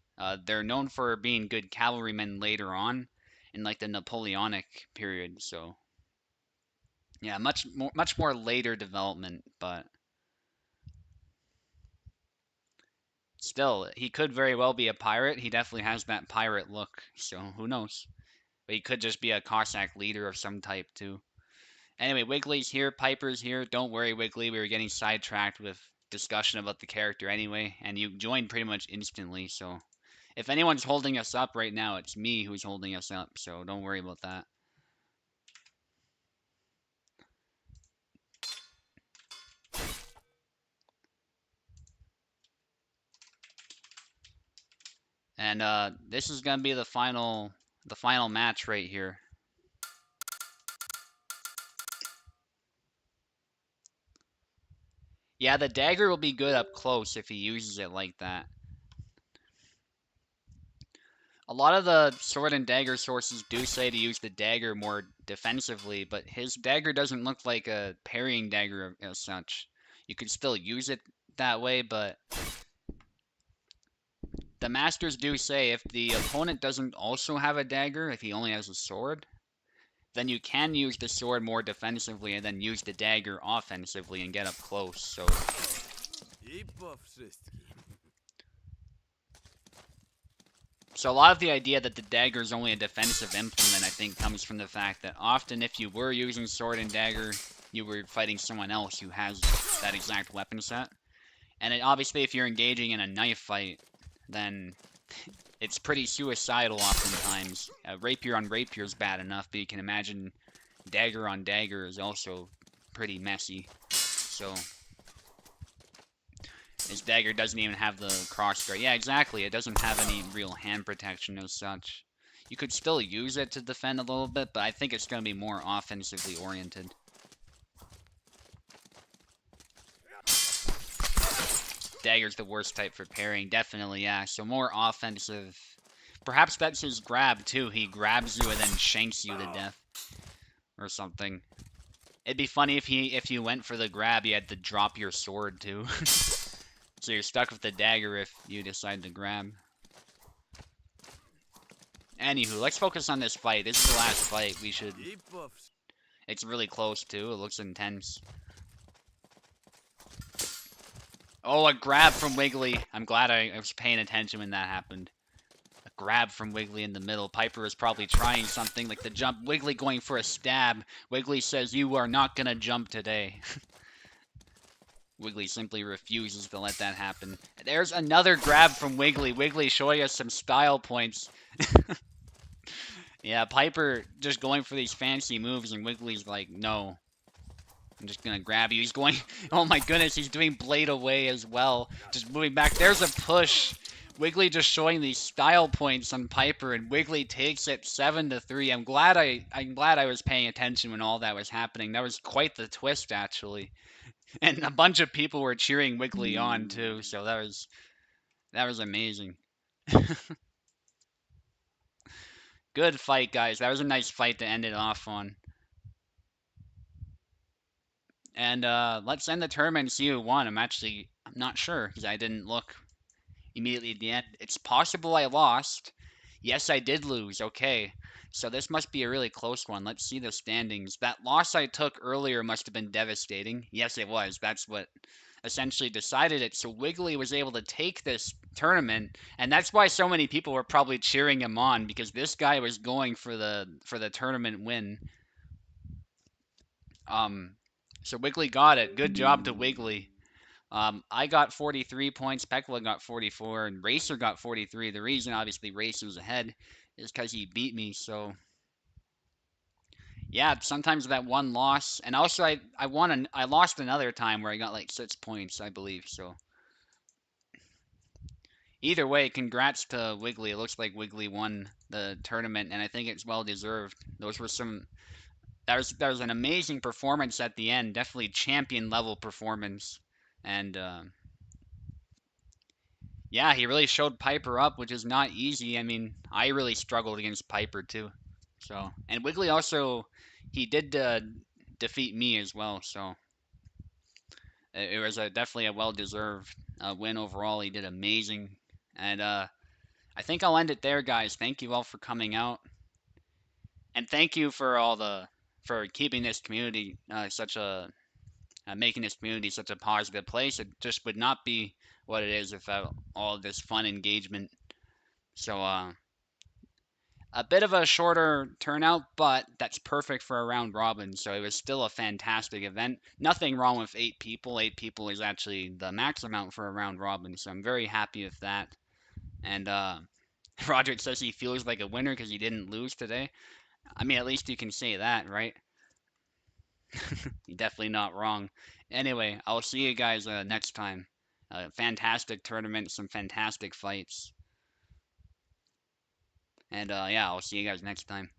They're known for being good cavalrymen later on in like the Napoleonic period. So yeah, much more later development, but still, he could very well be a pirate. He definitely has that pirate look, so who knows? But he could just be a Cossack leader of some type too. Anyway, Wiggly's here, Piper's here. Don't worry, Wiggly. We were getting sidetracked with discussion about the character anyway, and you joined pretty much instantly. So if anyone's holding us up right now, it's me who's holding us up. So don't worry about that. And this is gonna be the final match right here. Yeah, the dagger will be good up close if he uses it like that. A lot of the sword and dagger sources do say to use the dagger more defensively, but his dagger doesn't look like a parrying dagger as such. You could still use it that way, but the masters do say if the opponent doesn't also have a dagger, if he only has a sword, then you can use the sword more defensively and then use the dagger offensively and get up close. So a lot of the idea that the dagger is only a defensive implement, I think, comes from the fact that often if you were using sword and dagger, you were fighting someone else who has that exact weapon set. And obviously if you're engaging in a knife fight, then it's pretty suicidal oftentimes. Rapier on rapier is bad enough, but you can imagine dagger on dagger is also pretty messy. So his dagger doesn't even have the crossguard. Yeah, exactly. It doesn't have any real hand protection as such. You could still use it to defend a little bit, but I think it's going to be more offensively oriented. Dagger's the worst type for parrying, definitely, yeah. So more offensive. Perhaps that's his grab, too. He grabs you and then shanks you to death. Or something. It'd be funny if you went for the grab, you had to drop your sword, too. So you're stuck with the dagger if you decide to grab. Anywho, let's focus on this fight. This is the last fight. We should... It's really close, too. It looks intense. Oh, a grab from Wiggly. I'm glad I was paying attention when that happened. A grab from Wiggly in the middle. Piper is probably trying something like the jump. Wiggly going for a stab. Wiggly says, "You are not gonna jump today." Wiggly simply refuses to let that happen. There's another grab from Wiggly. Wiggly showing us some style points. Yeah, Piper just going for these fancy moves, and Wiggly's like, no. I'm just gonna grab you. He's going... Oh my goodness, he's doing blade away as well. Just moving back. There's a push. Wiggly just showing these style points on Piper, and Wiggly takes it 7-3. I'm glad I was paying attention when all that was happening. That was quite the twist, actually. And a bunch of people were cheering Wiggly on too, so that was amazing. Good fight, guys. That was a nice fight to end it off on. And let's end the tournament and see who won. I'm not sure because I didn't look immediately at the end. It's possible I lost. Yes, I did lose. Okay. So this must be a really close one. Let's see the standings. That loss I took earlier must have been devastating. Yes, it was. That's what essentially decided it. So Wiggly was able to take this tournament, and that's why so many people were probably cheering him on because this guy was going for the tournament win. Um, so Wiggly got it. Good job to Wiggly. I got 43 points, Pekla got 44, and Racer got 43. The reason, obviously, Racer's ahead is because he beat me. So, yeah, sometimes that one loss, and also I lost another time where I got like 6 points, I believe. So, either way, congrats to Wiggly. It looks like Wiggly won the tournament, and I think it's well deserved. Those were some. That was an amazing performance at the end. Definitely champion level performance, and yeah, he really showed Piper up, which is not easy. I mean, I really struggled against Piper too. So, and Wiggly also, he did defeat me as well. So it was definitely a well-deserved win overall. He did amazing, and I think I'll end it there, guys. Thank you all for coming out, and thank you for for keeping this community such a making this community such a positive place. It just would not be what it is without all of this fun engagement. So a bit of a shorter turnout, but that's perfect for a round robin. So it was still a fantastic event. Nothing wrong with 8 people. 8 people is actually the max amount for a round robin. So I'm very happy with that. And Roderick says he feels like a winner because he didn't lose today. I mean, at least you can say that, right? You're definitely not wrong. Anyway, I'll see you guys next time. Fantastic tournament, some fantastic fights. And yeah, I'll see you guys next time.